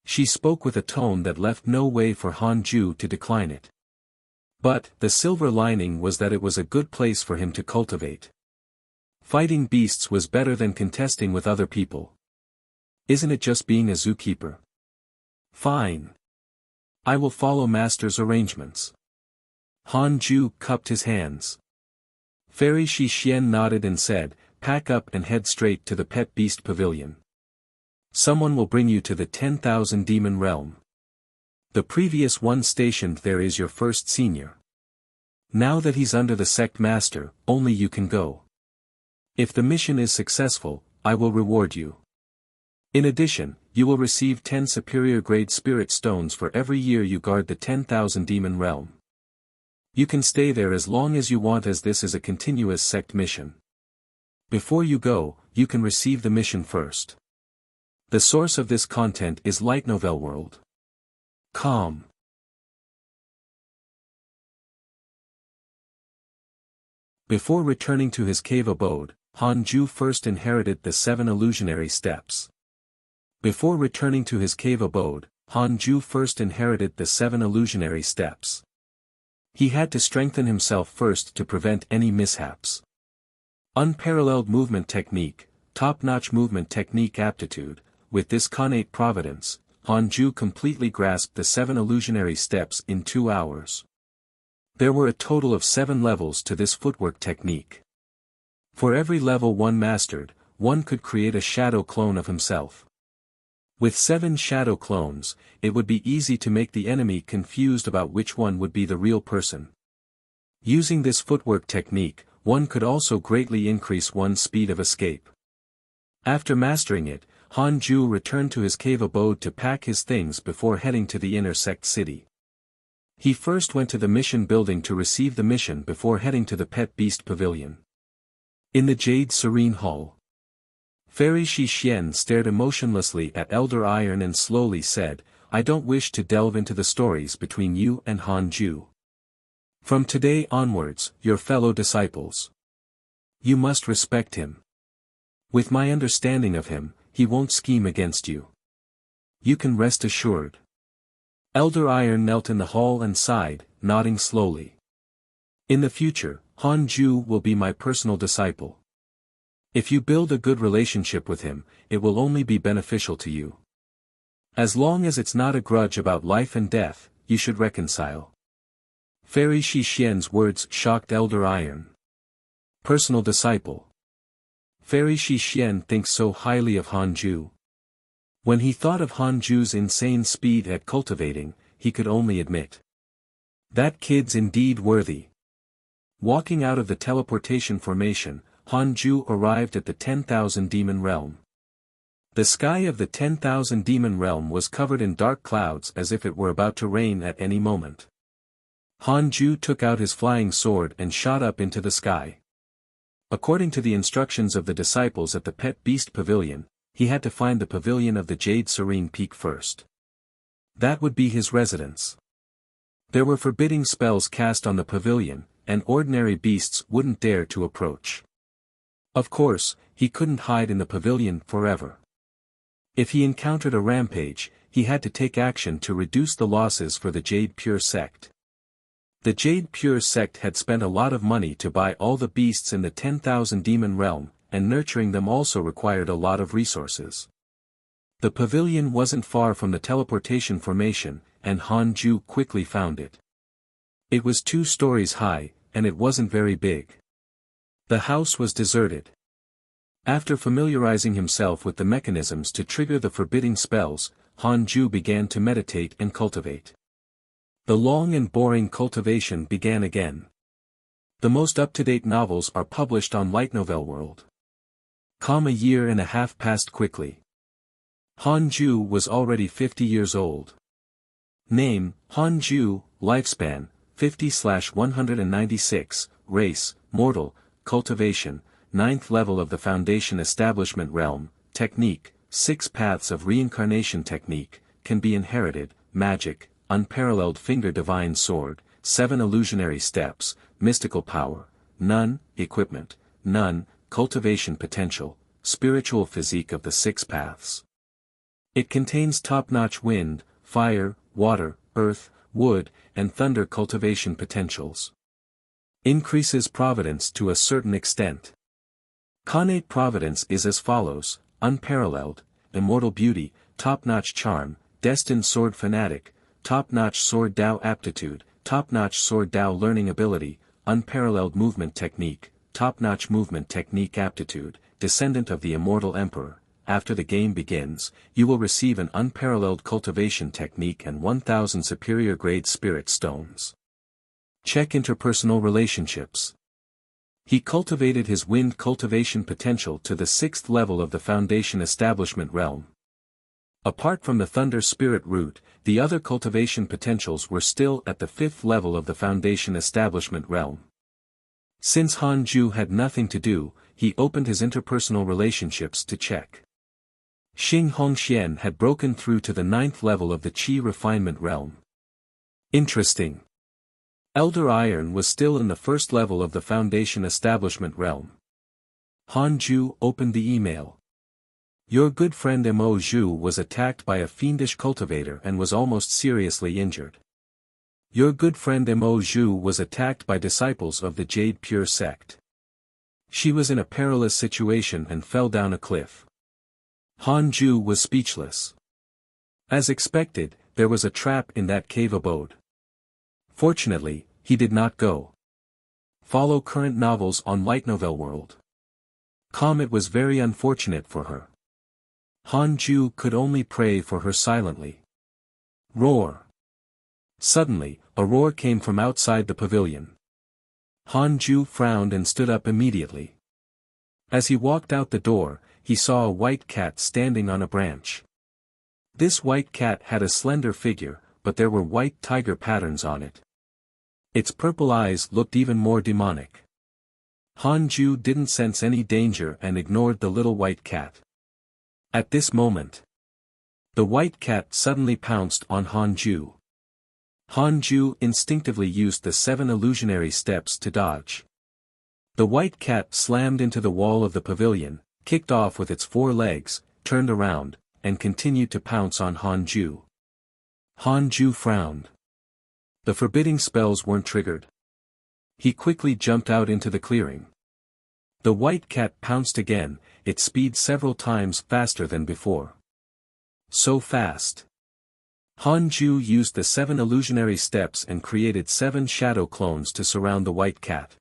Speaker 1: She spoke with a tone that left no way for Han Ju to decline it. But, the silver lining was that it was a good place for him to cultivate. Fighting beasts was better than contesting with other people. Isn't it just being a zookeeper? Fine. I will follow Master's arrangements. Han Ju cupped his hands. Fairy Shi Xian nodded and said, "Pack up and head straight to the Pet Beast Pavilion. Someone will bring you to the 10,000 Demon Realm. The previous one stationed there is your first senior. Now that he's under the sect master, only you can go. If the mission is successful, I will reward you. In addition, you will receive 10 superior grade spirit stones for every year you guard the 10,000 Demon Realm. You can stay there as long as you want as this is a continuous sect mission. Before you go, you can receive the mission first." The source of this content is Light Novel World. Com. Before returning to his cave abode, Han Ju first inherited the 7 illusionary steps. Before returning to his cave abode, Han Ju first inherited the 7 illusionary steps. He had to strengthen himself first to prevent any mishaps. Unparalleled movement technique, top-notch movement technique aptitude. With this connate providence, Han Ju completely grasped the 7 illusionary steps in 2 hours. There were a total of 7 levels to this footwork technique. For every level one mastered, one could create a shadow clone of himself. With 7 shadow clones, it would be easy to make the enemy confused about which one would be the real person. Using this footwork technique, one could also greatly increase one's speed of escape. After mastering it, Han Ju returned to his cave abode to pack his things before heading to the inner sect city. He first went to the mission building to receive the mission before heading to the Pet Beast Pavilion. In the Jade Serene Hall, Fairy Shi Xian stared emotionlessly at Elder Iron and slowly said, "I don't wish to delve into the stories between you and Han Ju. From today onwards, your fellow disciples. You must respect him. With my understanding of him, he won't scheme against you. You can rest assured." Elder Iron knelt in the hall and sighed, nodding slowly. "In the future, Han Ju will be my personal disciple. If you build a good relationship with him, it will only be beneficial to you. As long as it's not a grudge about life and death, you should reconcile." Fairy Shi Xian's words shocked Elder Iron. Personal disciple. Fairy Shi Xian thinks so highly of Han Ju. When he thought of Han Ju's insane speed at cultivating, he could only admit, "That kid's indeed worthy." Walking out of the teleportation formation, Han Ju arrived at the 10,000 Demon Realm. The sky of the 10,000 Demon Realm was covered in dark clouds as if it were about to rain at any moment. Han Ju took out his flying sword and shot up into the sky. According to the instructions of the disciples at the Pet Beast Pavilion, he had to find the pavilion of the Jade Serene Peak first. That would be his residence. There were forbidding spells cast on the pavilion, and ordinary beasts wouldn't dare to approach. Of course, he couldn't hide in the pavilion forever. If he encountered a rampage, he had to take action to reduce the losses for the Jade Pure sect. The Jade Pure sect had spent a lot of money to buy all the beasts in the 10,000 Demon Realm, and nurturing them also required a lot of resources. The pavilion wasn't far from the teleportation formation, and Han Ju quickly found it. It was 2 stories high, and it wasn't very big. The house was deserted. After familiarizing himself with the mechanisms to trigger the forbidding spells, Han Ju began to meditate and cultivate. The long and boring cultivation began again. The most up-to-date novels are published on Light Novel World. A year and a half passed quickly. Han Ju was already 50 years old. Name, Han Ju, lifespan, 50/196, race, mortal, cultivation, 9th level of the Foundation Establishment Realm, technique, 6 paths of reincarnation technique, can be inherited, magic, unparalleled finger divine sword, 7 illusionary steps, mystical power, none, equipment, none, cultivation potential, spiritual physique of the 6 paths. It contains top-notch wind, fire, water, earth, wood, and thunder cultivation potentials. Increases providence to a certain extent. Connate providence is as follows: unparalleled, immortal beauty, top-notch charm, destined sword fanatic, top-notch sword Dao aptitude, top-notch sword Dao learning ability, unparalleled movement technique, top-notch movement technique aptitude, descendant of the immortal emperor. After the game begins, you will receive an unparalleled cultivation technique and 1000 superior grade spirit stones. Check interpersonal relationships. He cultivated his wind cultivation potential to the 6th level of the foundation establishment realm. Apart from the thunder spirit root, the other cultivation potentials were still at the 5th level of the foundation establishment realm. Since Han Ju had nothing to do, he opened his interpersonal relationships to check. Xing Hongxian had broken through to the 9th level of the Qi refinement realm. Interesting. Elder Iron was still in the 1st level of the foundation establishment realm. Han Ju opened the email. Your good friend Mo Zhu was attacked by a fiendish cultivator and was almost seriously injured. Your good friend Mo Zhu was attacked by disciples of the Jade Pure sect. She was in a perilous situation and fell down a cliff. Han Ju was speechless. As expected, there was a trap in that cave abode. Fortunately, he did not go. Follow current novels on Light Novel World. It was very unfortunate for her. Han Ju could only pray for her silently. Roar. Suddenly, a roar came from outside the pavilion. Han Ju frowned and stood up immediately. As he walked out the door, he saw a white cat standing on a branch. This white cat had a slender figure, but there were white tiger patterns on it. Its purple eyes looked even more demonic. Han Ju didn't sense any danger and ignored the little white cat. At this moment, the white cat suddenly pounced on Han Ju. Han Ju instinctively used the 7 illusionary steps to dodge. The white cat slammed into the wall of the pavilion, kicked off with its 4 legs, turned around, and continued to pounce on Han Ju. Han Ju frowned. The forbidding spells weren't triggered. He quickly jumped out into the clearing. The white cat pounced again, its speed several times faster than before. So fast. Han Ju used the 7 illusionary steps and created 7 shadow clones to surround the white cat.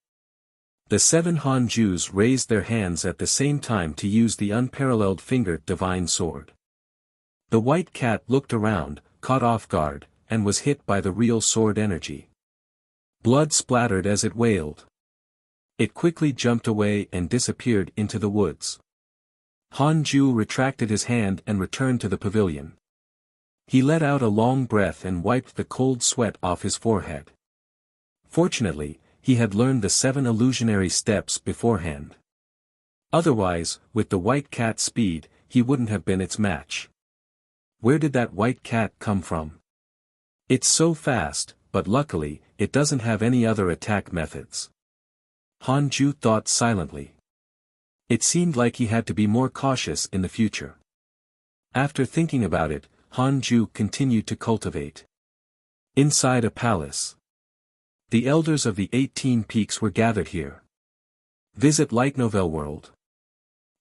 Speaker 1: The 7 Han Jus raised their hands at the same time to use the unparalleled fingered divine sword. The white cat looked around, caught off guard, and was hit by the real sword energy. Blood splattered as it wailed. It quickly jumped away and disappeared into the woods. Han Ju retracted his hand and returned to the pavilion. He let out a long breath and wiped the cold sweat off his forehead. Fortunately, he had learned the 7 illusionary steps beforehand. Otherwise, with the white cat's speed, he wouldn't have been its match. Where did that white cat come from? It's so fast, but luckily, it doesn't have any other attack methods. Han Ju thought silently. It seemed like he had to be more cautious in the future. After thinking about it, Han Ju continued to cultivate. Inside a palace. The elders of the 18 peaks were gathered here. Visit Light Novel World.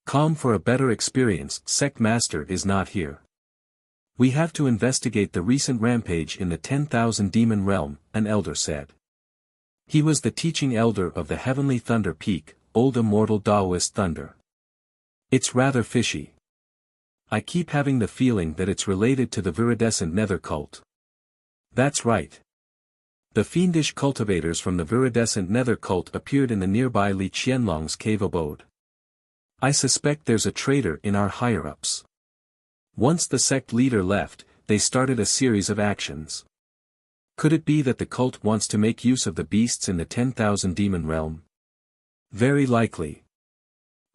Speaker 1: For a better experience, Sect Master is not here. We have to investigate the recent rampage in the 10,000 demon realm, an elder said. He was the teaching elder of the Heavenly Thunder Peak, old immortal Taoist thunder. It's rather fishy. I keep having the feeling that it's related to the viridescent nether cult. That's right. The fiendish cultivators from the viridescent nether cult appeared in the nearby Li Qianlong's cave abode. I suspect there's a traitor in our higher-ups. Once the sect leader left, they started a series of actions. Could it be that the cult wants to make use of the beasts in the 10,000 demon realm? Very likely.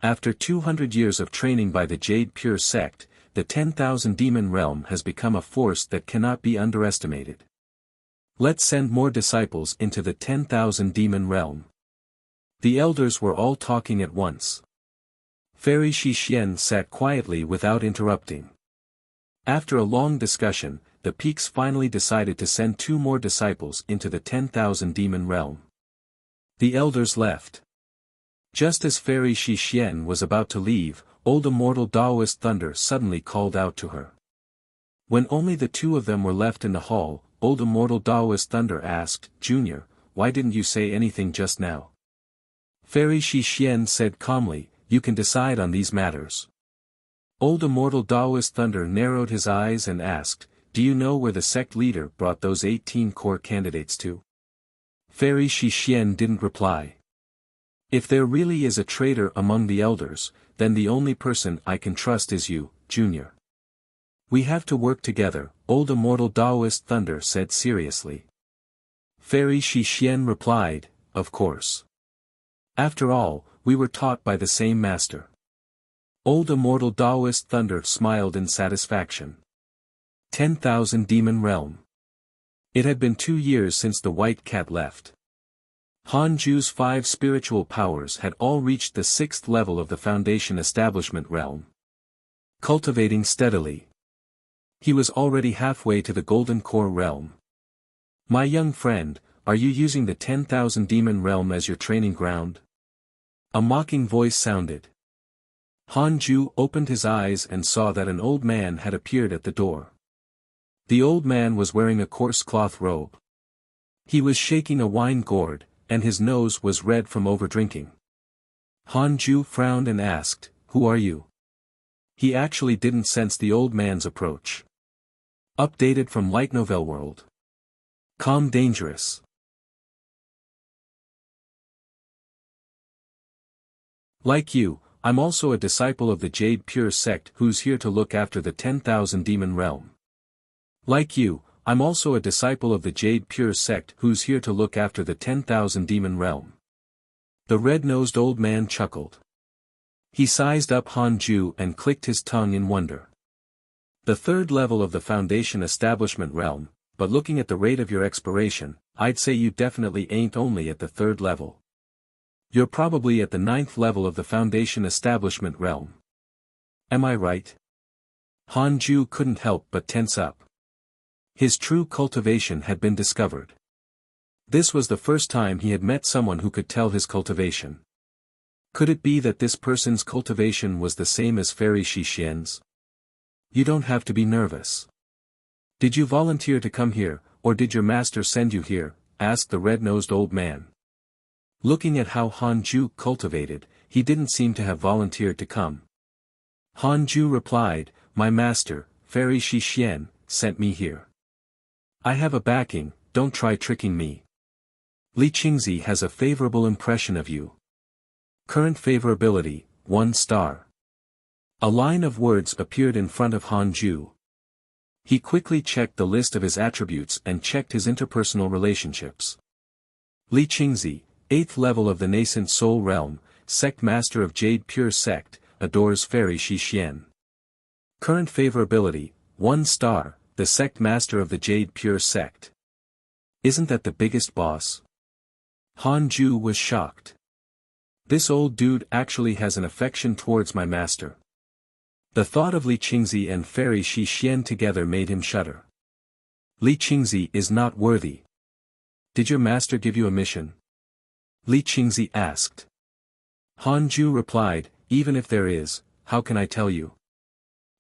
Speaker 1: After 200 years of training by the Jade Pure sect, the 10,000 demon realm has become a force that cannot be underestimated. Let's send more disciples into the 10,000 demon realm. The elders were all talking at once. Fairy Shixian sat quietly without interrupting. After a long discussion, the peaks finally decided to send 2 more disciples into the 10,000 demon realm. The elders left. Just as Fairy Shixian was about to leave, old immortal Taoist Thunder suddenly called out to her. When only the 2 of them were left in the hall, old immortal Daoist Thunder asked, Junior, why didn't you say anything just now? Fairy Shi Xian said calmly, you can decide on these matters. Old immortal Daoist Thunder narrowed his eyes and asked, do you know where the sect leader brought those 18 core candidates to? Fairy Shi Xian didn't reply. If there really is a traitor among the elders, then the only person I can trust is you, Junior. We have to work together, old immortal Daoist Thunder said seriously. Fairy Shi Xian replied, of course. After all, we were taught by the same master. Old immortal Daoist Thunder smiled in satisfaction. 10,000 Demon Realm. It had been 2 years since the White Cat left. Han Ju's 5 spiritual powers had all reached the 6th level of the Foundation Establishment Realm. Cultivating steadily. He was already halfway to the Golden Core Realm. My young friend, are you using the 10,000 Demon Realm as your training ground? A mocking voice sounded. Han Ju opened his eyes and saw that an old man had appeared at the door. The old man was wearing a coarse cloth robe. He was shaking a wine gourd, and his nose was red from overdrinking. Han Ju frowned and asked, who are you? He actually didn't sense the old man's approach. Updated from Light Novel World. Calm dangerous. Like you, I'm also a disciple of the Jade Pure sect who's here to look after the 10,000 Demon Realm. Like you, I'm also a disciple of the Jade Pure sect who's here to look after the 10,000 Demon Realm. The red-nosed old man chuckled. He sized up Han Ju and clicked his tongue in wonder. The 3rd level of the Foundation Establishment Realm, but looking at the rate of your expiration, I'd say you definitely ain't only at the 3rd level. You're probably at the 9th level of the Foundation Establishment Realm. Am I right? Han Ju couldn't help but tense up. His true cultivation had been discovered. This was the first time he had met someone who could tell his cultivation. Could it be that this person's cultivation was the same as Fairy Shi Xian's? You don't have to be nervous. Did you volunteer to come here, or did your master send you here? Asked the red-nosed old man. Looking at how Han Ju cultivated, he didn't seem to have volunteered to come. Han Ju replied, my master, Fairy Shi Xian, sent me here. I have a backing, don't try tricking me. Li Qingzi has a favorable impression of you. Current favorability, 1 star. A line of words appeared in front of Han Ju. He quickly checked the list of his attributes and checked his interpersonal relationships. Li Qingzi, 8th level of the Nascent Soul Realm, Sect Master of Jade Pure Sect, adores Fairy Shi Xian. Current favorability, 1 star, the Sect Master of the Jade Pure Sect. Isn't that the biggest boss? Han Ju was shocked. This old dude actually has an affection towards my master. The thought of Li Qingzi and Fairy Shi Xian together made him shudder. Li Qingzi is not worthy. Did your master give you a mission? Li Qingzi asked. Han Ju replied, even if there is, how can I tell you?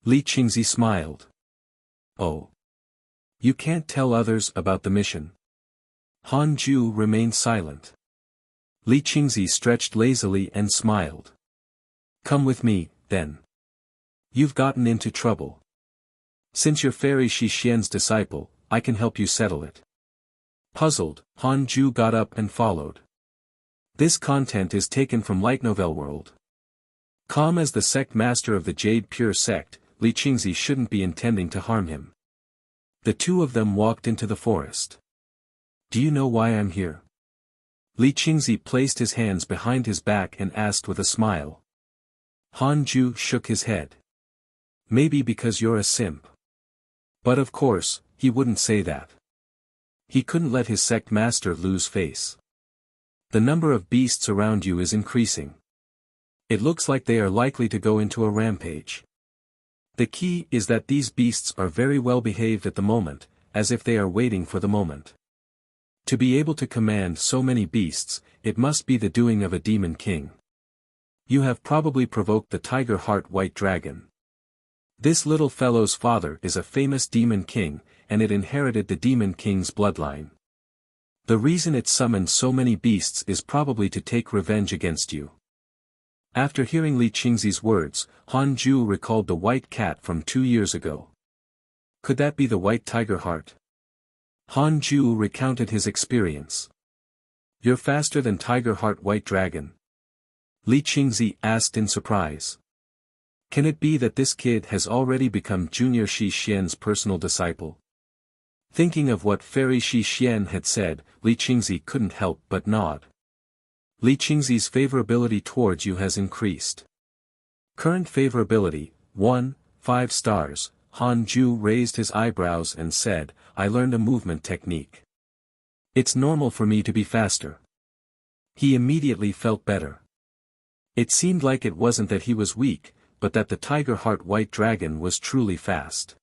Speaker 1: Li Qingzi smiled. Oh. You can't tell others about the mission. Han Ju remained silent. Li Qingzi stretched lazily and smiled. Come with me, then. You've gotten into trouble. Since you're Fairy Shi Xian's disciple, I can help you settle it. Puzzled, Han Ju got up and followed. This content is taken from Light Novel World. Calm as the sect master of the Jade Pure sect, Li Qingzi shouldn't be intending to harm him. The two of them walked into the forest. Do you know why I'm here? Li Qingzi placed his hands behind his back and asked with a smile. Han Ju shook his head. Maybe because you're a simp. But of course, he wouldn't say that. He couldn't let his sect master lose face. The number of beasts around you is increasing. It looks like they are likely to go into a rampage. The key is that these beasts are very well behaved at the moment, as if they are waiting for the moment. To be able to command so many beasts, it must be the doing of a demon king. You have probably provoked the tiger heart white dragon. This little fellow's father is a famous demon king, and it inherited the Demon King's bloodline. The reason it summoned so many beasts is probably to take revenge against you. After hearing Li Qingzi's words, Han Ju recalled the white cat from 2 years ago. Could that be the white tiger heart? Han Ju recounted his experience. You're faster than Tiger Heart White Dragon? Li Qingzi asked in surprise. Can it be that this kid has already become Junior Shi Xian's personal disciple? Thinking of what Fairy Shi Xian had said, Li Qingzi couldn't help but nod. Li Qingzi's favorability towards you has increased. Current favorability, 1, 5 stars. Han Ju raised his eyebrows and said, I learned a movement technique. It's normal for me to be faster. He immediately felt better. It seemed like it wasn't that he was weak, but that the Tiger Heart White Dragon was truly fast.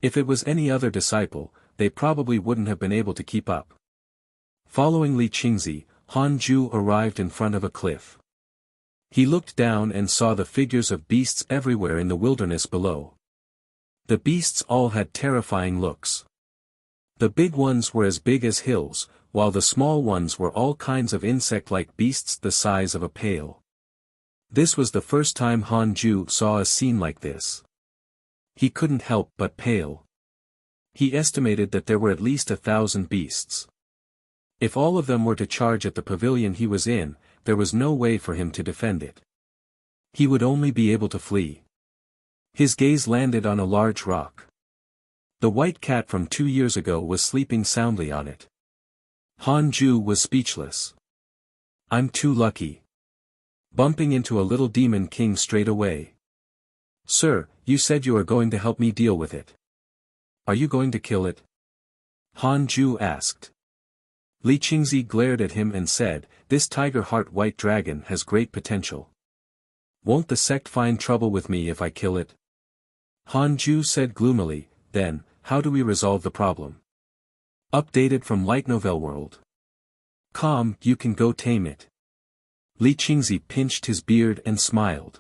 Speaker 1: If it was any other disciple, they probably wouldn't have been able to keep up. Following Li Qingzi, Han Ju arrived in front of a cliff. He looked down and saw the figures of beasts everywhere in the wilderness below. The beasts all had terrifying looks. The big ones were as big as hills, while the small ones were all kinds of insect-like beasts the size of a pail. This was the first time Han Ju saw a scene like this. He couldn't help but pale. He estimated that there were at least 1,000 beasts. If all of them were to charge at the pavilion he was in, there was no way for him to defend it. He would only be able to flee. His gaze landed on a large rock. The white cat from 2 years ago was sleeping soundly on it. Han Ju was speechless. I'm too lucky. Bumping into a little demon king straight away. Sir, you said you are going to help me deal with it. Are you going to kill it? Han Ju asked. Li Qingzi glared at him and said, this Tiger Heart White Dragon has great potential. Won't the sect find trouble with me if I kill it? Han Ju said gloomily, then, how do we resolve the problem? Updated from Light Novel World. Calm, you can go tame it. Li Qingzi pinched his beard and smiled.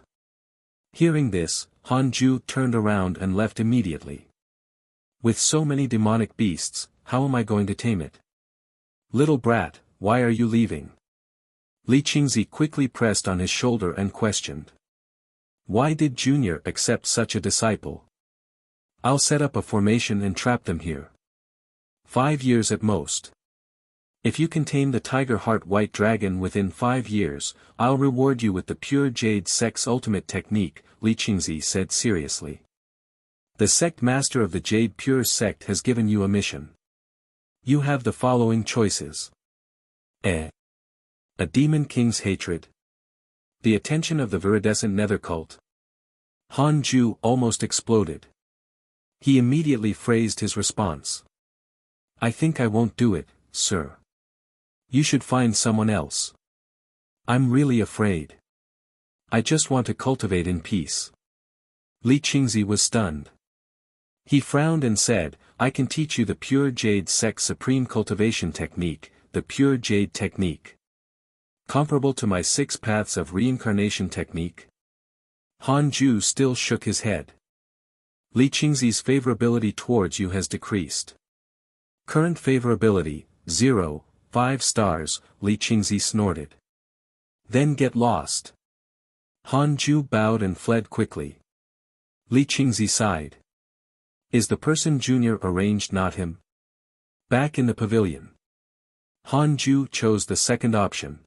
Speaker 1: Hearing this, Han Ju turned around and left immediately. With so many demonic beasts, how am I going to tame it? Little brat, why are you leaving? Li Qingzi quickly pressed on his shoulder and questioned. Why did Junior accept such a disciple? I'll set up a formation and trap them here. 5 years at most. If you can tame the Tiger Heart White Dragon within 5 years, I'll reward you with the Pure Jade Sect's ultimate technique, Li Qingzi said seriously. The sect master of the Jade Pure sect has given you a mission. You have the following choices. A demon king's hatred. The attention of the viridescent nether cult. Han Ju almost exploded. He immediately phrased his response. I think I won't do it, sir. You should find someone else. I'm really afraid. I just want to cultivate in peace. Li Qingzi was stunned. He frowned and said, I can teach you the Pure Jade Sect's supreme cultivation technique, the Pure Jade Technique. Comparable to my 6 paths of reincarnation technique? Han Ju still shook his head. Li Qingzi's favorability towards you has decreased. Current favorability, 0, 5 stars, Li Qingzi snorted. Then get lost. Han Ju bowed and fled quickly. Li Qingzi sighed. Is the person Junior arranged not him? Back in the pavilion. Han Ju chose the second option.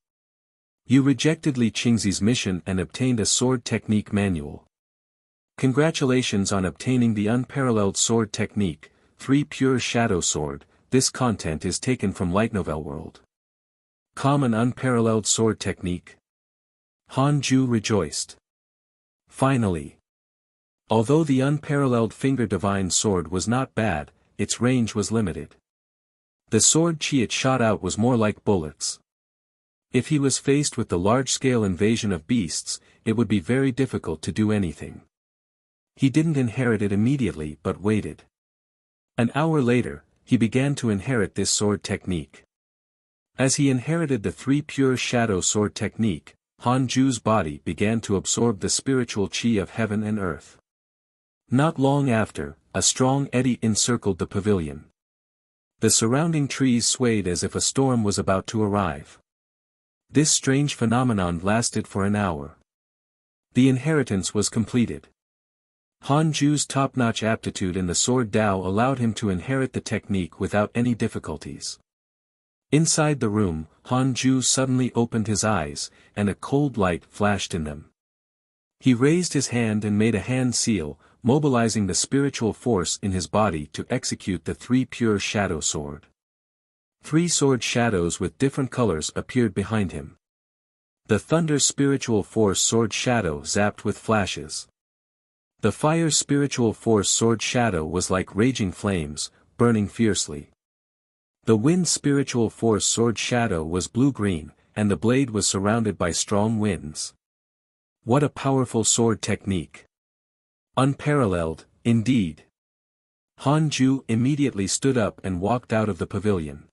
Speaker 1: You rejected Li Qingzi's mission and obtained a sword technique manual. Congratulations on obtaining the unparalleled sword technique, 3 Pure Shadow Sword. This content is taken from Light Novel World. Common unparalleled sword technique. Han Ju rejoiced. Finally. Although the unparalleled Finger Divine Sword was not bad, its range was limited. The sword chi it shot out was more like bullets. If he was faced with the large-scale invasion of beasts, it would be very difficult to do anything. He didn't inherit it immediately but waited. An hour later, he began to inherit this sword technique. As he inherited the 3 Pure Shadow Sword technique, Han Ju's body began to absorb the spiritual chi of heaven and earth. Not long after, a strong eddy encircled the pavilion. The surrounding trees swayed as if a storm was about to arrive. This strange phenomenon lasted for an hour. The inheritance was completed. Han Ju's top-notch aptitude in the sword Dao allowed him to inherit the technique without any difficulties. Inside the room, Han Ju suddenly opened his eyes, and a cold light flashed in them. He raised his hand and made a hand seal, mobilizing the spiritual force in his body to execute the 3 pure shadow sword. 3 sword shadows with different colors appeared behind him. The thunder spiritual force sword shadow zapped with flashes. The fire spiritual force sword shadow was like raging flames, burning fiercely. The wind spiritual force sword shadow was blue-green, and the blade was surrounded by strong winds. What a powerful sword technique! Unparalleled, indeed. Han Ju immediately stood up and walked out of the pavilion.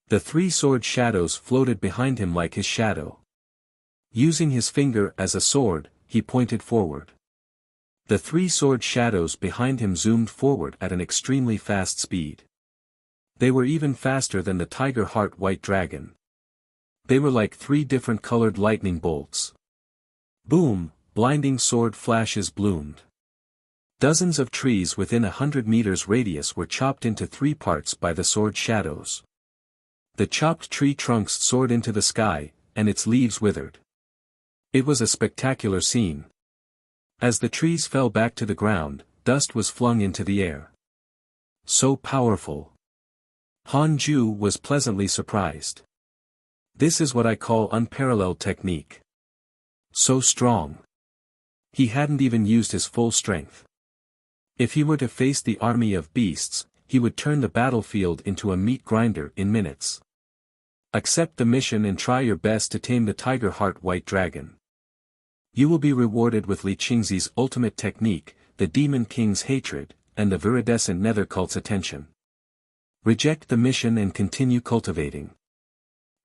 Speaker 1: The 3 sword shadows floated behind him like his shadow. Using his finger as a sword, he pointed forward. The 3 sword shadows behind him zoomed forward at an extremely fast speed. They were even faster than the tiger heart white dragon. They were like 3 different colored lightning bolts. Boom, blinding sword flashes bloomed. Dozens of trees within 100 meters radius were chopped into 3 parts by the sword shadows. The chopped tree trunks soared into the sky, and its leaves withered. It was a spectacular scene. As the trees fell back to the ground, dust was flung into the air. So powerful. Han Ju was pleasantly surprised. This is what I call unparalleled technique. So strong. He hadn't even used his full strength. If he were to face the army of beasts, he would turn the battlefield into a meat grinder in minutes. Accept the mission and try your best to tame the tiger heart white dragon. You will be rewarded with Li Qingzi's ultimate technique, the Demon King's hatred, and the viridescent nether cult's attention. Reject the mission and continue cultivating.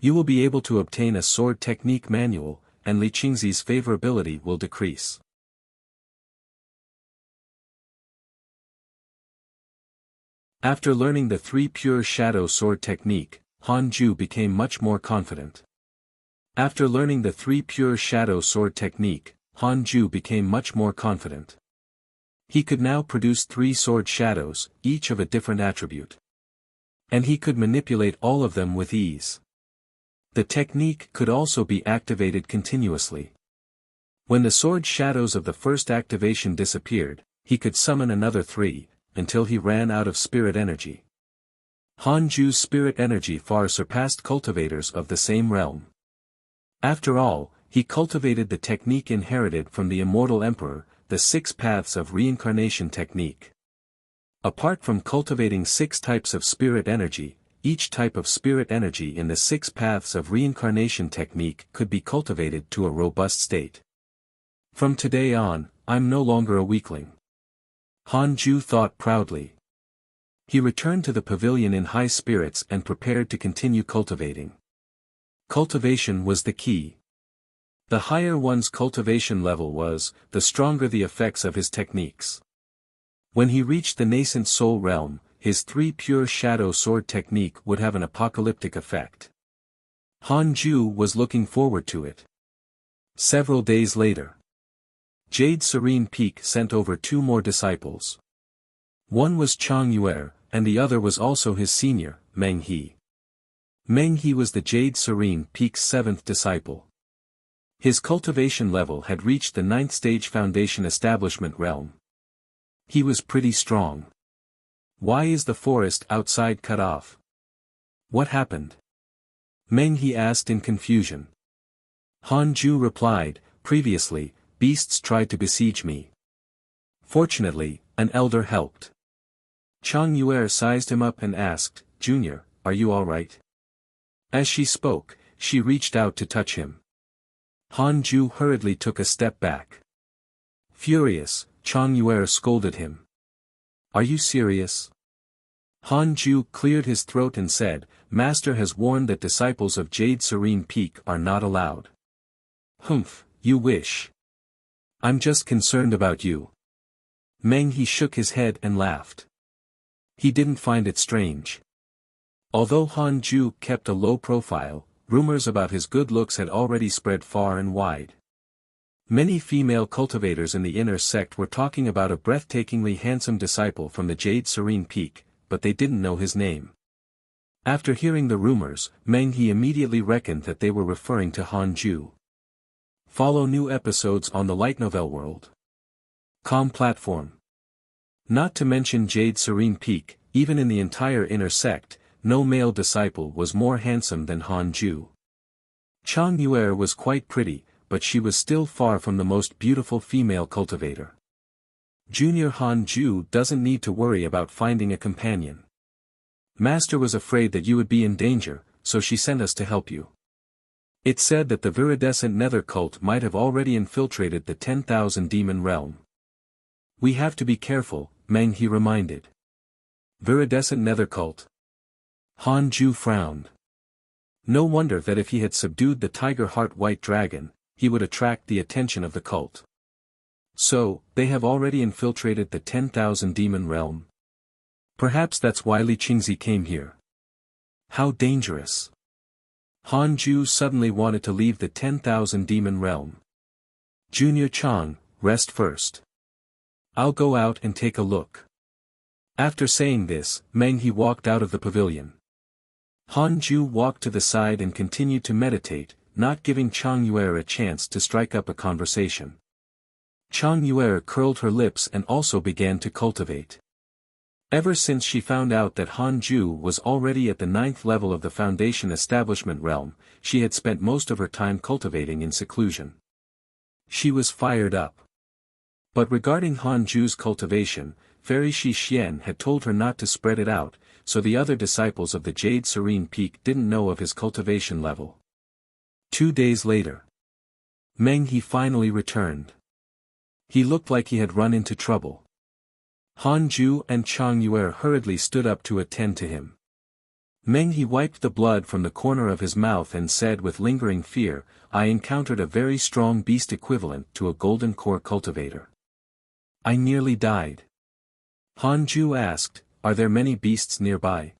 Speaker 1: You will be able to obtain a sword technique manual, and Li Qingzi's favorability will decrease. After learning the 3 pure shadow sword technique, Han Ju became much more confident. After learning the 3 pure shadow sword technique, Han Ju became much more confident. He could now produce 3 sword shadows, each of a different attribute. And he could manipulate all of them with ease. The technique could also be activated continuously. When the sword shadows of the first activation disappeared, he could summon another 3, until he ran out of spirit energy. Han Ju's spirit energy far surpassed cultivators of the same realm. After all, he cultivated the technique inherited from the immortal emperor, the 6 paths of reincarnation technique. Apart from cultivating 6 types of spirit energy, each type of spirit energy in the 6 paths of reincarnation technique could be cultivated to a robust state. From today on, I'm no longer a weakling. Han Ju thought proudly. He returned to the pavilion in high spirits and prepared to continue cultivating. Cultivation was the key. The higher one's cultivation level was, the stronger the effects of his techniques. When he reached the nascent soul realm, his 3 pure shadow sword technique would have an apocalyptic effect. Han Ju was looking forward to it. Several days later, Jade Serene Peak sent over 2 more disciples. One was Chang Yue, and the other was also his senior, Meng He. Meng He was the Jade Serene Peak's 7th disciple. His cultivation level had reached the 9th stage foundation establishment realm. He was pretty strong. Why is the forest outside cut off? What happened? Meng He asked in confusion. Han Ju replied, previously, beasts tried to besiege me. Fortunately, an elder helped. Chang Yue sized him up and asked, Junior, are you alright? As she spoke, she reached out to touch him. Han Ju hurriedly took a step back. Furious, Chang Yue scolded him. Are you serious? Han Ju cleared his throat and said, Master has warned that disciples of Jade Serene Peak are not allowed. Humph, you wish. I'm just concerned about you. Meng He shook his head and laughed. He didn't find it strange. Although Han Ju kept a low profile, rumors about his good looks had already spread far and wide. Many female cultivators in the inner sect were talking about a breathtakingly handsome disciple from the Jade Serene Peak, but they didn't know his name. After hearing the rumors, Meng He immediately reckoned that they were referring to Han Ju. Follow new episodes on the light novel world.com platform. Not to mention Jade Serene Peak, even in the entire inner sect, no male disciple was more handsome than Han Ju. Chang Yuer was quite pretty, but she was still far from the most beautiful female cultivator. Junior Han Ju doesn't need to worry about finding a companion. Master was afraid that you would be in danger, so she sent us to help you. It said that the viridescent nether cult might have already infiltrated the 10,000 demon realm. We have to be careful, Meng He reminded. Viridescent nether cult. Han Ju frowned. No wonder that if he had subdued the tiger heart white dragon, he would attract the attention of the cult. So, they have already infiltrated the 10,000 demon realm. Perhaps that's why Li Qingzi came here. How dangerous. Han Ju suddenly wanted to leave the 10,000 demon realm. Junior Chang, rest first. I'll go out and take a look. After saying this, Meng He walked out of the pavilion. Han Ju walked to the side and continued to meditate, not giving Chang Yuer a chance to strike up a conversation. Chang Yuer curled her lips and also began to cultivate. Ever since she found out that Han Ju was already at the 9th level of the Foundation Establishment realm, she had spent most of her time cultivating in seclusion. She was fired up. But regarding Han Ju's cultivation, Fairy Shi Xian had told her not to spread it out, so the other disciples of the Jade Serene Peak didn't know of his cultivation level. 2 days later, Meng He finally returned. He looked like he had run into trouble. Han Ju and Chang Yuer hurriedly stood up to attend to him. Meng He wiped the blood from the corner of his mouth and said with lingering fear, I encountered a very strong beast equivalent to a golden core cultivator. I nearly died. Han Ju asked, are there many beasts nearby?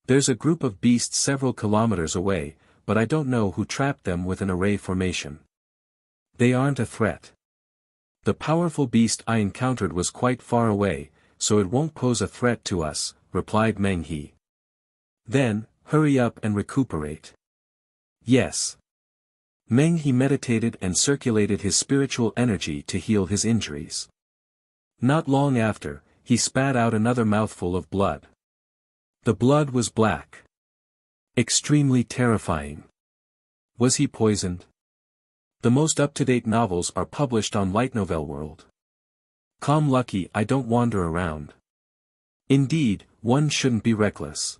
Speaker 1: There's a group of beasts several kilometers away, but I don't know who trapped them with an array formation. They aren't a threat. The powerful beast I encountered was quite far away, so it won't pose a threat to us, replied Meng He. Then, hurry up and recuperate. Yes. Meng He meditated and circulated his spiritual energy to heal his injuries. Not long after, he spat out another mouthful of blood. The blood was black. Extremely terrifying. Was he poisoned? The most up-to-date novels are published on Light Novel World. Com lucky I don't wander around. Indeed, one shouldn't be reckless.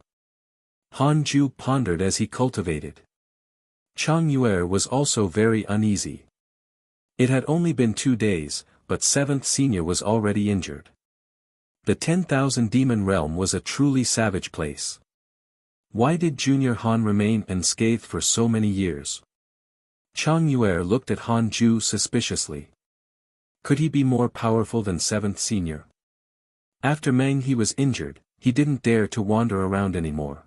Speaker 1: Han Ju pondered as he cultivated. Chang Yuer was also very uneasy. It had only been 2 days, but 7th Senior was already injured. The 10,000 demon realm was a truly savage place. Why did Junior Han remain unscathed for so many years? Chang Yuer looked at Han Ju suspiciously. Could he be more powerful than 7th Senior? After Meng He was injured, he didn't dare to wander around anymore.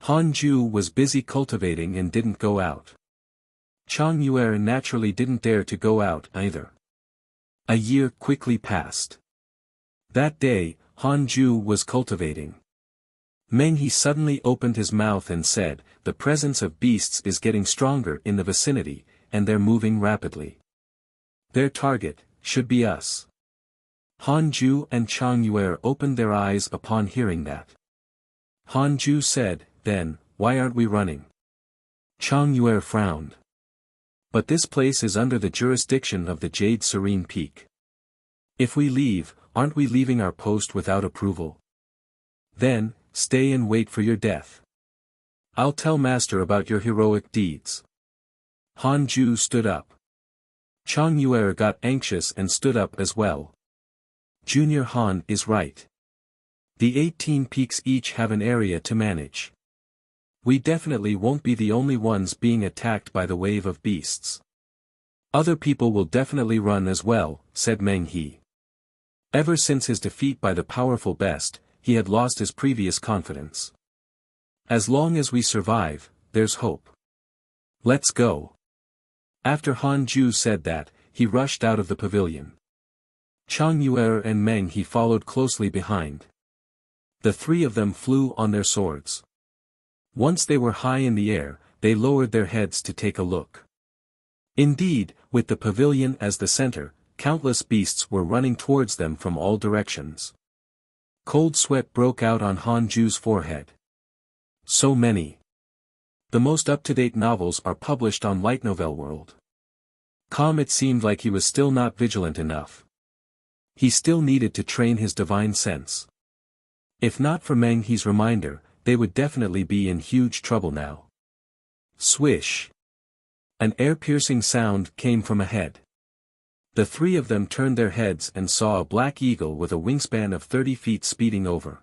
Speaker 1: Han Ju was busy cultivating and didn't go out. Chang Yuer naturally didn't dare to go out either. A year quickly passed. That day, Han Ju was cultivating. Meng He suddenly opened his mouth and said, the presence of beasts is getting stronger in the vicinity, and they're moving rapidly. Their target should be us. Han Ju and Chang Yuer opened their eyes upon hearing that. Han Ju said, then, why aren't we running? Chang Yuer frowned. But this place is under the jurisdiction of the Jade Serene Peak. If we leave, aren't we leaving our post without approval? Then, stay and wait for your death. I'll tell Master about your heroic deeds. Han Ju stood up. Chang Yuer got anxious and stood up as well. Junior Han is right. The 18 peaks each have an area to manage. We definitely won't be the only ones being attacked by the wave of beasts. Other people will definitely run as well, said Meng He. Ever since his defeat by the powerful best, he had lost his previous confidence. As long as we survive, there's hope. Let's go. After Han Ju said that, he rushed out of the pavilion. Chang Yue and Meng He followed closely behind. The three of them flew on their swords. Once they were high in the air, they lowered their heads to take a look. Indeed, with the pavilion as the center, countless beasts were running towards them from all directions. Cold sweat broke out on Han Ju's forehead. So many. The most up-to-date novels are published on Light Novel World. It seemed like he was still not vigilant enough. He still needed to train his divine sense. If not for Meng He's reminder, they would definitely be in huge trouble now. Swish. An air-piercing sound came from ahead. The three of them turned their heads and saw a black eagle with a wingspan of 30 feet speeding over.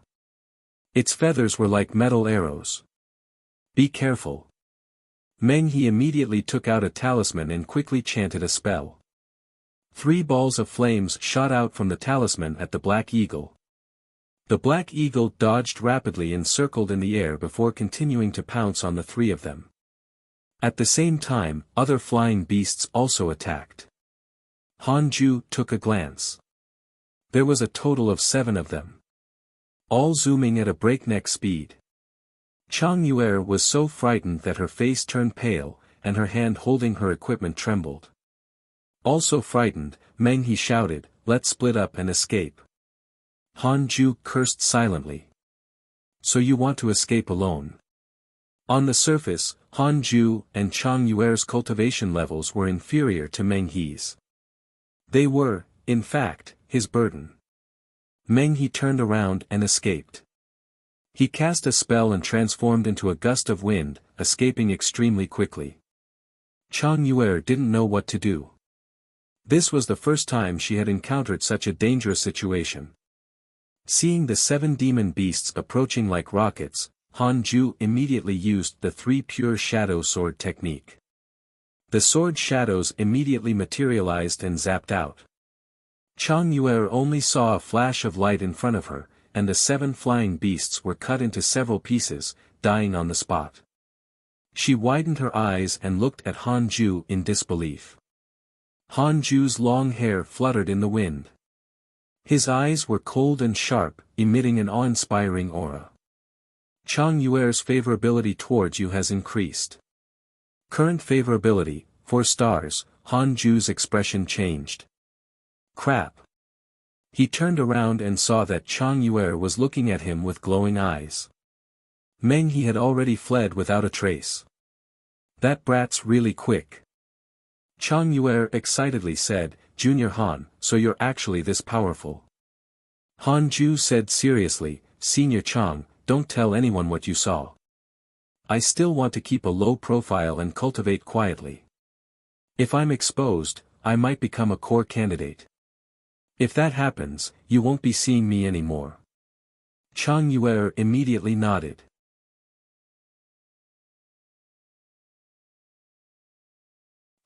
Speaker 1: Its feathers were like metal arrows. Be careful. Meng He immediately took out a talisman and quickly chanted a spell. 3 balls of flames shot out from the talisman at the black eagle. The black eagle dodged rapidly and circled in the air before continuing to pounce on the 3 of them. At the same time, other flying beasts also attacked. Han Ju took a glance. There was a total of 7 of them. All zooming at a breakneck speed. Chang Yue was so frightened that her face turned pale, and her hand holding her equipment trembled. Also frightened, Meng He shouted, "Let's split up and escape." Han Ju cursed silently. So you want to escape alone? On the surface, Han Ju and Chang Yue's cultivation levels were inferior to Meng He's. They were, in fact, his burden. Meng He turned around and escaped. He cast a spell and transformed into a gust of wind, escaping extremely quickly. Chang Yue didn't know what to do. This was the first time she had encountered such a dangerous situation. Seeing the 7 demon beasts approaching like rockets, Han Ju immediately used the 3 pure shadow sword technique. The sword shadows immediately materialized and zapped out. Chang Yue only saw a flash of light in front of her, and the 7 flying beasts were cut into several pieces, dying on the spot. She widened her eyes and looked at Han Ju in disbelief. Han Ju's long hair fluttered in the wind. His eyes were cold and sharp, emitting an awe-inspiring aura. Chang Yue's favorability towards you has increased. Current favorability, 4 stars, Han Ju's expression changed. Crap. He turned around and saw that Chang Yue was looking at him with glowing eyes. Meng He had already fled without a trace. That brat's really quick. Chang Yue excitedly said, "Junior Han, so you're actually this powerful." Han Ju said seriously, "Senior Chang, don't tell anyone what you saw. I still want to keep a low profile and cultivate quietly. If I'm exposed, I might become a core candidate. If that happens, you won't be seeing me anymore." Chang Yue immediately nodded.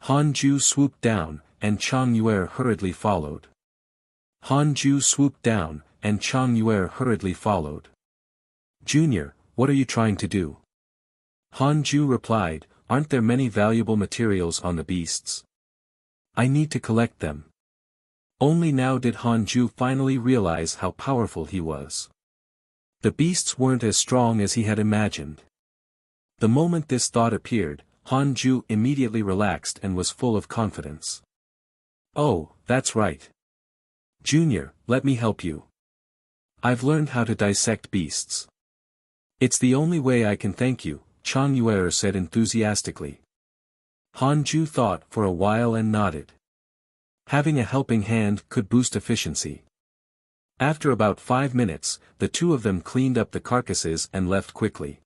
Speaker 1: Han Ju swooped down, and Chang Yue hurriedly followed. Han Ju swooped down, and Chang Yue hurriedly followed. "Junior, what are you trying to do?" Han Ju replied, "Aren't there many valuable materials on the beasts? I need to collect them." Only now did Han Ju finally realize how powerful he was. The beasts weren't as strong as he had imagined. The moment this thought appeared, Han Ju immediately relaxed and was full of confidence. "Oh, that's right. Junior, let me help you. I've learned how to dissect beasts." "It's the only way I can thank you," Chang Yue said enthusiastically. Han Ju thought for a while and nodded. Having a helping hand could boost efficiency. After about 5 minutes, the 2 of them cleaned up the carcasses and left quickly.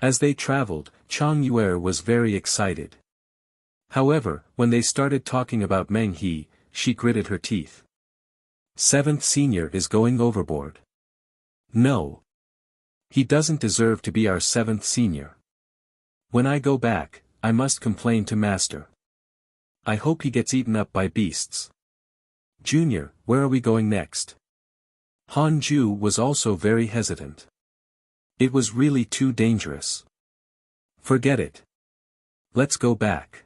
Speaker 1: As they traveled, Chang Yue was very excited. However, when they started talking about Meng He, she gritted her teeth. 7th Senior is going overboard. No. He doesn't deserve to be our 7th Senior. When I go back, I must complain to Master. I hope he gets eaten up by beasts. Junior, where are we going next? Han Ju was also very hesitant. It was really too dangerous. Forget it. Let's go back.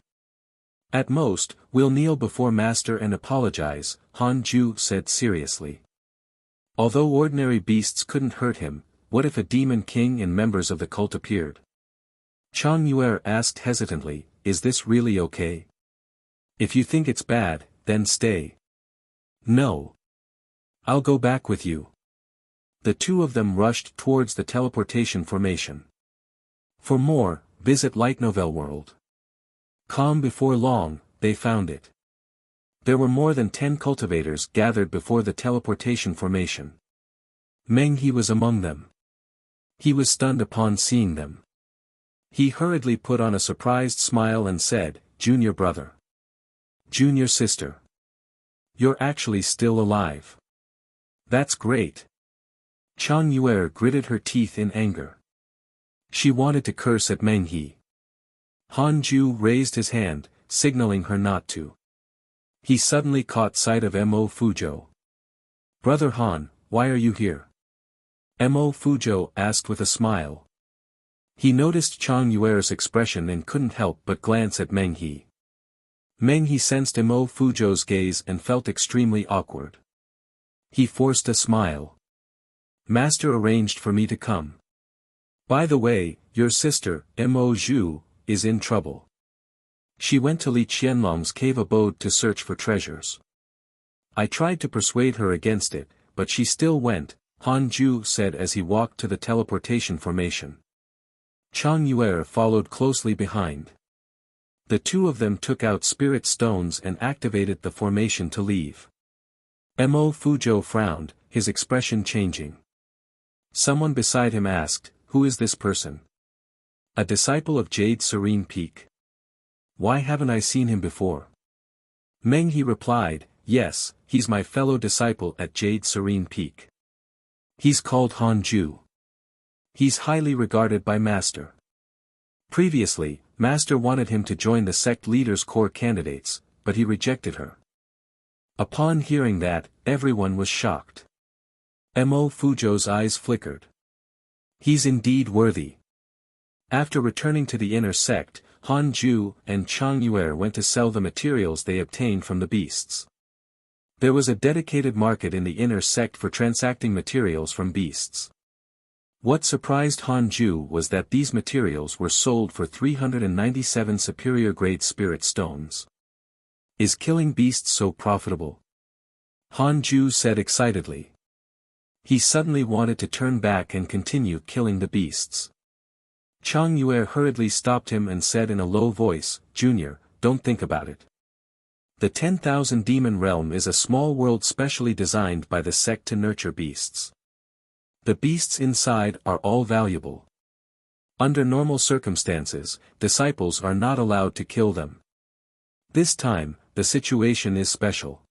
Speaker 1: At most, we'll kneel before Master and apologize, Han Ju said seriously. Although ordinary beasts couldn't hurt him, what if a demon king and members of the cult appeared? Chang Yuer asked hesitantly, is this really okay? If you think it's bad, then stay. No. I'll go back with you. The two of them rushed towards the teleportation formation. For more, visit Light Novel World. Calm before long, they found it. There were more than 10 cultivators gathered before the teleportation formation. Meng He was among them. He was stunned upon seeing them. He hurriedly put on a surprised smile and said, Junior brother. Junior sister. You're actually still alive. That's great. Chang Yuer gritted her teeth in anger. She wanted to curse at Meng He. Han Ju raised his hand, signaling her not to. He suddenly caught sight of Mo Fuzhou. Brother Han, why are you here? Mo Fuzhou asked with a smile. He noticed Chang Yuer's expression and couldn't help but glance at Meng He. Meng He sensed Mo Fuzhou's gaze and felt extremely awkward. He forced a smile. Master arranged for me to come. By the way, your sister, Mo Zhu, is in trouble. She went to Li Qianlong's cave abode to search for treasures. I tried to persuade her against it, but she still went, Han Ju said as he walked to the teleportation formation. Chang Yuer followed closely behind. The two of them took out spirit stones and activated the formation to leave. Mo Fuzhou frowned, his expression changing. Someone beside him asked, who is this person? A disciple of Jade Serene Peak. Why haven't I seen him before? Meng He replied, yes, he's my fellow disciple at Jade Serene Peak. He's called Han Ju. He's highly regarded by Master. Previously, Master wanted him to join the sect leader's core candidates, but he rejected her. Upon hearing that, everyone was shocked. Mo Fuzhou's eyes flickered. He's indeed worthy. After returning to the inner sect, Han Ju and Chang Yuer went to sell the materials they obtained from the beasts. There was a dedicated market in the inner sect for transacting materials from beasts. What surprised Han Ju was that these materials were sold for 397 superior grade spirit stones. Is killing beasts so profitable? Han Ju said excitedly. He suddenly wanted to turn back and continue killing the beasts. Chang Yuer hurriedly stopped him and said in a low voice, Junior, don't think about it. The 10,000 Demon Realm is a small world specially designed by the sect to nurture beasts. The beasts inside are all valuable. Under normal circumstances, disciples are not allowed to kill them. This time, the situation is special.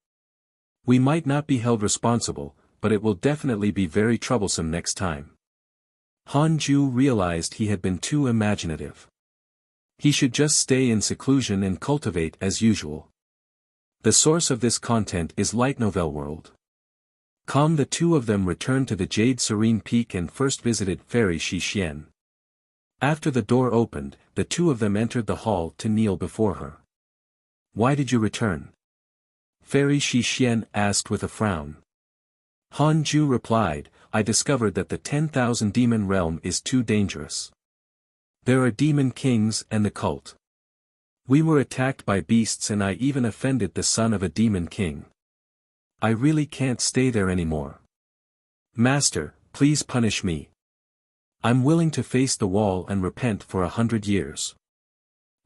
Speaker 1: We might not be held responsible, but it will definitely be very troublesome next time. Han Ju realized he had been too imaginative. He should just stay in seclusion and cultivate as usual. The source of this content is Light Novel World. The two of them returned to the Jade Serene Peak and first visited Fairy Shixian. After the door opened, the two of them entered the hall to kneel before her. Why did you return? Fairy Shixian asked with a frown. Han Ju replied, I discovered that the 10,000 Demon Realm is too dangerous. There are demon kings and the cult. We were attacked by beasts and I even offended the son of a demon king. I really can't stay there anymore. Master, please punish me. I'm willing to face the wall and repent for 100 years.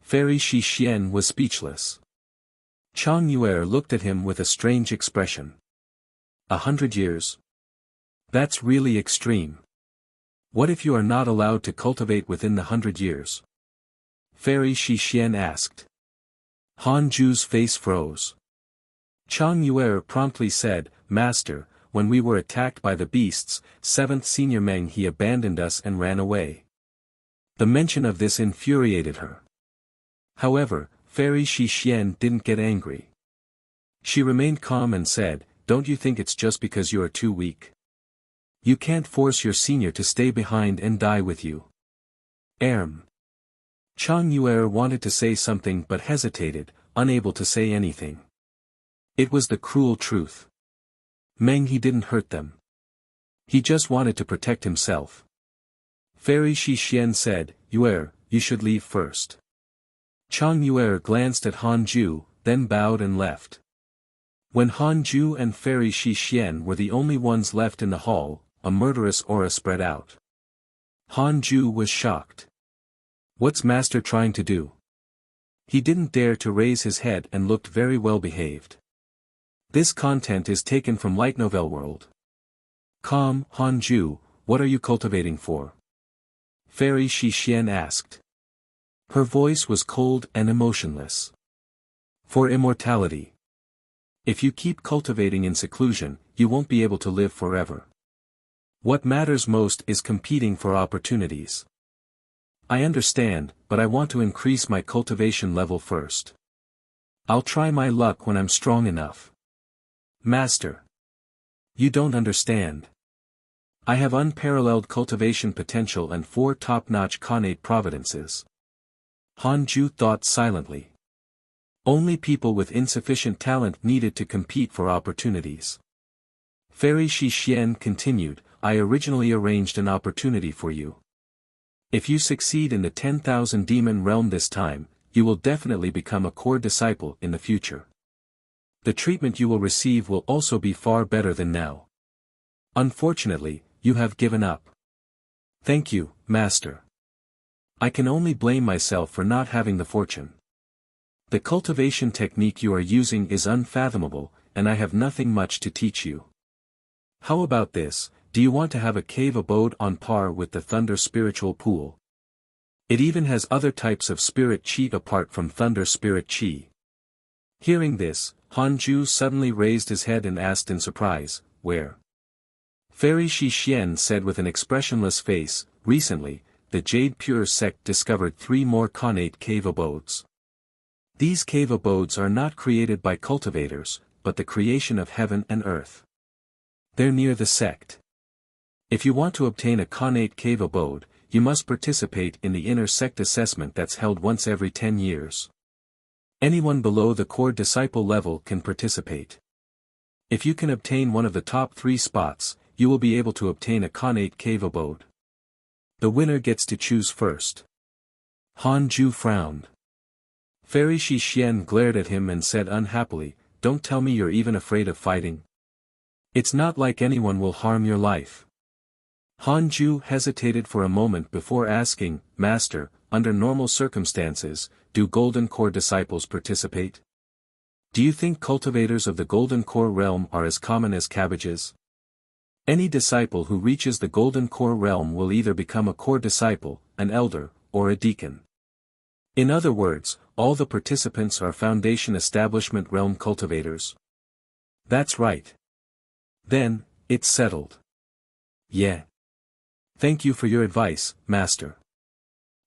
Speaker 1: Fairy Shixian was speechless. Chang Yuer looked at him with a strange expression. 100 years? That's really extreme. What if you are not allowed to cultivate within the 100 years? Fairy Shixian asked. Han Ju's face froze. Chang Yuer promptly said, Master, when we were attacked by the beasts, 7th Senior Meng He abandoned us and ran away. The mention of this infuriated her. However, Fairy Shixian didn't get angry. She remained calm and said, "Don't you think it's just because you are too weak? You can't force your senior to stay behind and die with you." Chang Yuer wanted to say something but hesitated, unable to say anything. It was the cruel truth. He didn't hurt them. He just wanted to protect himself. Fairy Shi Xian said, "Yuer, you should leave first." Chang Yuer glanced at Han Ju, then bowed and left. When Han Ju and Fairy Shi Xian were the only ones left in the hall, a murderous aura spread out. Han Ju was shocked. What's Master trying to do? He didn't dare to raise his head and looked very well behaved. This content is taken from Light Novel World. Calm, Han Ju, what are you cultivating for? Fairy Shi Xian asked. Her voice was cold and emotionless. For immortality. If you keep cultivating in seclusion, you won't be able to live forever. What matters most is competing for opportunities. I understand, but I want to increase my cultivation level first. I'll try my luck when I'm strong enough. Master. You don't understand. I have unparalleled cultivation potential and 4 top-notch connate providences. Han Ju thought silently. Only people with insufficient talent needed to compete for opportunities. Fairy Shi Xian continued, I originally arranged an opportunity for you. If you succeed in the 10,000 demon realm this time, you will definitely become a core disciple in the future. The treatment you will receive will also be far better than now. Unfortunately, you have given up. Thank you, Master. I can only blame myself for not having the fortune. The cultivation technique you are using is unfathomable, and I have nothing much to teach you. How about this? Do you want to have a cave abode on par with the Thunder Spiritual Pool? It even has other types of spirit chi apart from Thunder Spirit Chi. Hearing this, Han Ju suddenly raised his head and asked in surprise, where? Fairy Shi Xian said with an expressionless face, recently, the Jade Pure sect discovered 3 more connate cave abodes. These cave abodes are not created by cultivators, but the creation of heaven and earth. They're near the sect. If you want to obtain a connate cave abode, you must participate in the inner sect assessment that's held once every 10 years. Anyone below the core disciple level can participate. If you can obtain one of the top 3 spots, you will be able to obtain a connate cave abode. The winner gets to choose first. Han Ju frowned. Fairy Shi Xian glared at him and said unhappily, don't tell me you're even afraid of fighting. It's not like anyone will harm your life. Han Ju hesitated for a moment before asking, Master, under normal circumstances, do Golden Core disciples participate? Do you think cultivators of the Golden Core realm are as common as cabbages? Any disciple who reaches the Golden Core realm will either become a core disciple, an elder, or a deacon. In other words, all the participants are Foundation Establishment realm cultivators. That's right. Then, it's settled. Yeah. Thank you for your advice, Master.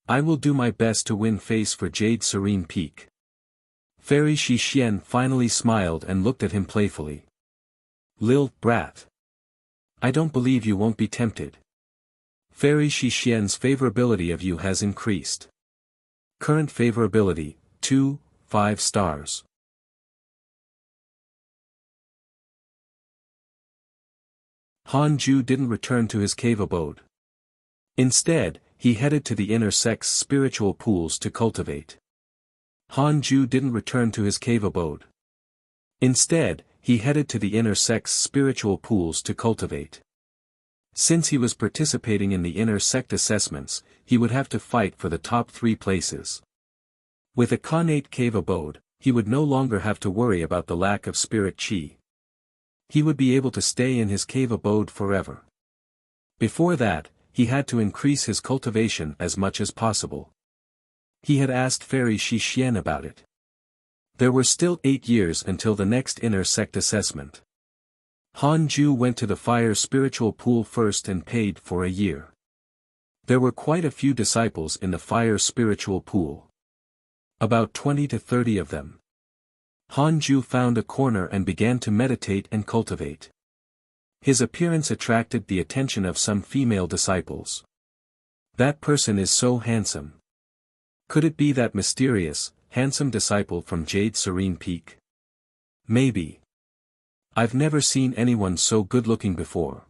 Speaker 1: I will do my best to win face for Jade Serene Peak. Fairy Shi Xian finally smiled and looked at him playfully. Lil, brat. I don't believe you won't be tempted. Fairy Shi Xian's favorability of you has increased. Current favorability, 2, 5 stars. Han Ju didn't return to his cave abode. Instead, he headed to the inner sect's spiritual pools to cultivate. Han Ju didn't return to his cave abode. Instead, he headed to the inner sect's spiritual pools to cultivate. Since he was participating in the inner sect assessments, he would have to fight for the top 3 places. With a connate cave abode, he would no longer have to worry about the lack of spirit chi. He would be able to stay in his cave abode forever. Before that, he had to increase his cultivation as much as possible. He had asked Fairy Shi Xian about it. There were still 8 years until the next inner sect assessment. Han Ju went to the fire spiritual pool first and paid for a year. There were quite a few disciples in the fire spiritual pool. About 20 to 30 of them. Han Ju found a corner and began to meditate and cultivate. His appearance attracted the attention of some female disciples. That person is so handsome. Could it be that mysterious, handsome disciple from Jade Serene Peak? Maybe. I've never seen anyone so good-looking before.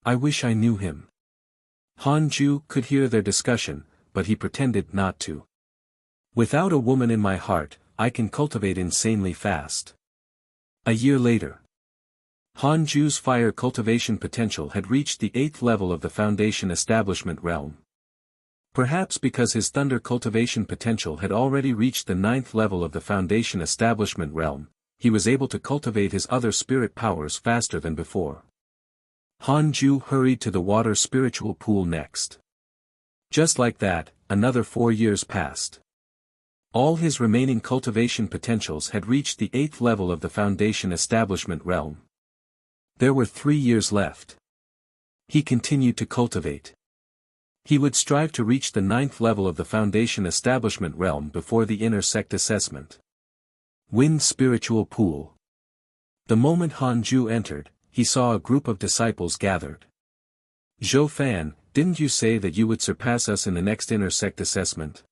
Speaker 1: I wish I knew him. Han Ju could hear their discussion, but he pretended not to. Without a woman in my heart, I can cultivate insanely fast. A year later. Han Ju's fire cultivation potential had reached the 8th level of the Foundation Establishment realm. Perhaps because his thunder cultivation potential had already reached the 9th level of the Foundation Establishment realm, he was able to cultivate his other spirit powers faster than before. Han Ju hurried to the water spiritual pool next. Just like that, another 4 years passed. All his remaining cultivation potentials had reached the 8th level of the Foundation Establishment realm. There were 3 years left. He continued to cultivate. He would strive to reach the 9th level of the Foundation Establishment realm before the inner sect assessment. Wind Spiritual Pool. The moment Han Ju entered, he saw a group of disciples gathered. Zhou Fan, didn't you say that you would surpass us in the next inner sect assessment?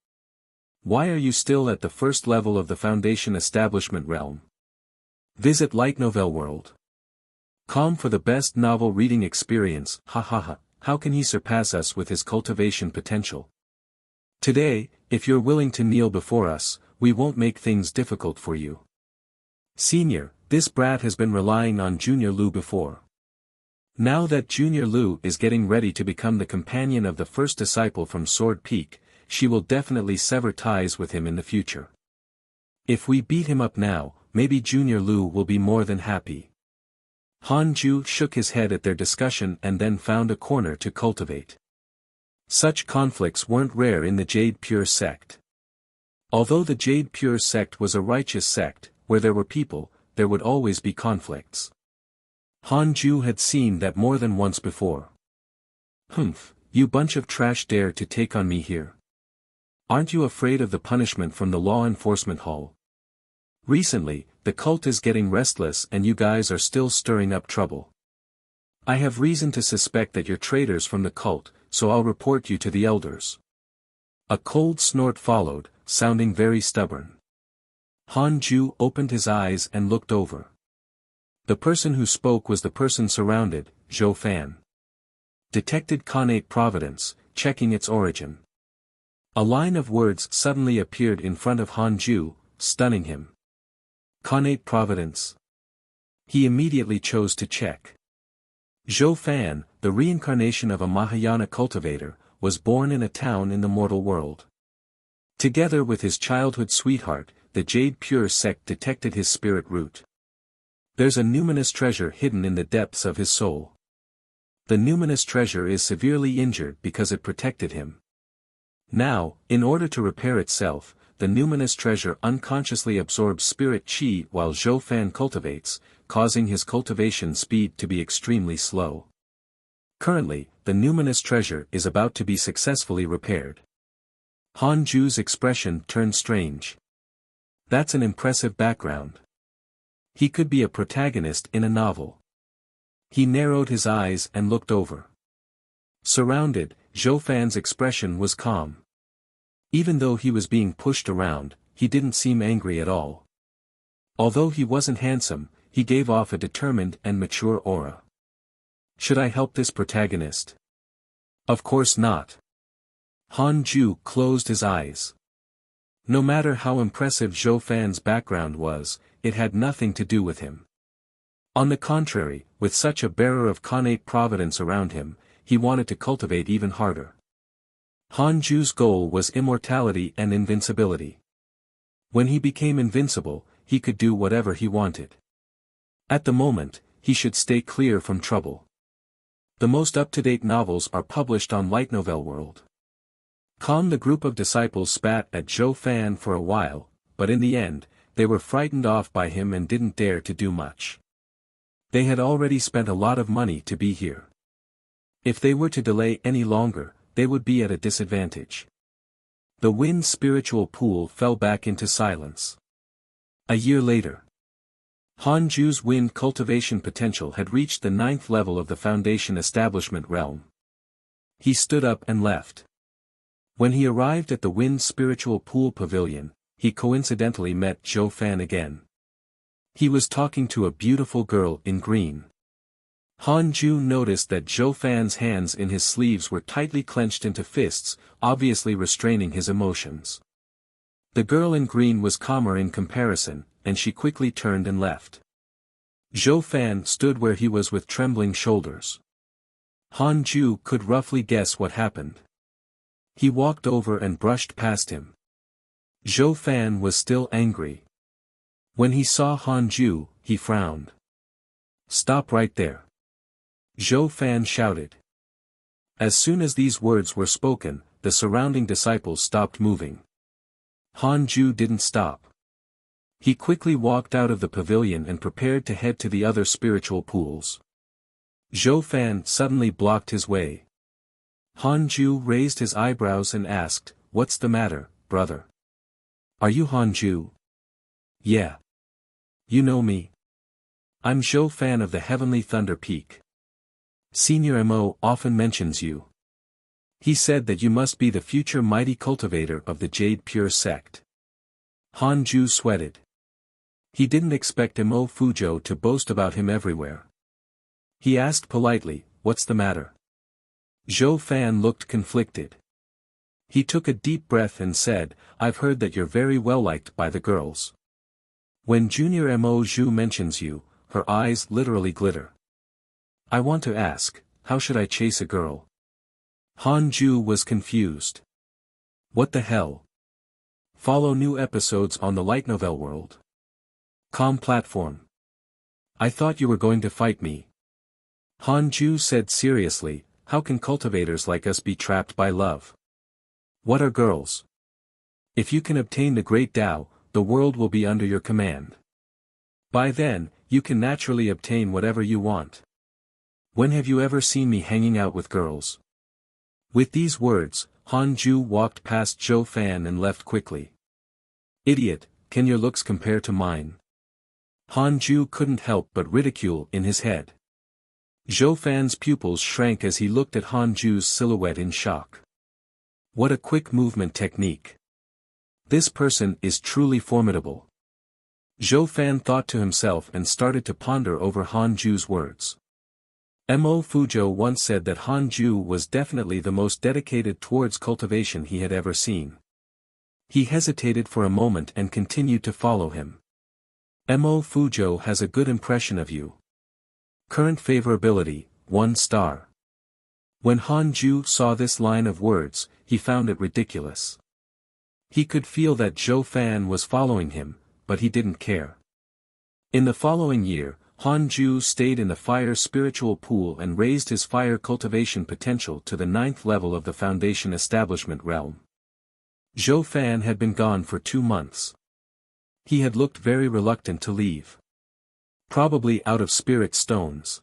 Speaker 1: Why are you still at the 1st level of the Foundation Establishment realm? Visit Light Novel World. Com for the best novel reading experience. Ha ha ha. How can he surpass us with his cultivation potential? Today, if you're willing to kneel before us, we won't make things difficult for you. Senior, this brat has been relying on Junior Lu before. Now that Junior Lu is getting ready to become the companion of the first disciple from Sword Peak, she will definitely sever ties with him in the future. If we beat him up now, maybe Junior Lu will be more than happy. Han Ju shook his head at their discussion and then found a corner to cultivate. Such conflicts weren't rare in the Jade Pure sect. Although the Jade Pure sect was a righteous sect, where there were people, there would always be conflicts. Han Ju had seen that more than once before. Humph, you bunch of trash dare to take on me here. Aren't you afraid of the punishment from the law enforcement hall? Recently, the cult is getting restless and you guys are still stirring up trouble. I have reason to suspect that you're traitors from the cult, so I'll report you to the elders. A cold snort followed, sounding very stubborn. Han Ju opened his eyes and looked over. The person who spoke was the person surrounded, Zhou Fan. Detected connate providence, checking its origin. A line of words suddenly appeared in front of Han Ju, stunning him. Connate providence. He immediately chose to check. Zhou Fan, the reincarnation of a Mahayana cultivator, was born in a town in the mortal world. Together with his childhood sweetheart, the Jade Pure sect detected his spirit root. There's a numinous treasure hidden in the depths of his soul. The numinous treasure is severely injured because it protected him. Now, in order to repair itself, the numinous treasure unconsciously absorbs spirit chi while Zhou Fan cultivates, causing his cultivation speed to be extremely slow. Currently, the numinous treasure is about to be successfully repaired. Han Ju's expression turned strange. That's an impressive background. He could be a protagonist in a novel. He narrowed his eyes and looked over. Surrounded, Zhou Fan's expression was calm. Even though he was being pushed around, he didn't seem angry at all. Although he wasn't handsome, he gave off a determined and mature aura. Should I help this protagonist? Of course not. Han Ju closed his eyes. No matter how impressive Zhou Fan's background was, it had nothing to do with him. On the contrary, with such a bearer of connate providence around him, he wanted to cultivate even harder. Han Ju's goal was immortality and invincibility. When he became invincible, he could do whatever he wanted. At the moment, he should stay clear from trouble. The most up-to-date novels are published on Light Novel World. The group of disciples spat at Zhou Fan for a while, but in the end, they were frightened off by him and didn't dare to do much. They had already spent a lot of money to be here. If they were to delay any longer, they would be at a disadvantage. The wind spiritual pool fell back into silence. A year later. Han Ju's wind cultivation potential had reached the 9th level of the Foundation establishment realm. He stood up and left. When he arrived at the Wind Spiritual Pool Pavilion, he coincidentally met Zhou Fan again. He was talking to a beautiful girl in green. Han Ju noticed that Zhou Fan's hands in his sleeves were tightly clenched into fists, obviously restraining his emotions. The girl in green was calmer in comparison, and she quickly turned and left. Zhou Fan stood where he was with trembling shoulders. Han Ju could roughly guess what happened. He walked over and brushed past him. Zhou Fan was still angry. When he saw Han Ju, he frowned. "Stop right there!" Zhou Fan shouted. As soon as these words were spoken, the surrounding disciples stopped moving. Han Ju didn't stop. He quickly walked out of the pavilion and prepared to head to the other spiritual pools. Zhou Fan suddenly blocked his way. Han Ju raised his eyebrows and asked, "What's the matter, brother? Are you Han Ju?" "Yeah. You know me. I'm Zhou Fan of the Heavenly Thunder Peak. Senior Mo often mentions you. He said that you must be the future mighty cultivator of the Jade Pure sect." Han Ju sweated. He didn't expect Mo Fuzhou to boast about him everywhere. He asked politely, "What's the matter?" Zhou Fan looked conflicted. He took a deep breath and said, "I've heard that you're very well liked by the girls. When Junior Mo Zhu mentions you, her eyes literally glitter. I want to ask, how should I chase a girl?" Han Ju was confused. What the hell? Follow new episodes on the Light Novel World. Com platform. I thought you were going to fight me. Han Ju said seriously, "How can cultivators like us be trapped by love? What are girls? If you can obtain the Great Tao, the world will be under your command. By then, you can naturally obtain whatever you want. When have you ever seen me hanging out with girls?" With these words, Han Ju walked past Zhou Fan and left quickly. "Idiot, can your looks compare to mine?" Han Ju couldn't help but ridicule in his head. Zhou Fan's pupils shrank as he looked at Han Ju's silhouette in shock. What a quick movement technique. This person is truly formidable. Zhou Fan thought to himself and started to ponder over Han Ju's words. Mo Fuzhou once said that Han Ju was definitely the most dedicated towards cultivation he had ever seen. He hesitated for a moment and continued to follow him. Mo Fuzhou has a good impression of you. Current favorability, 1 star. When Han Ju saw this line of words, he found it ridiculous. He could feel that Zhou Fan was following him, but he didn't care. In the following year, Han Ju stayed in the fire spiritual pool and raised his fire cultivation potential to the 9th level of the Foundation establishment realm. Zhou Fan had been gone for 2 months. He had looked very reluctant to leave. Probably out of spirit stones.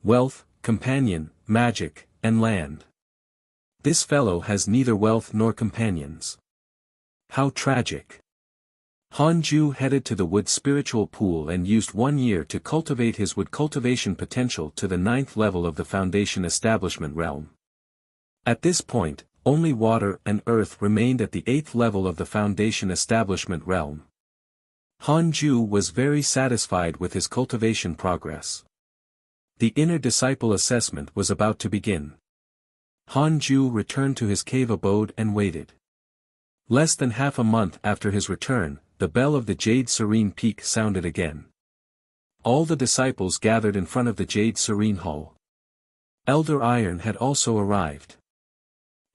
Speaker 1: Wealth, companion, magic, and land. This fellow has neither wealth nor companions. How tragic. Han Ju headed to the wood spiritual pool and used 1 year to cultivate his wood cultivation potential to the 9th level of the Foundation establishment realm. At this point, only water and earth remained at the 8th level of the Foundation establishment realm. Han Ju was very satisfied with his cultivation progress. The inner disciple assessment was about to begin. Han Ju returned to his cave abode and waited. Less than half a month after his return, the bell of the Jade Serene Peak sounded again. All the disciples gathered in front of the Jade Serene Hall. Elder Iron had also arrived.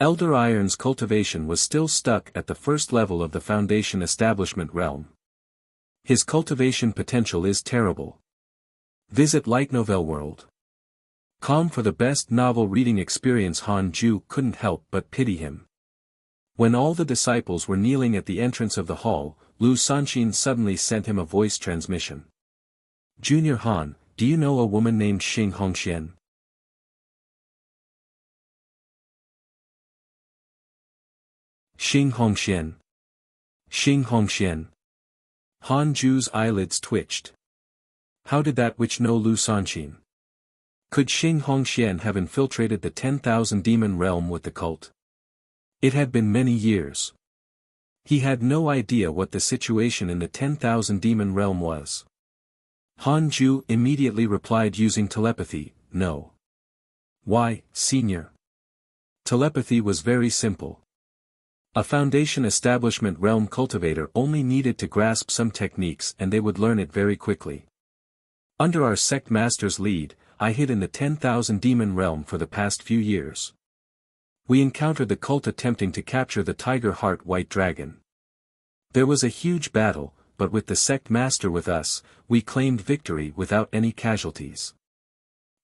Speaker 1: Elder Iron's cultivation was still stuck at the 1st level of the Foundation establishment realm. His cultivation potential is terrible. Visit Light Novel World. Com for the best novel reading experience. Han Ju couldn't help but pity him. When all the disciples were kneeling at the entrance of the hall, Lu Sanxin suddenly sent him a voice transmission. "Junior Han, do you know a woman named Xing Hongxian?" Xing Hongxian. Xing Hongxian. Han Ju's eyelids twitched. How did that witch know Lu Sanqin? Could Xing Hongxian have infiltrated the 10,000 demon realm with the cult? It had been many years. He had no idea what the situation in the 10,000 demon realm was. Han Ju immediately replied using telepathy, no. Why, senior? Telepathy was very simple. A Foundation establishment realm cultivator only needed to grasp some techniques and they would learn it very quickly. Under our sect master's lead, I hid in the 10,000 demon realm for the past few years. We encountered the cult attempting to capture the Tiger Heart White Dragon. There was a huge battle, but with the sect master with us, we claimed victory without any casualties.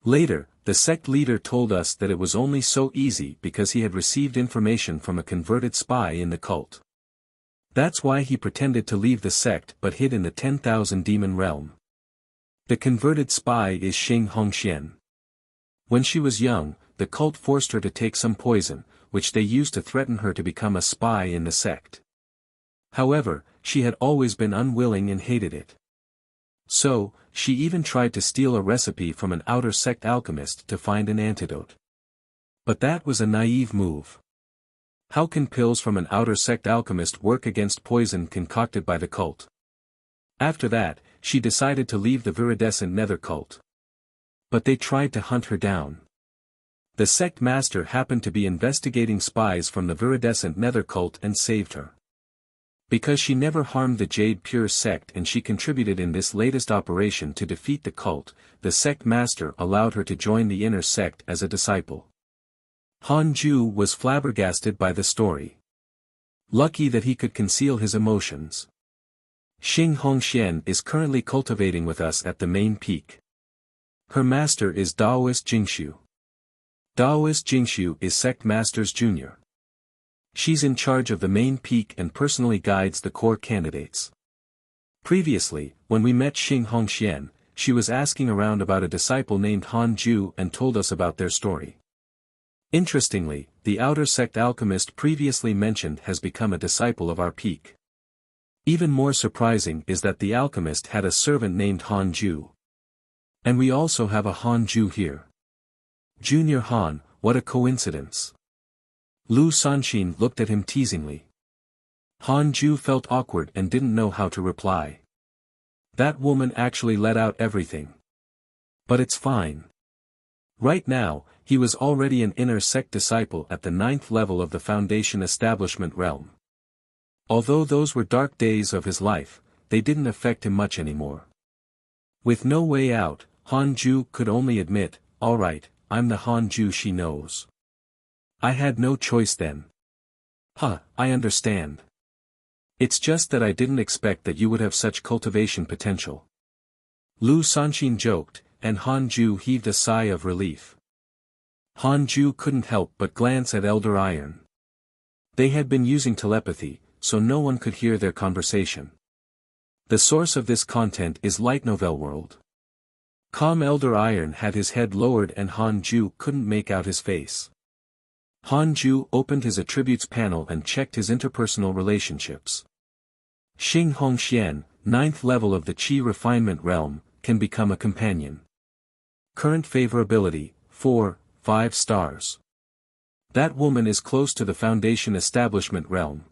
Speaker 1: Later, the sect leader told us that it was only so easy because he had received information from a converted spy in the cult. That's why he pretended to leave the sect but hid in the 10,000 demon realm. The converted spy is Xing Hongxian. When she was young, the cult forced her to take some poison, which they used to threaten her to become a spy in the sect. However, she had always been unwilling and hated it. So, she even tried to steal a recipe from an outer sect alchemist to find an antidote. But that was a naive move. How can pills from an outer sect alchemist work against poison concocted by the cult? After that, she decided to leave the viridescent nether cult. But they tried to hunt her down. The sect master happened to be investigating spies from the viridescent nether cult and saved her. Because she never harmed the Jade Pure sect and she contributed in this latest operation to defeat the cult, the sect master allowed her to join the inner sect as a disciple. Han Ju was flabbergasted by the story. Lucky that he could conceal his emotions. Xing Hongxian is currently cultivating with us at the main peak. Her master is Daoist Jingxu. Daoist Jingxu is sect master's junior. She's in charge of the main peak and personally guides the core candidates. Previously, when we met Xing Hongxian, she was asking around about a disciple named Han Ju and told us about their story. Interestingly, the outer sect alchemist previously mentioned has become a disciple of our peak. Even more surprising is that the alchemist had a servant named Han Ju. And we also have a Han Ju here. Junior Han, what a coincidence. Lu Sanqin looked at him teasingly. Han Ju felt awkward and didn't know how to reply. That woman actually let out everything. But it's fine. Right now, he was already an inner sect disciple at the 9th level of the Foundation establishment realm. Although those were dark days of his life, they didn't affect him much anymore. With no way out, Han Ju could only admit, alright, I'm the Han Ju she knows. I had no choice then. I understand. It's just that I didn't expect that you would have such cultivation potential. Lu Sanqin joked, and Han Ju heaved a sigh of relief. Han Ju couldn't help but glance at Elder Iron. They had been using telepathy, so no one could hear their conversation. The source of this content is Light Novel World. Calm Elder Iron had his head lowered and Han Ju couldn't make out his face. Han Ju opened his attributes panel and checked his interpersonal relationships. Xing Hongxian, 9th level of the Qi refinement realm, can become a companion. Current favorability, 4, 5 stars. That woman is close to the Foundation establishment realm.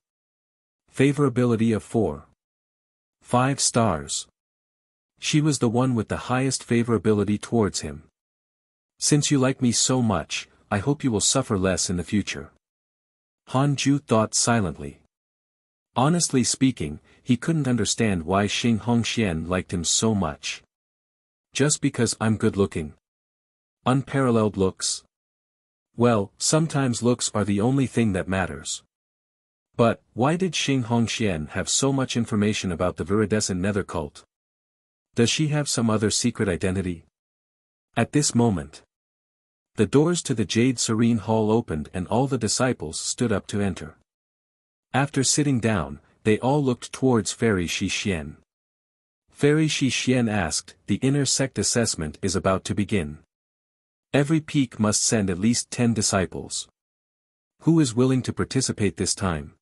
Speaker 1: Favorability of 4. 5 stars. She was the one with the highest favorability towards him. Since you like me so much, I hope you will suffer less in the future. Han Ju thought silently. Honestly speaking, he couldn't understand why Xing Hongxian liked him so much. Just because I'm good looking. Unparalleled looks? Well, sometimes looks are the only thing that matters. But, why did Xing Hongxian have so much information about the viridescent nether cult? Does she have some other secret identity? At this moment, the doors to the Jade Serene Hall opened and all the disciples stood up to enter. After sitting down, they all looked towards Fairy Shi Xian. Fairy Shi Xian asked, the inner sect assessment is about to begin. Every peak must send at least 10 disciples. Who is willing to participate this time?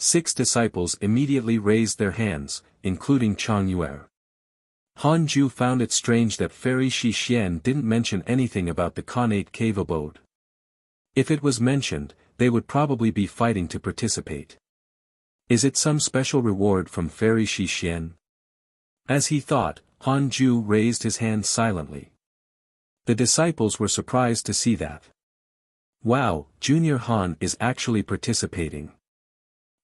Speaker 1: 6 disciples immediately raised their hands, including Chang Yue. Han Ju found it strange that Fairy Shi Xian didn't mention anything about the Khanate cave abode. If it was mentioned, they would probably be fighting to participate. Is it some special reward from Fairy Shi Xian? As he thought, Han Ju raised his hand silently. The disciples were surprised to see that. Wow, Junior Han is actually participating.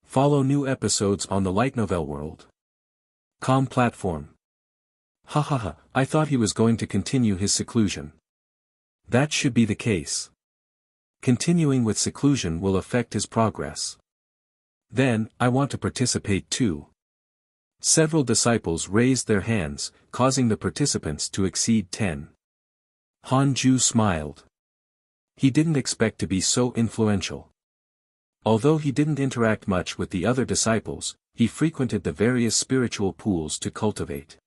Speaker 1: Follow new episodes on the light novel world. Com platform. Hahaha, I thought he was going to continue his seclusion. That should be the case. Continuing with seclusion will affect his progress. Then, I want to participate too. Several disciples raised their hands, causing the participants to exceed 10. Han Ju smiled. He didn't expect to be so influential. Although he didn't interact much with the other disciples, he frequented the various spiritual pools to cultivate.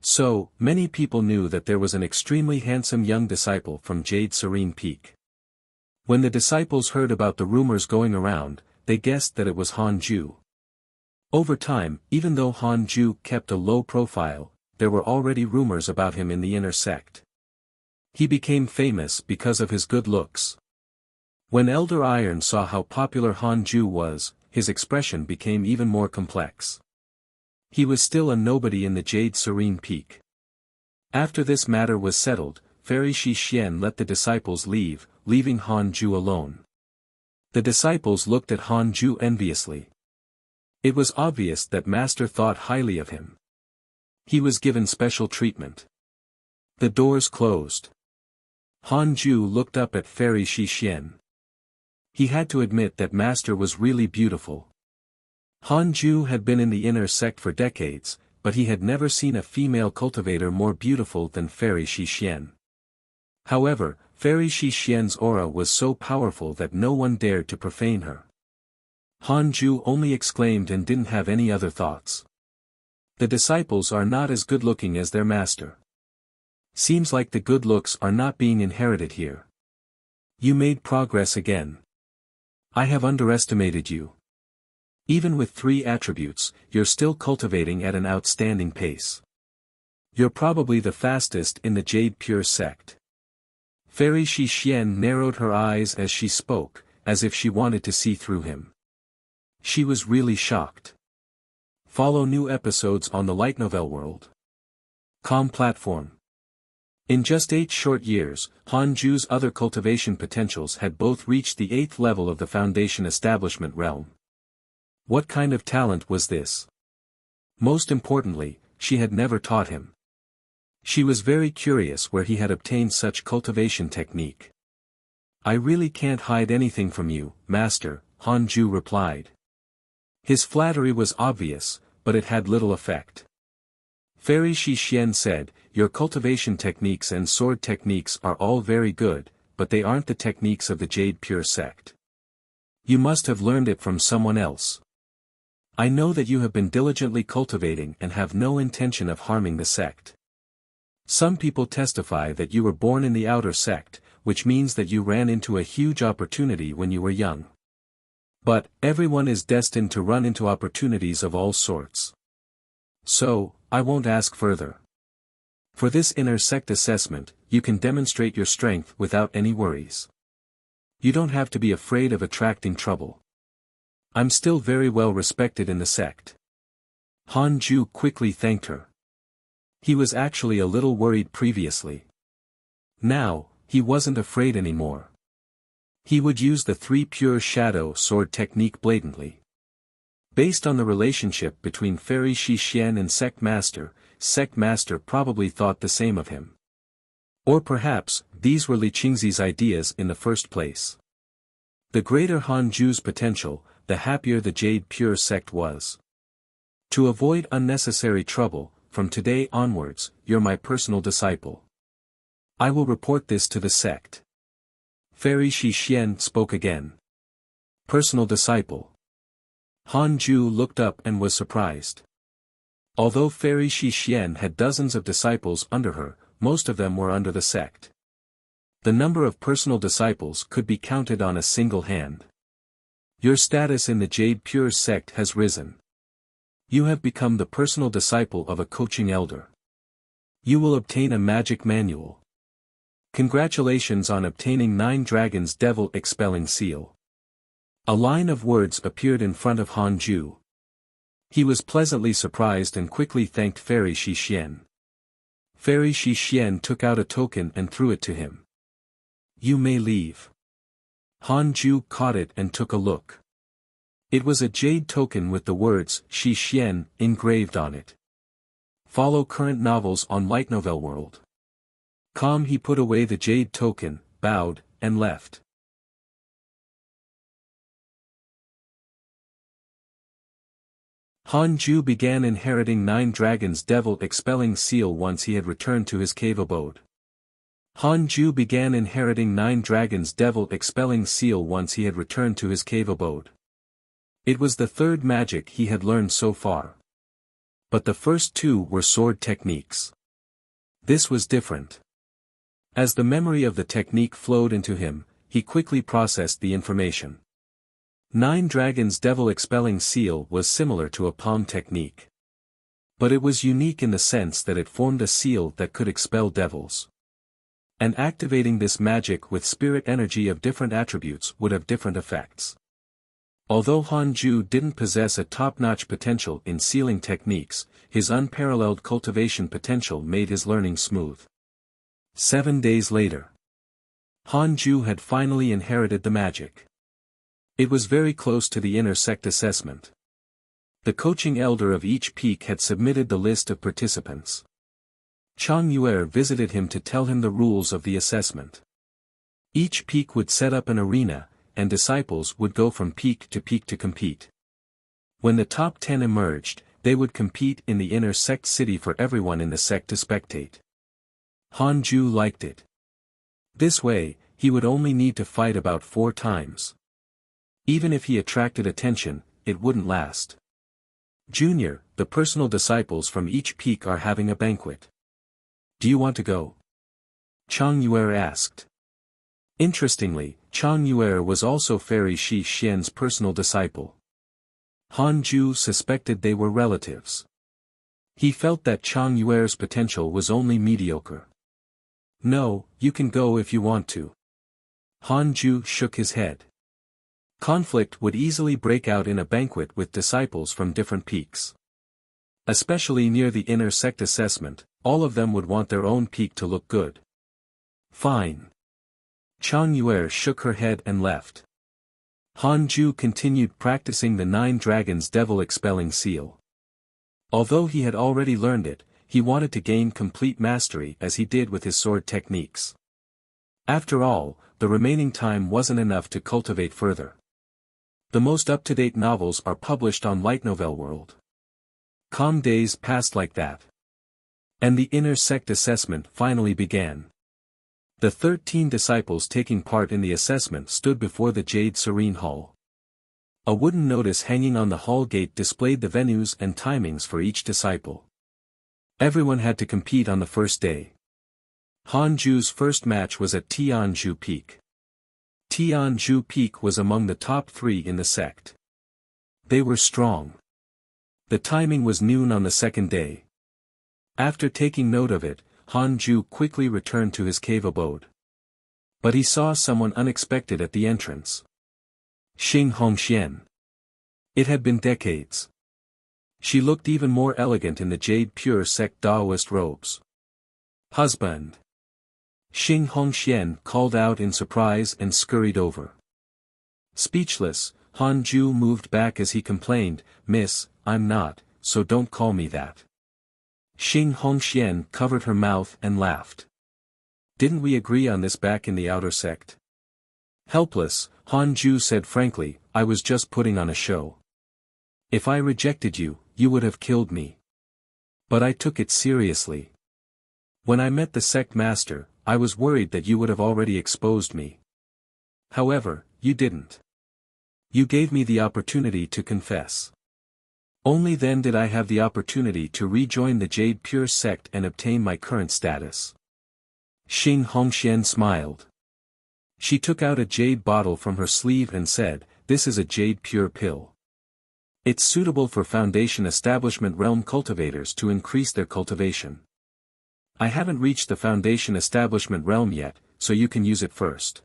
Speaker 1: So, many people knew that there was an extremely handsome young disciple from Jade Serene Peak. When the disciples heard about the rumors going around, they guessed that it was Han Ju. Over time, even though Han Ju kept a low profile, there were already rumors about him in the inner sect. He became famous because of his good looks. When Elder Iron saw how popular Han Ju was, his expression became even more complex. He was still a nobody in the Jade Serene Peak. After this matter was settled, Fairy Shi Xian let the disciples leave, leaving Han Ju alone. The disciples looked at Han Ju enviously. It was obvious that Master thought highly of him. He was given special treatment. The doors closed. Han Ju looked up at Fairy Shi Xian. He had to admit that Master was really beautiful. Han Ju had been in the inner sect for decades, but he had never seen a female cultivator more beautiful than Fairy Shi Xian. However, Fairy Shi Xian's aura was so powerful that no one dared to profane her. Han Ju only exclaimed and didn't have any other thoughts. The disciples are not as good-looking as their master. Seems like the good looks are not being inherited here. You made progress again. I have underestimated you. Even with 3 attributes, you're still cultivating at an outstanding pace. You're probably the fastest in the Jade Pure sect. Fairy Shi Xian narrowed her eyes as she spoke, as if she wanted to see through him. She was really shocked. Follow new episodes on the light novel world. Com platform. In just 8 short years, Han Ju's other cultivation potentials had both reached the 8th level of the Foundation Establishment realm. What kind of talent was this? Most importantly, she had never taught him. She was very curious where he had obtained such cultivation technique. I really can't hide anything from you, Master, Han Ju replied. His flattery was obvious, but it had little effect. Fairy Shi Xian said, your cultivation techniques and sword techniques are all very good, but they aren't the techniques of the Jade Pure sect. You must have learned it from someone else. I know that you have been diligently cultivating and have no intention of harming the sect. Some people testify that you were born in the outer sect, which means that you ran into a huge opportunity when you were young. But, everyone is destined to run into opportunities of all sorts. So, I won't ask further. For this inner sect assessment, you can demonstrate your strength without any worries. You don't have to be afraid of attracting trouble. I'm still very well respected in the sect. Han Ju quickly thanked her. He was actually a little worried previously. Now, he wasn't afraid anymore. He would use the 3 pure shadow sword technique blatantly. Based on the relationship between Fairy Shi Xian and Sect Master probably thought the same of him. Or perhaps, these were Li Qingzi's ideas in the first place. The greater Han Ju's potential, the happier the Jade Pure sect was. To avoid unnecessary trouble, from today onwards, you're my personal disciple. I will report this to the sect. Fairy Shi Xian spoke again. Personal disciple. Han Ju looked up and was surprised. Although Fairy Shi Xian had dozens of disciples under her, most of them were under the sect. The number of personal disciples could be counted on a single hand. Your status in the Jade Pure sect has risen. You have become the personal disciple of a coaching elder. You will obtain a magic manual. Congratulations on obtaining 9 Dragons Devil Expelling Seal. A line of words appeared in front of Han Ju. He was pleasantly surprised and quickly thanked Fairy Shi Xian. Fairy Shi Xian took out a token and threw it to him. You may leave. Han Ju caught it and took a look. It was a jade token with the words Shi Xian engraved on it. Follow current novels on Light Novel World. He put away the jade token, bowed, and left. Han Ju began inheriting 9 Dragons Devil Expelling Seal once he had returned to his cave abode. Han Ju began inheriting 9 Dragons Devil Expelling Seal once he had returned to his cave abode. It was the 3rd magic he had learned so far. But the first 2 were sword techniques. This was different. As the memory of the technique flowed into him, he quickly processed the information. 9 Dragons Devil Expelling Seal was similar to a palm technique. But it was unique in the sense that it formed a seal that could expel devils. And activating this magic with spirit energy of different attributes would have different effects. Although Han Ju didn't possess a top-notch potential in sealing techniques, his unparalleled cultivation potential made his learning smooth. 7 days later, Han Ju had finally inherited the magic. It was very close to the inner sect assessment. The coaching elder of each peak had submitted the list of participants. Chang Yuer visited him to tell him the rules of the assessment. Each peak would set up an arena, and disciples would go from peak to compete. When the top 10 emerged, they would compete in the inner sect city for everyone in the sect to spectate. Han Ju liked it. This way, he would only need to fight about 4 times. Even if he attracted attention, it wouldn't last. Junior, the personal disciples from each peak are having a banquet. Do you want to go? Chang Yuer asked. Interestingly, Chang Yuer was also Fairy Shi Xian's personal disciple. Han Ju suspected they were relatives. He felt that Chang Yuer's potential was only mediocre. No, you can go if you want to. Han Ju shook his head. Conflict would easily break out in a banquet with disciples from different peaks. Especially near the inner sect assessment, all of them would want their own peak to look good. Fine. Chang Yuer shook her head and left. Han Ju continued practicing the 9 Dragons Devil Expelling Seal. Although he had already learned it, he wanted to gain complete mastery as he did with his sword techniques. After all, the remaining time wasn't enough to cultivate further. The most up-to-date novels are published on Light Novel World. Calm days passed like that. And the inner sect assessment finally began. The 13 disciples taking part in the assessment stood before the Jade Serene Hall. A wooden notice hanging on the hall gate displayed the venues and timings for each disciple. Everyone had to compete on the first day. Han Ju's first match was at Tianzhu Peak. Tianzhu Peak was among the top 3 in the sect. They were strong. The timing was noon on the second day. After taking note of it, Han Ju quickly returned to his cave abode. But he saw someone unexpected at the entrance. Xing Hongxian. It had been decades. She looked even more elegant in the Jade Pure Sect Daoist robes. Husband. Xing Hongxian called out in surprise and scurried over. Speechless, Han Ju moved back as he complained, "Miss, I'm not, so don't call me that." Xing Hongxian covered her mouth and laughed. "Didn't we agree on this back in the outer sect?" Helpless, Han Ju said frankly, "I was just putting on a show. If I rejected you, you would have killed me. But I took it seriously. When I met the sect master, I was worried that you would have already exposed me. However, you didn't. You gave me the opportunity to confess. Only then did I have the opportunity to rejoin the Jade Pure sect and obtain my current status." Xing Hongxian smiled. She took out a jade bottle from her sleeve and said, this is a jade pure pill. It's suitable for Foundation Establishment Realm cultivators to increase their cultivation. I haven't reached the Foundation Establishment Realm yet, so you can use it first.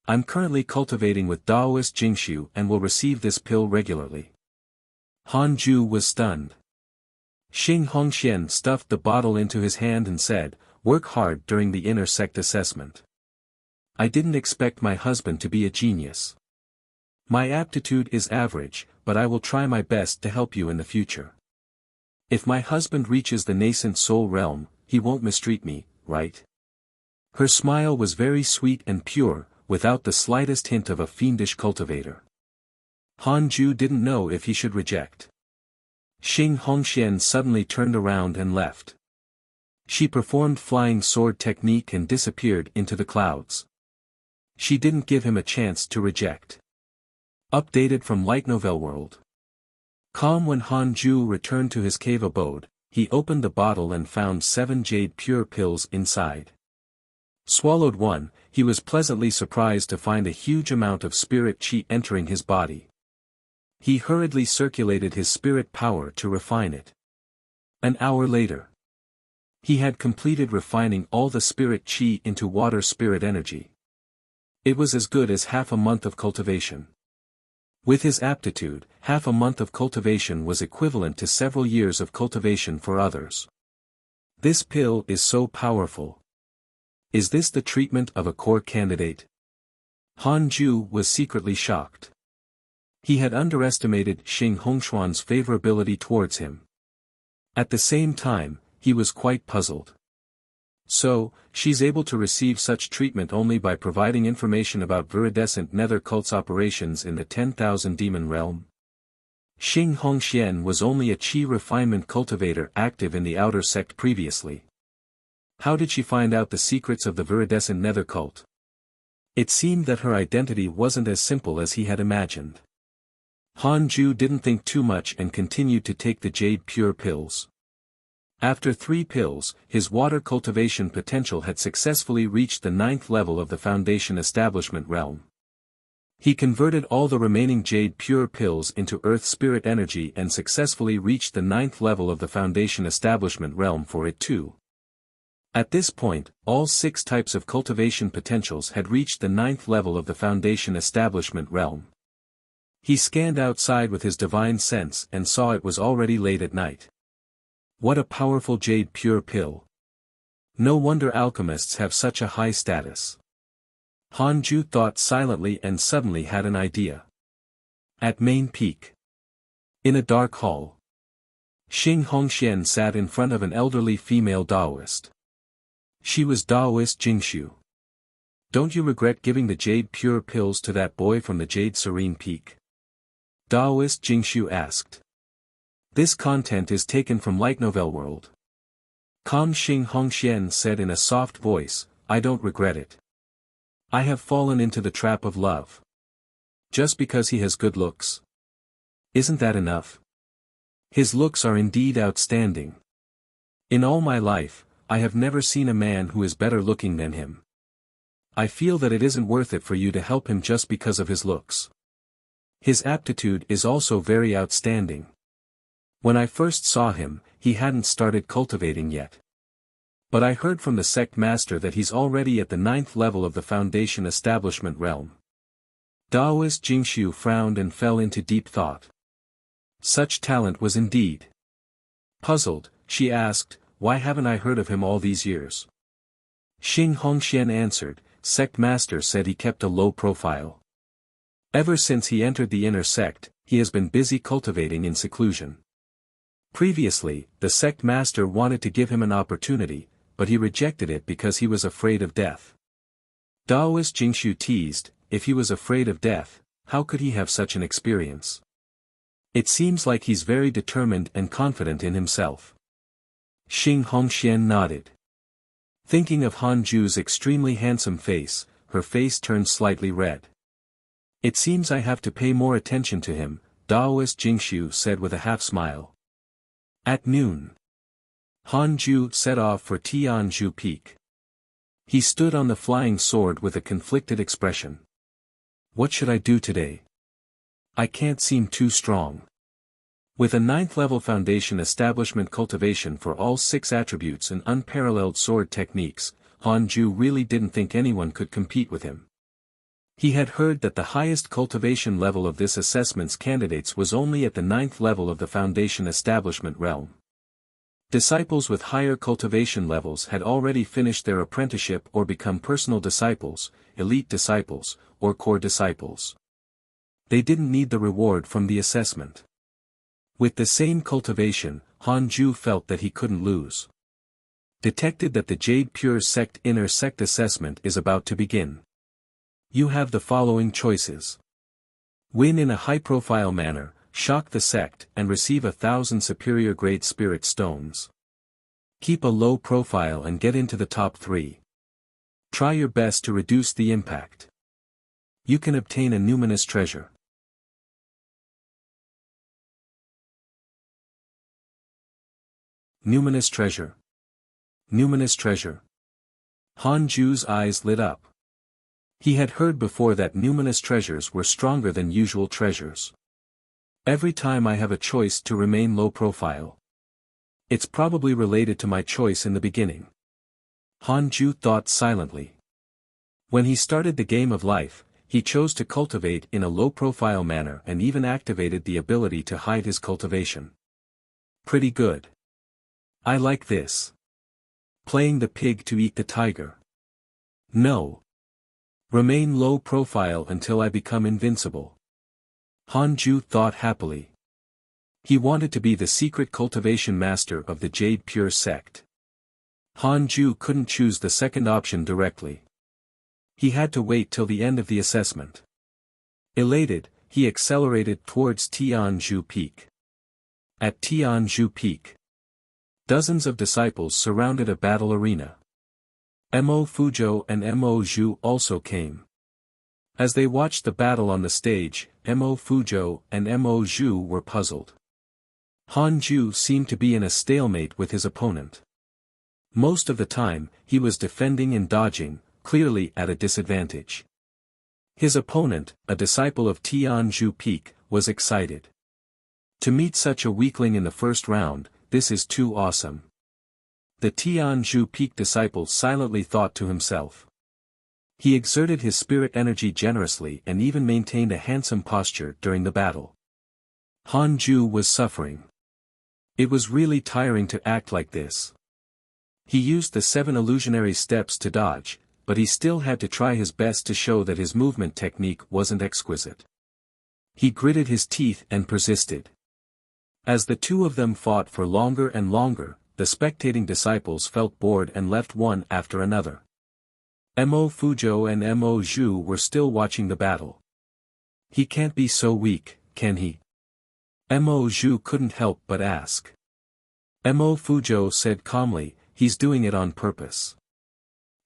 Speaker 1: I'm currently cultivating with Daoist Jingshu and will receive this pill regularly. Han Ju was stunned. Xing Hongxian stuffed the bottle into his hand and said, "Work hard during the inner sect assessment. I didn't expect my husband to be a genius. My aptitude is average, but I will try my best to help you in the future. If my husband reaches the nascent soul realm, he won't mistreat me, right?" Her smile was very sweet and pure, without the slightest hint of a fiendish cultivator. Han Ju didn't know if he should reject. Xing Hongxian suddenly turned around and left. She performed flying sword technique and disappeared into the clouds. She didn't give him a chance to reject. Updated from Light Novel World. Calm when Han Ju returned to his cave abode, he opened the bottle and found 7 jade pure pills inside. Swallowed one, he was pleasantly surprised to find a huge amount of spirit chi entering his body. He hurriedly circulated his spirit power to refine it. An hour later, he had completed refining all the spirit chi into water spirit energy. It was as good as half a month of cultivation. With his aptitude, half a month of cultivation was equivalent to several years of cultivation for others. This pill is so powerful. Is this the treatment of a core candidate? Han Ju was secretly shocked. He had underestimated Xing Hongshuan's favorability towards him. At the same time, he was quite puzzled. So, she's able to receive such treatment only by providing information about viridescent nether cult's operations in the 10,000 demon realm? Xing Hongxian was only a chi refinement cultivator active in the outer sect previously. How did she find out the secrets of the viridescent nether cult? It seemed that her identity wasn't as simple as he had imagined. Han Ju didn't think too much and continued to take the jade pure pills. After 3 pills, his water cultivation potential had successfully reached the 9th level of the Foundation Establishment Realm. He converted all the remaining jade pure pills into earth spirit energy and successfully reached the 9th level of the Foundation Establishment Realm for it too. At this point, all 6 types of cultivation potentials had reached the 9th level of the Foundation Establishment Realm. He scanned outside with his divine sense and saw it was already late at night. What a powerful jade pure pill. No wonder alchemists have such a high status. Han Ju thought silently and suddenly had an idea. At Main Peak. In a dark hall. Xing Hongxian sat in front of an elderly female Daoist. She was Daoist Jingshu. "Don't you regret giving the jade pure pills to that boy from the Jade Serene Peak?" Daoist Jingshu asked. This content is taken from Light Novel World. Calm Xing Hongxian said in a soft voice, "I don't regret it. I have fallen into the trap of love. Just because he has good looks. Isn't that enough? His looks are indeed outstanding. In all my life, I have never seen a man who is better looking than him. I feel that it isn't worth it for you to help him just because of his looks. His aptitude is also very outstanding. When I first saw him, he hadn't started cultivating yet. But I heard from the sect master that he's already at the 9th level of the Foundation Establishment Realm." Daoist Jingshu frowned and fell into deep thought. Such talent was indeed. Puzzled, she asked, "Why haven't I heard of him all these years?" Xing Hongxian answered, "Sect master said he kept a low profile. Ever since he entered the inner sect, he has been busy cultivating in seclusion. Previously, the sect master wanted to give him an opportunity, but he rejected it because he was afraid of death." Daoist Jingshu teased, "If he was afraid of death, how could he have such an experience? It seems like he's very determined and confident in himself." Xing Hongxian nodded. Thinking of Han Ju's extremely handsome face, her face turned slightly red. "It seems I have to pay more attention to him," Daoist Jingshu said with a half-smile. At noon, Han Ju set off for Tianzhu Peak. He stood on the flying sword with a conflicted expression. "What should I do today?" I can't seem too strong. With a 9th-level foundation establishment cultivation for all 6 attributes and unparalleled sword techniques, Han Ju really didn't think anyone could compete with him. He had heard that the highest cultivation level of this assessment's candidates was only at the 9th level of the foundation establishment realm. Disciples with higher cultivation levels had already finished their apprenticeship or become personal disciples, elite disciples, or core disciples. They didn't need the reward from the assessment. With the same cultivation, Han Ju felt that he couldn't lose. Detected that the Jade Pure Sect Inner Sect assessment is about to begin. You have the following choices. Win in a high-profile manner, shock the sect and receive 1,000 superior-grade spirit stones. Keep a low profile and get into the top 3. Try your best to reduce the impact. You can obtain a numinous treasure. Numinous treasure. Numinous treasure. Han Ju's eyes lit up. He had heard before that numinous treasures were stronger than usual treasures. Every time I have a choice to remain low profile. It's probably related to my choice in the beginning. Han Ju thought silently. When he started the game of life, he chose to cultivate in a low-profile manner and even activated the ability to hide his cultivation. Pretty good. I like this. Playing the pig to eat the tiger. No. Remain low profile until I become invincible. Han Ju thought happily. He wanted to be the secret cultivation master of the Jade Pure Sect. Han Ju couldn't choose the second option directly. He had to wait till the end of the assessment. Elated, he accelerated towards Tianzhu Peak. At Tianzhu Peak, dozens of disciples surrounded a battle arena. Mo Fuzhou and Mo Zhu also came. As they watched the battle on the stage, Mo Fuzhou and Mo Zhu were puzzled. Han Ju seemed to be in a stalemate with his opponent. Most of the time, he was defending and dodging, clearly at a disadvantage. His opponent, a disciple of Tianzhu Peak, was excited. To meet such a weakling in the first round, this is too awesome. The Tianzhu Peak disciple silently thought to himself. He exerted his spirit energy generously and even maintained a handsome posture during the battle. Han Ju was suffering. It was really tiring to act like this. He used the 7 illusionary steps to dodge, but he still had to try his best to show that his movement technique wasn't exquisite. He gritted his teeth and persisted. As the two of them fought for longer and longer, the spectating disciples felt bored and left one after another. Mo Fuzhou and Mo Zhu were still watching the battle. He can't be so weak, can he? Mo Zhu couldn't help but ask. Mo Fuzhou said calmly, he's doing it on purpose.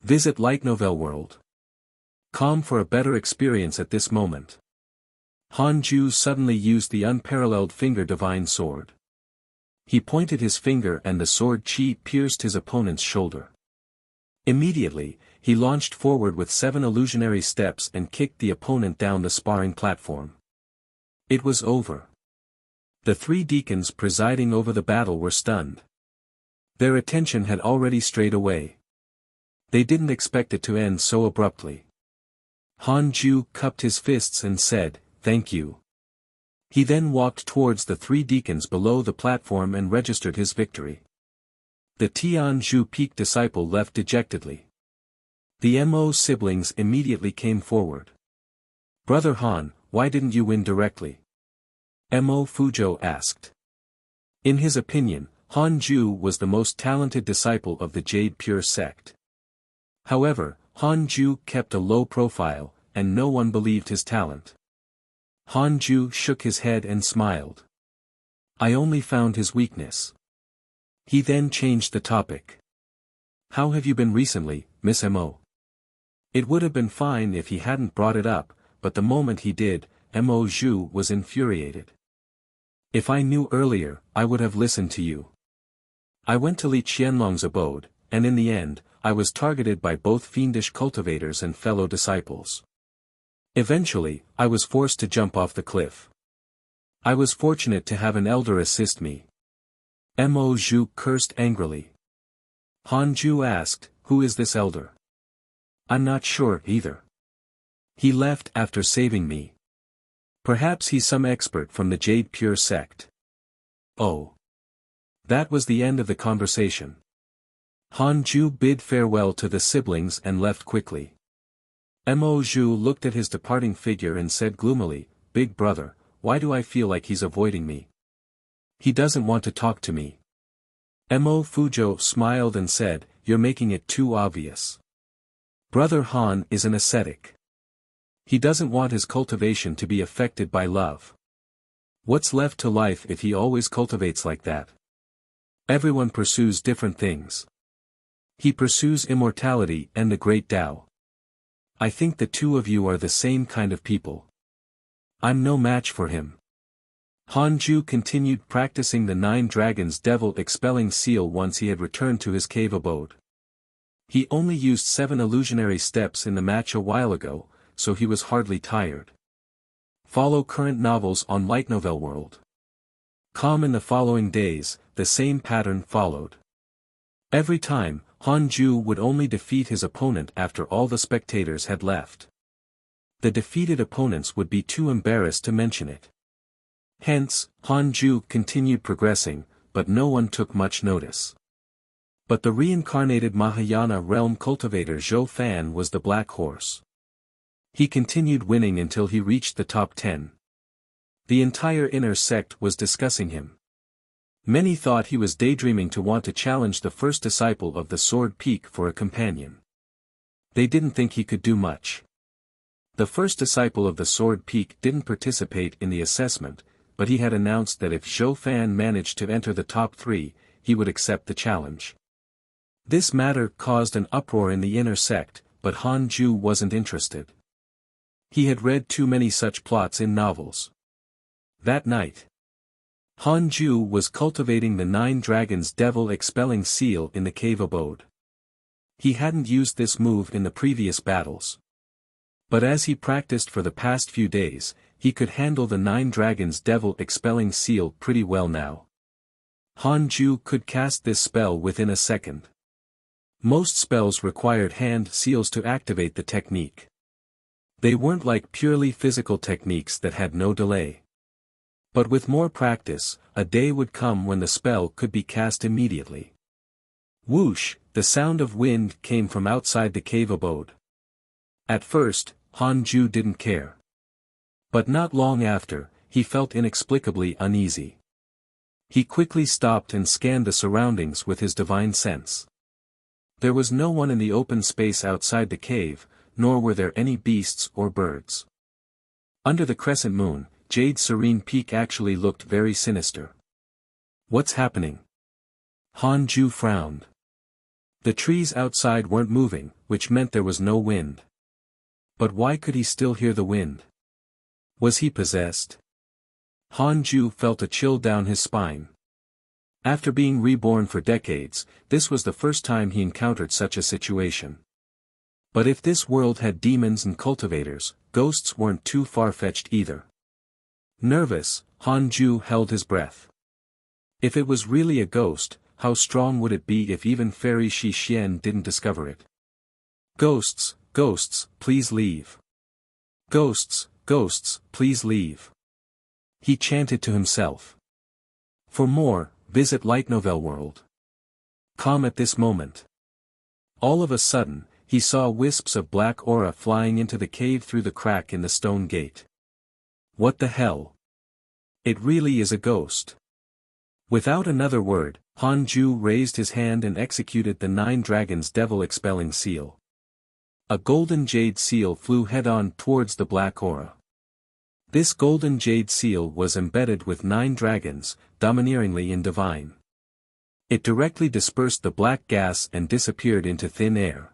Speaker 1: Visit Light Novel World. Calm for a better experience at this moment. Han Ju suddenly used the unparalleled finger divine sword. He pointed his finger and the sword chi pierced his opponent's shoulder. Immediately, he launched forward with 7 illusionary steps and kicked the opponent down the sparring platform. It was over. The 3 deacons presiding over the battle were stunned. Their attention had already strayed away. They didn't expect it to end so abruptly. Han Ju cupped his fists and said, "Thank you." He then walked towards the 3 deacons below the platform and registered his victory. The Tianzhu Peak disciple left dejectedly. The Mo siblings immediately came forward. "Brother Han, why didn't you win directly?" Mo Fuzhou asked. In his opinion, Han Ju was the most talented disciple of the Jade Pure Sect. However, Han Ju kept a low profile, and no one believed his talent. Han Ju shook his head and smiled. "I only found his weakness." He then changed the topic. "How have you been recently, Miss Mo?" It would have been fine if he hadn't brought it up, but the moment he did, Mo Zhu was infuriated. "If I knew earlier, I would have listened to you. I went to Li Qianlong's abode, and in the end, I was targeted by both fiendish cultivators and fellow disciples. Eventually, I was forced to jump off the cliff. I was fortunate to have an elder assist me. Mo Zhu cursed angrily. Han Ju asked, who is this elder? I'm not sure either. He left after saving me. Perhaps he's some expert from the Jade Pure sect. Oh. That was the end of the conversation. Han Ju bid farewell to the siblings and left quickly. Mo Zhu looked at his departing figure and said gloomily, Big brother, why do I feel like he's avoiding me? He doesn't want to talk to me. Mo Fuzhou smiled and said, You're making it too obvious. Brother Han is an ascetic. He doesn't want his cultivation to be affected by love. What's left to life if he always cultivates like that? Everyone pursues different things. He pursues immortality and the great Tao. I think the two of you are the same kind of people. I'm no match for him. Han Ju continued practicing the 9 dragons devil expelling seal once he had returned to his cave abode. He only used 7 illusionary steps in the match a while ago, so he was hardly tired. Follow current novels on Light Novel World. In the following days, the same pattern followed. Every time, Han Ju would only defeat his opponent after all the spectators had left. The defeated opponents would be too embarrassed to mention it. Hence, Han Ju continued progressing, but no one took much notice. But the reincarnated Mahayana realm cultivator Zhou Fan was the black horse. He continued winning until he reached the top 10. The entire inner sect was discussing him. Many thought he was daydreaming to want to challenge the first disciple of the Sword Peak for a companion. They didn't think he could do much. The first disciple of the Sword Peak didn't participate in the assessment, but he had announced that if Zhou Fan managed to enter the top 3, he would accept the challenge. This matter caused an uproar in the inner sect, but Han Ju wasn't interested. He had read too many such plots in novels. That night, Han Ju was cultivating the 9 dragons devil expelling seal in the cave abode. He hadn't used this move in the previous battles. But as he practiced for the past few days, he could handle the 9 dragons devil expelling seal pretty well now. Han Ju could cast this spell within a second. Most spells required hand seals to activate the technique. They weren't like purely physical techniques that had no delay. But with more practice, a day would come when the spell could be cast immediately. Whoosh, the sound of wind came from outside the cave abode. At first, Han Ju didn't care. But not long after, he felt inexplicably uneasy. He quickly stopped and scanned the surroundings with his divine sense. There was no one in the open space outside the cave, nor were there any beasts or birds. Under the crescent moon, Jade Serene Peak actually looked very sinister. What's happening? Han Ju frowned. The trees outside weren't moving, which meant there was no wind. But why could he still hear the wind? Was he possessed? Han Ju felt a chill down his spine. After being reborn for decades, this was the first time he encountered such a situation. But if this world had demons and cultivators, ghosts weren't too far-fetched either. Nervous, Han Ju held his breath. If it was really a ghost, how strong would it be if even Fairy Shi Xian didn't discover it? Ghosts, ghosts, please leave. Ghosts, ghosts, please leave. He chanted to himself. For more, visit Light Novel World. At this moment. All of a sudden, he saw wisps of black aura flying into the cave through the crack in the stone gate. What the hell? It really is a ghost. Without another word, Han Ju raised his hand and executed the 9 dragons devil expelling seal. A golden jade seal flew head-on towards the black aura. This golden jade seal was embedded with 9 dragons, domineeringly in divine. It directly dispersed the black gas and disappeared into thin air.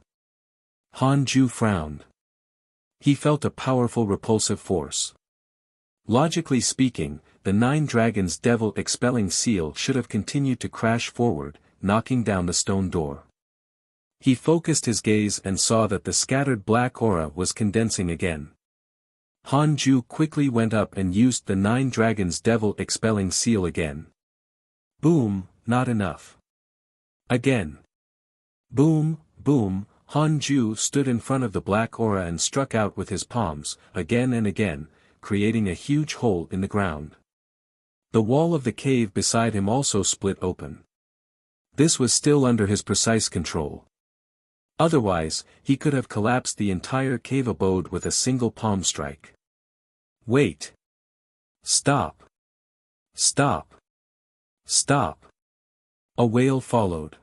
Speaker 1: Han Ju frowned. He felt a powerful repulsive force. Logically speaking, the 9 dragons devil expelling seal should have continued to crash forward, knocking down the stone door. He focused his gaze and saw that the scattered black aura was condensing again. Han Ju quickly went up and used the 9 dragons devil expelling seal again. Boom, not enough. Again. Boom, boom, Han Ju stood in front of the black aura and struck out with his palms, again and again, creating a huge hole in the ground. The wall of the cave beside him also split open. This was still under his precise control. Otherwise, he could have collapsed the entire cave abode with a single palm strike. Wait. Stop. Stop. Stop. A wail followed.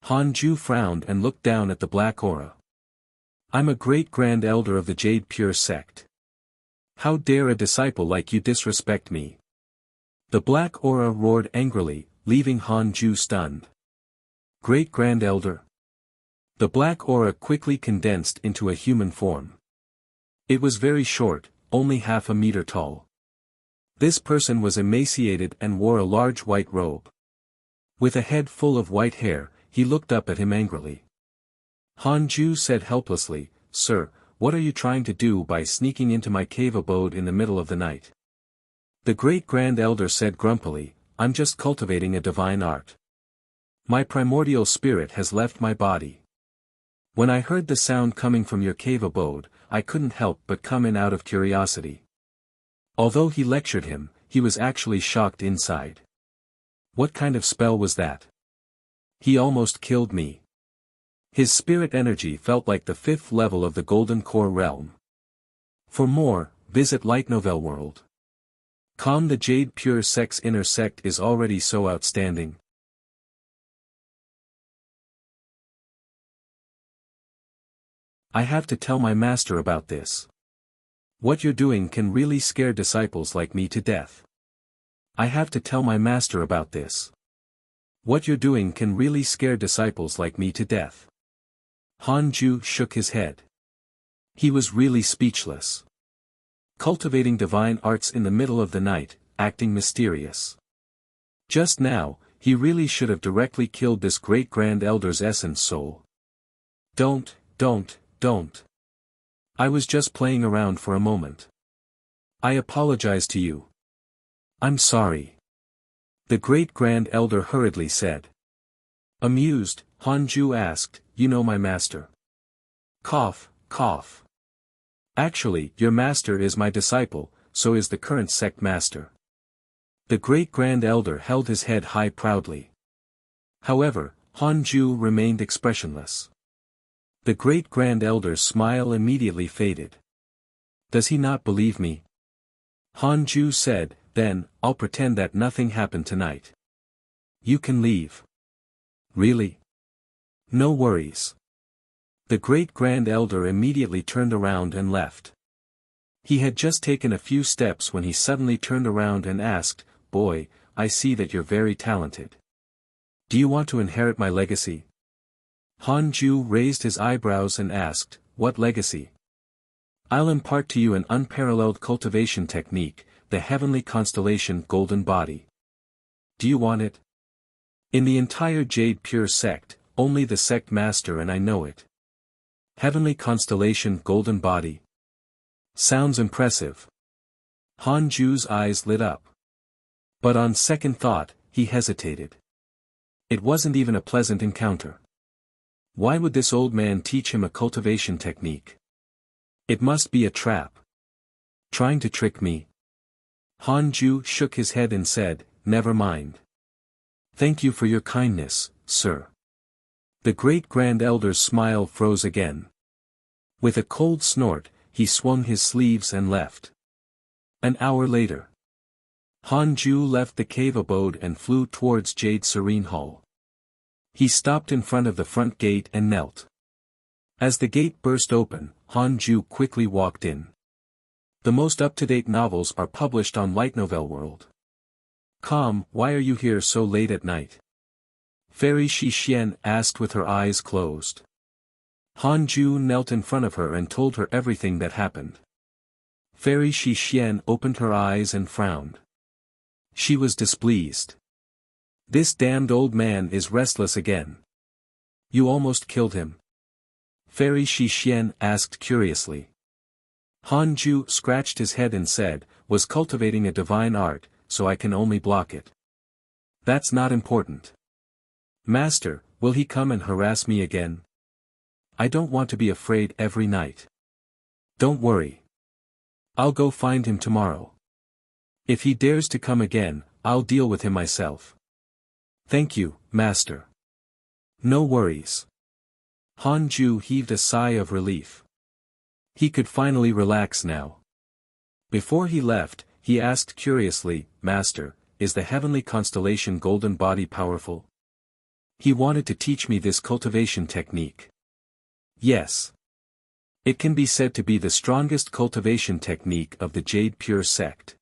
Speaker 1: Han Ju frowned and looked down at the black aura. I'm a great grand elder of the Jade Pure sect. How dare a disciple like you disrespect me? The black aura roared angrily, leaving Han Ju stunned. Great grand elder? The black aura quickly condensed into a human form. It was very short, only half a meter tall. This person was emaciated and wore a large white robe. With a head full of white hair, he looked up at him angrily. Han Ju said helplessly, Sir, what are you trying to do by sneaking into my cave abode in the middle of the night? The great grand elder said grumpily, I'm just cultivating a divine art. My primordial spirit has left my body. When I heard the sound coming from your cave abode, I couldn't help but come in out of curiosity. Although he lectured him, he was actually shocked inside. What kind of spell was that? He almost killed me. His spirit energy felt like the 5th level of the Golden Core realm. For more, visit Light Novel World. The Jade Pure Sect's inner sect is already so outstanding. I have to tell my master about this. What you're doing can really scare disciples like me to death. I have to tell my master about this. What you're doing can really scare disciples like me to death. Han Ju shook his head. He was really speechless. Cultivating divine arts in the middle of the night, acting mysterious. Just now, he really should have directly killed this great grand elder's essence soul. Don't. I was just playing around for a moment. I apologize to you. I'm sorry. The great grand elder hurriedly said. Amused, Han Ju asked, You know my master? Cough. Actually, your master is my disciple, so is the current sect master. The great grand elder held his head high proudly. However, Han Ju remained expressionless. The great grand elder's smile immediately faded. Does he not believe me? Han Ju said, Then, I'll pretend that nothing happened tonight. You can leave. Really? No worries. The great grand elder immediately turned around and left. He had just taken a few steps when he suddenly turned around and asked, Boy, I see that you're very talented. Do you want to inherit my legacy? Han Ju raised his eyebrows and asked, What legacy? I'll impart to you an unparalleled cultivation technique, the heavenly constellation golden body. Do you want it? In the entire Jade Pure sect, only the sect master and I know it. Heavenly constellation golden body. Sounds impressive. Han Ju's eyes lit up. But on second thought, he hesitated. It wasn't even a pleasant encounter. Why would this old man teach him a cultivation technique? It must be a trap. Trying to trick me. Han Ju shook his head and said, Never mind. Thank you for your kindness, sir. The great grand elder's smile froze again. With a cold snort, he swung his sleeves and left. An hour later. Han Ju left the cave abode and flew towards Jade Serene Hall. He stopped in front of the front gate and knelt. As the gate burst open, Han Ju quickly walked in. The most up-to-date novels are published on Light Novel World. Why are you here so late at night? Fairy Shi Xian asked with her eyes closed. Han Ju knelt in front of her and told her everything that happened. Fairy Shi Xian opened her eyes and frowned. She was displeased. This damned old man is restless again. You almost killed him? Fairy Shi Xian asked curiously. Han Ju scratched his head and said, was cultivating a divine art, so I can only block it. That's not important. Master, will he come and harass me again? I don't want to be afraid every night. Don't worry. I'll go find him tomorrow. If he dares to come again, I'll deal with him myself. Thank you, Master. No worries. Han Ju heaved a sigh of relief. He could finally relax now. Before he left, he asked curiously, Master, is the heavenly constellation Golden Body powerful? He wanted to teach me this cultivation technique. Yes. It can be said to be the strongest cultivation technique of the Jade Pure sect.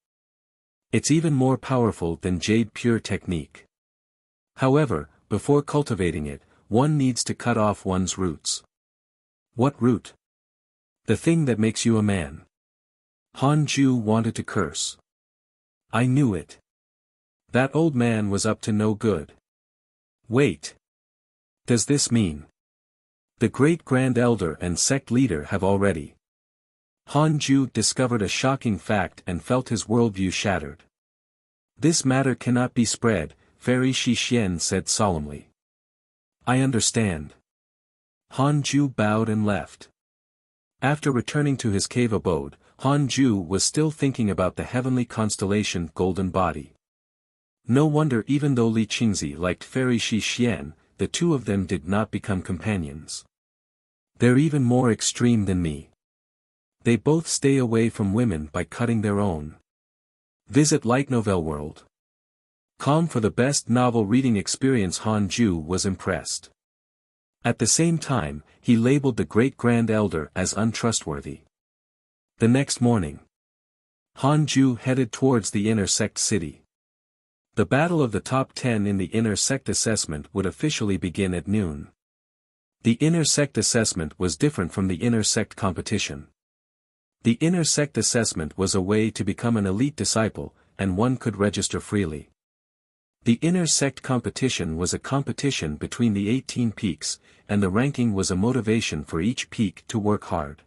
Speaker 1: It's even more powerful than Jade Pure technique. However, before cultivating it, one needs to cut off one's roots. What root? The thing that makes you a man. Han Ju wanted to curse. I knew it. That old man was up to no good. Wait. Does this mean the great-grand elder and sect leader have already? Han Ju discovered a shocking fact and felt his worldview shattered. This matter cannot be spread, Fairy Shi Xian said solemnly. I understand. Han Ju bowed and left. After returning to his cave abode, Han Ju was still thinking about the heavenly constellation Golden Body. No wonder even though Li Qingzi liked Fairy Shi Xian, the two of them did not become companions. They're even more extreme than me. They both stay away from women by cutting their own. Visit Light Novel World. Com for the best novel reading experience. Han Ju was impressed. At the same time, he labeled the great-grand elder as untrustworthy. The next morning, Han Ju headed towards the inner sect city. The battle of the top 10 in the inner sect assessment would officially begin at noon. The inner sect assessment was different from the inner sect competition. The inner sect assessment was a way to become an elite disciple, and one could register freely. The inner sect competition was a competition between the 18 peaks, and the ranking was a motivation for each peak to work hard.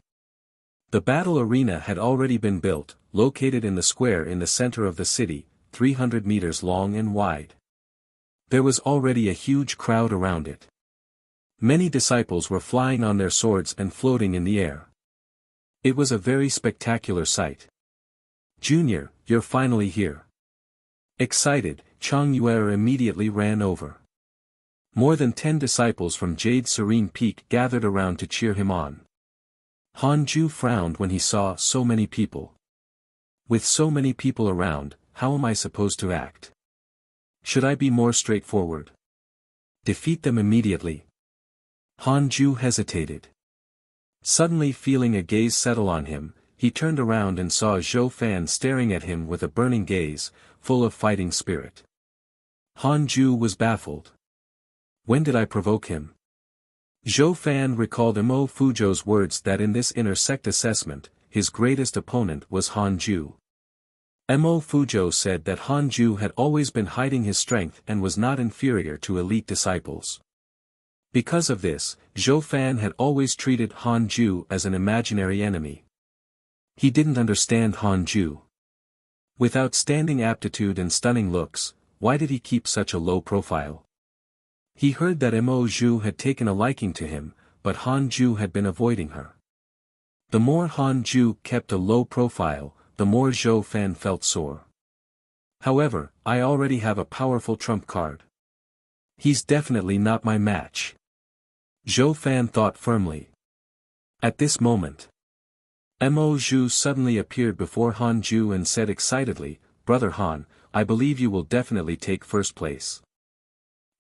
Speaker 1: The battle arena had already been built, located in the square in the center of the city, 300 meters long and wide. There was already a huge crowd around it. Many disciples were flying on their swords and floating in the air. It was a very spectacular sight. Junior, you're finally here. Excited, Chang Yuer immediately ran over. More than 10 disciples from Jade Serene Peak gathered around to cheer him on. Han Ju frowned when he saw so many people. With so many people around, how am I supposed to act? Should I be more straightforward? Defeat them immediately? Han Ju hesitated. Suddenly feeling a gaze settle on him, he turned around and saw Zhou Fan staring at him with a burning gaze, full of fighting spirit. Han Ju was baffled. When did I provoke him? Zhou Fan recalled Mo Fuzhou's words that in this inner sect assessment, his greatest opponent was Han Ju. Mo Fuzhou said that Han Ju had always been hiding his strength and was not inferior to elite disciples. Because of this, Zhou Fan had always treated Han Ju as an imaginary enemy. He didn't understand Han Ju. With outstanding aptitude and stunning looks, why did he keep such a low profile? He heard that Mo Zhu had taken a liking to him, but Han Ju had been avoiding her. The more Han Ju kept a low profile, the more Zhou Fan felt sore. However, I already have a powerful trump card. He's definitely not my match. Zhou Fan thought firmly. At this moment, Mo Zhu suddenly appeared before Han Ju and said excitedly, Brother Han, I believe you will definitely take first place.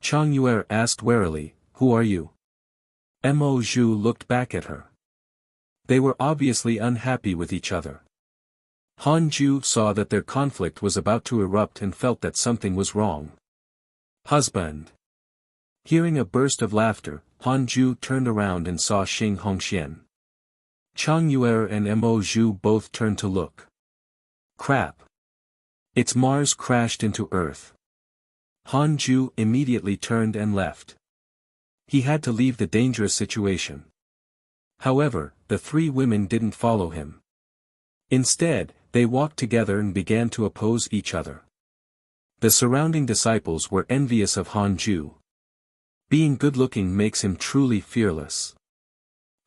Speaker 1: Chang Yuer asked warily, Who are you? Mo Zhu looked back at her. They were obviously unhappy with each other. Han Ju saw that their conflict was about to erupt and felt that something was wrong. Husband. Hearing a burst of laughter, Han Ju turned around and saw Xing Hongxian. Chang Yuer and Mo Zhu both turned to look. Crap. Its Mars crashed into Earth. Han Ju immediately turned and left. He had to leave the dangerous situation. However, the three women didn't follow him. Instead, they walked together and began to oppose each other. The surrounding disciples were envious of Han Ju. Being good-looking makes him truly fearless.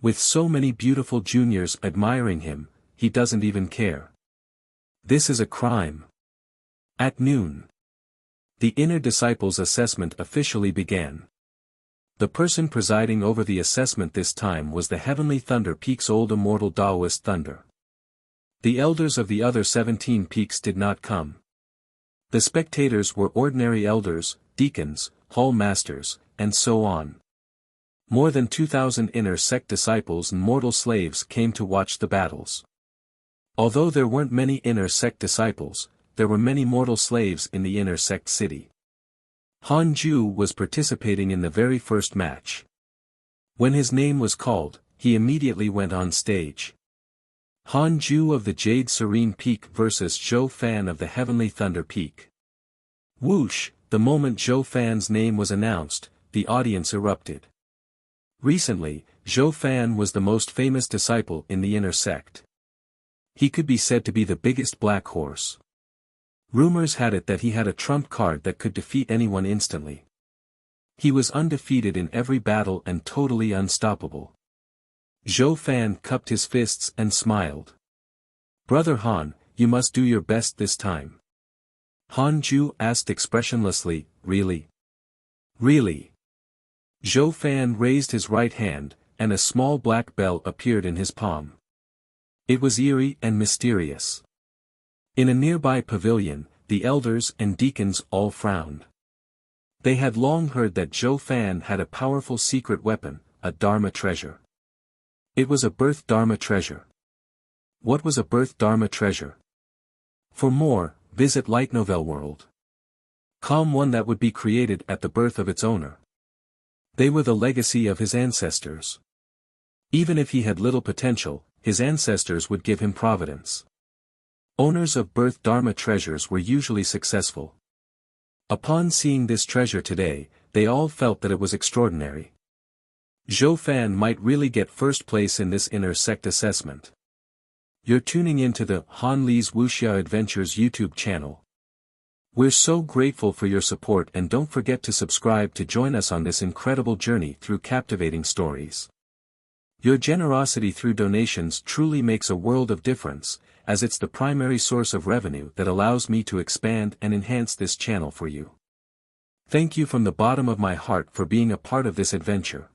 Speaker 1: With so many beautiful juniors admiring him, he doesn't even care. This is a crime. At noon, the inner disciples' assessment officially began. The person presiding over the assessment this time was the Heavenly Thunder Peak's old immortal Taoist Thunder. The elders of the other 17 peaks did not come. The spectators were ordinary elders, deacons, hall masters, and so on. More than 2,000 inner sect disciples and mortal slaves came to watch the battles. Although there weren't many inner sect disciples, there were many mortal slaves in the inner sect city. Han Ju was participating in the very first match. When his name was called, he immediately went on stage. Han Ju of the Jade Serene Peak versus Zhou Fan of the Heavenly Thunder Peak. Whoosh, the moment Zhou Fan's name was announced, the audience erupted. Recently, Zhou Fan was the most famous disciple in the inner sect. He could be said to be the biggest black horse. Rumors had it that he had a trump card that could defeat anyone instantly. He was undefeated in every battle and totally unstoppable. Zhou Fan cupped his fists and smiled. "Brother Han, you must do your best this time." Han Ju asked expressionlessly, "Really? Really?" Zhou Fan raised his right hand, and a small black bell appeared in his palm. It was eerie and mysterious. In a nearby pavilion, the elders and deacons all frowned. They had long heard that Zhou Fan had a powerful secret weapon, a Dharma treasure. It was a birth Dharma treasure. What was a birth Dharma treasure? For more, visit Light Novel World. One that would be created at the birth of its owner. They were the legacy of his ancestors. Even if he had little potential, his ancestors would give him providence. Owners of birth Dharma treasures were usually successful. Upon seeing this treasure today, they all felt that it was extraordinary. Zhou Fan might really get first place in this inner sect assessment. You're tuning into the Han Li's Wuxia Adventures YouTube channel. We're so grateful for your support, and don't forget to subscribe to join us on this incredible journey through captivating stories. Your generosity through donations truly makes a world of difference, as it's the primary source of revenue that allows me to expand and enhance this channel for you. Thank you from the bottom of my heart for being a part of this adventure.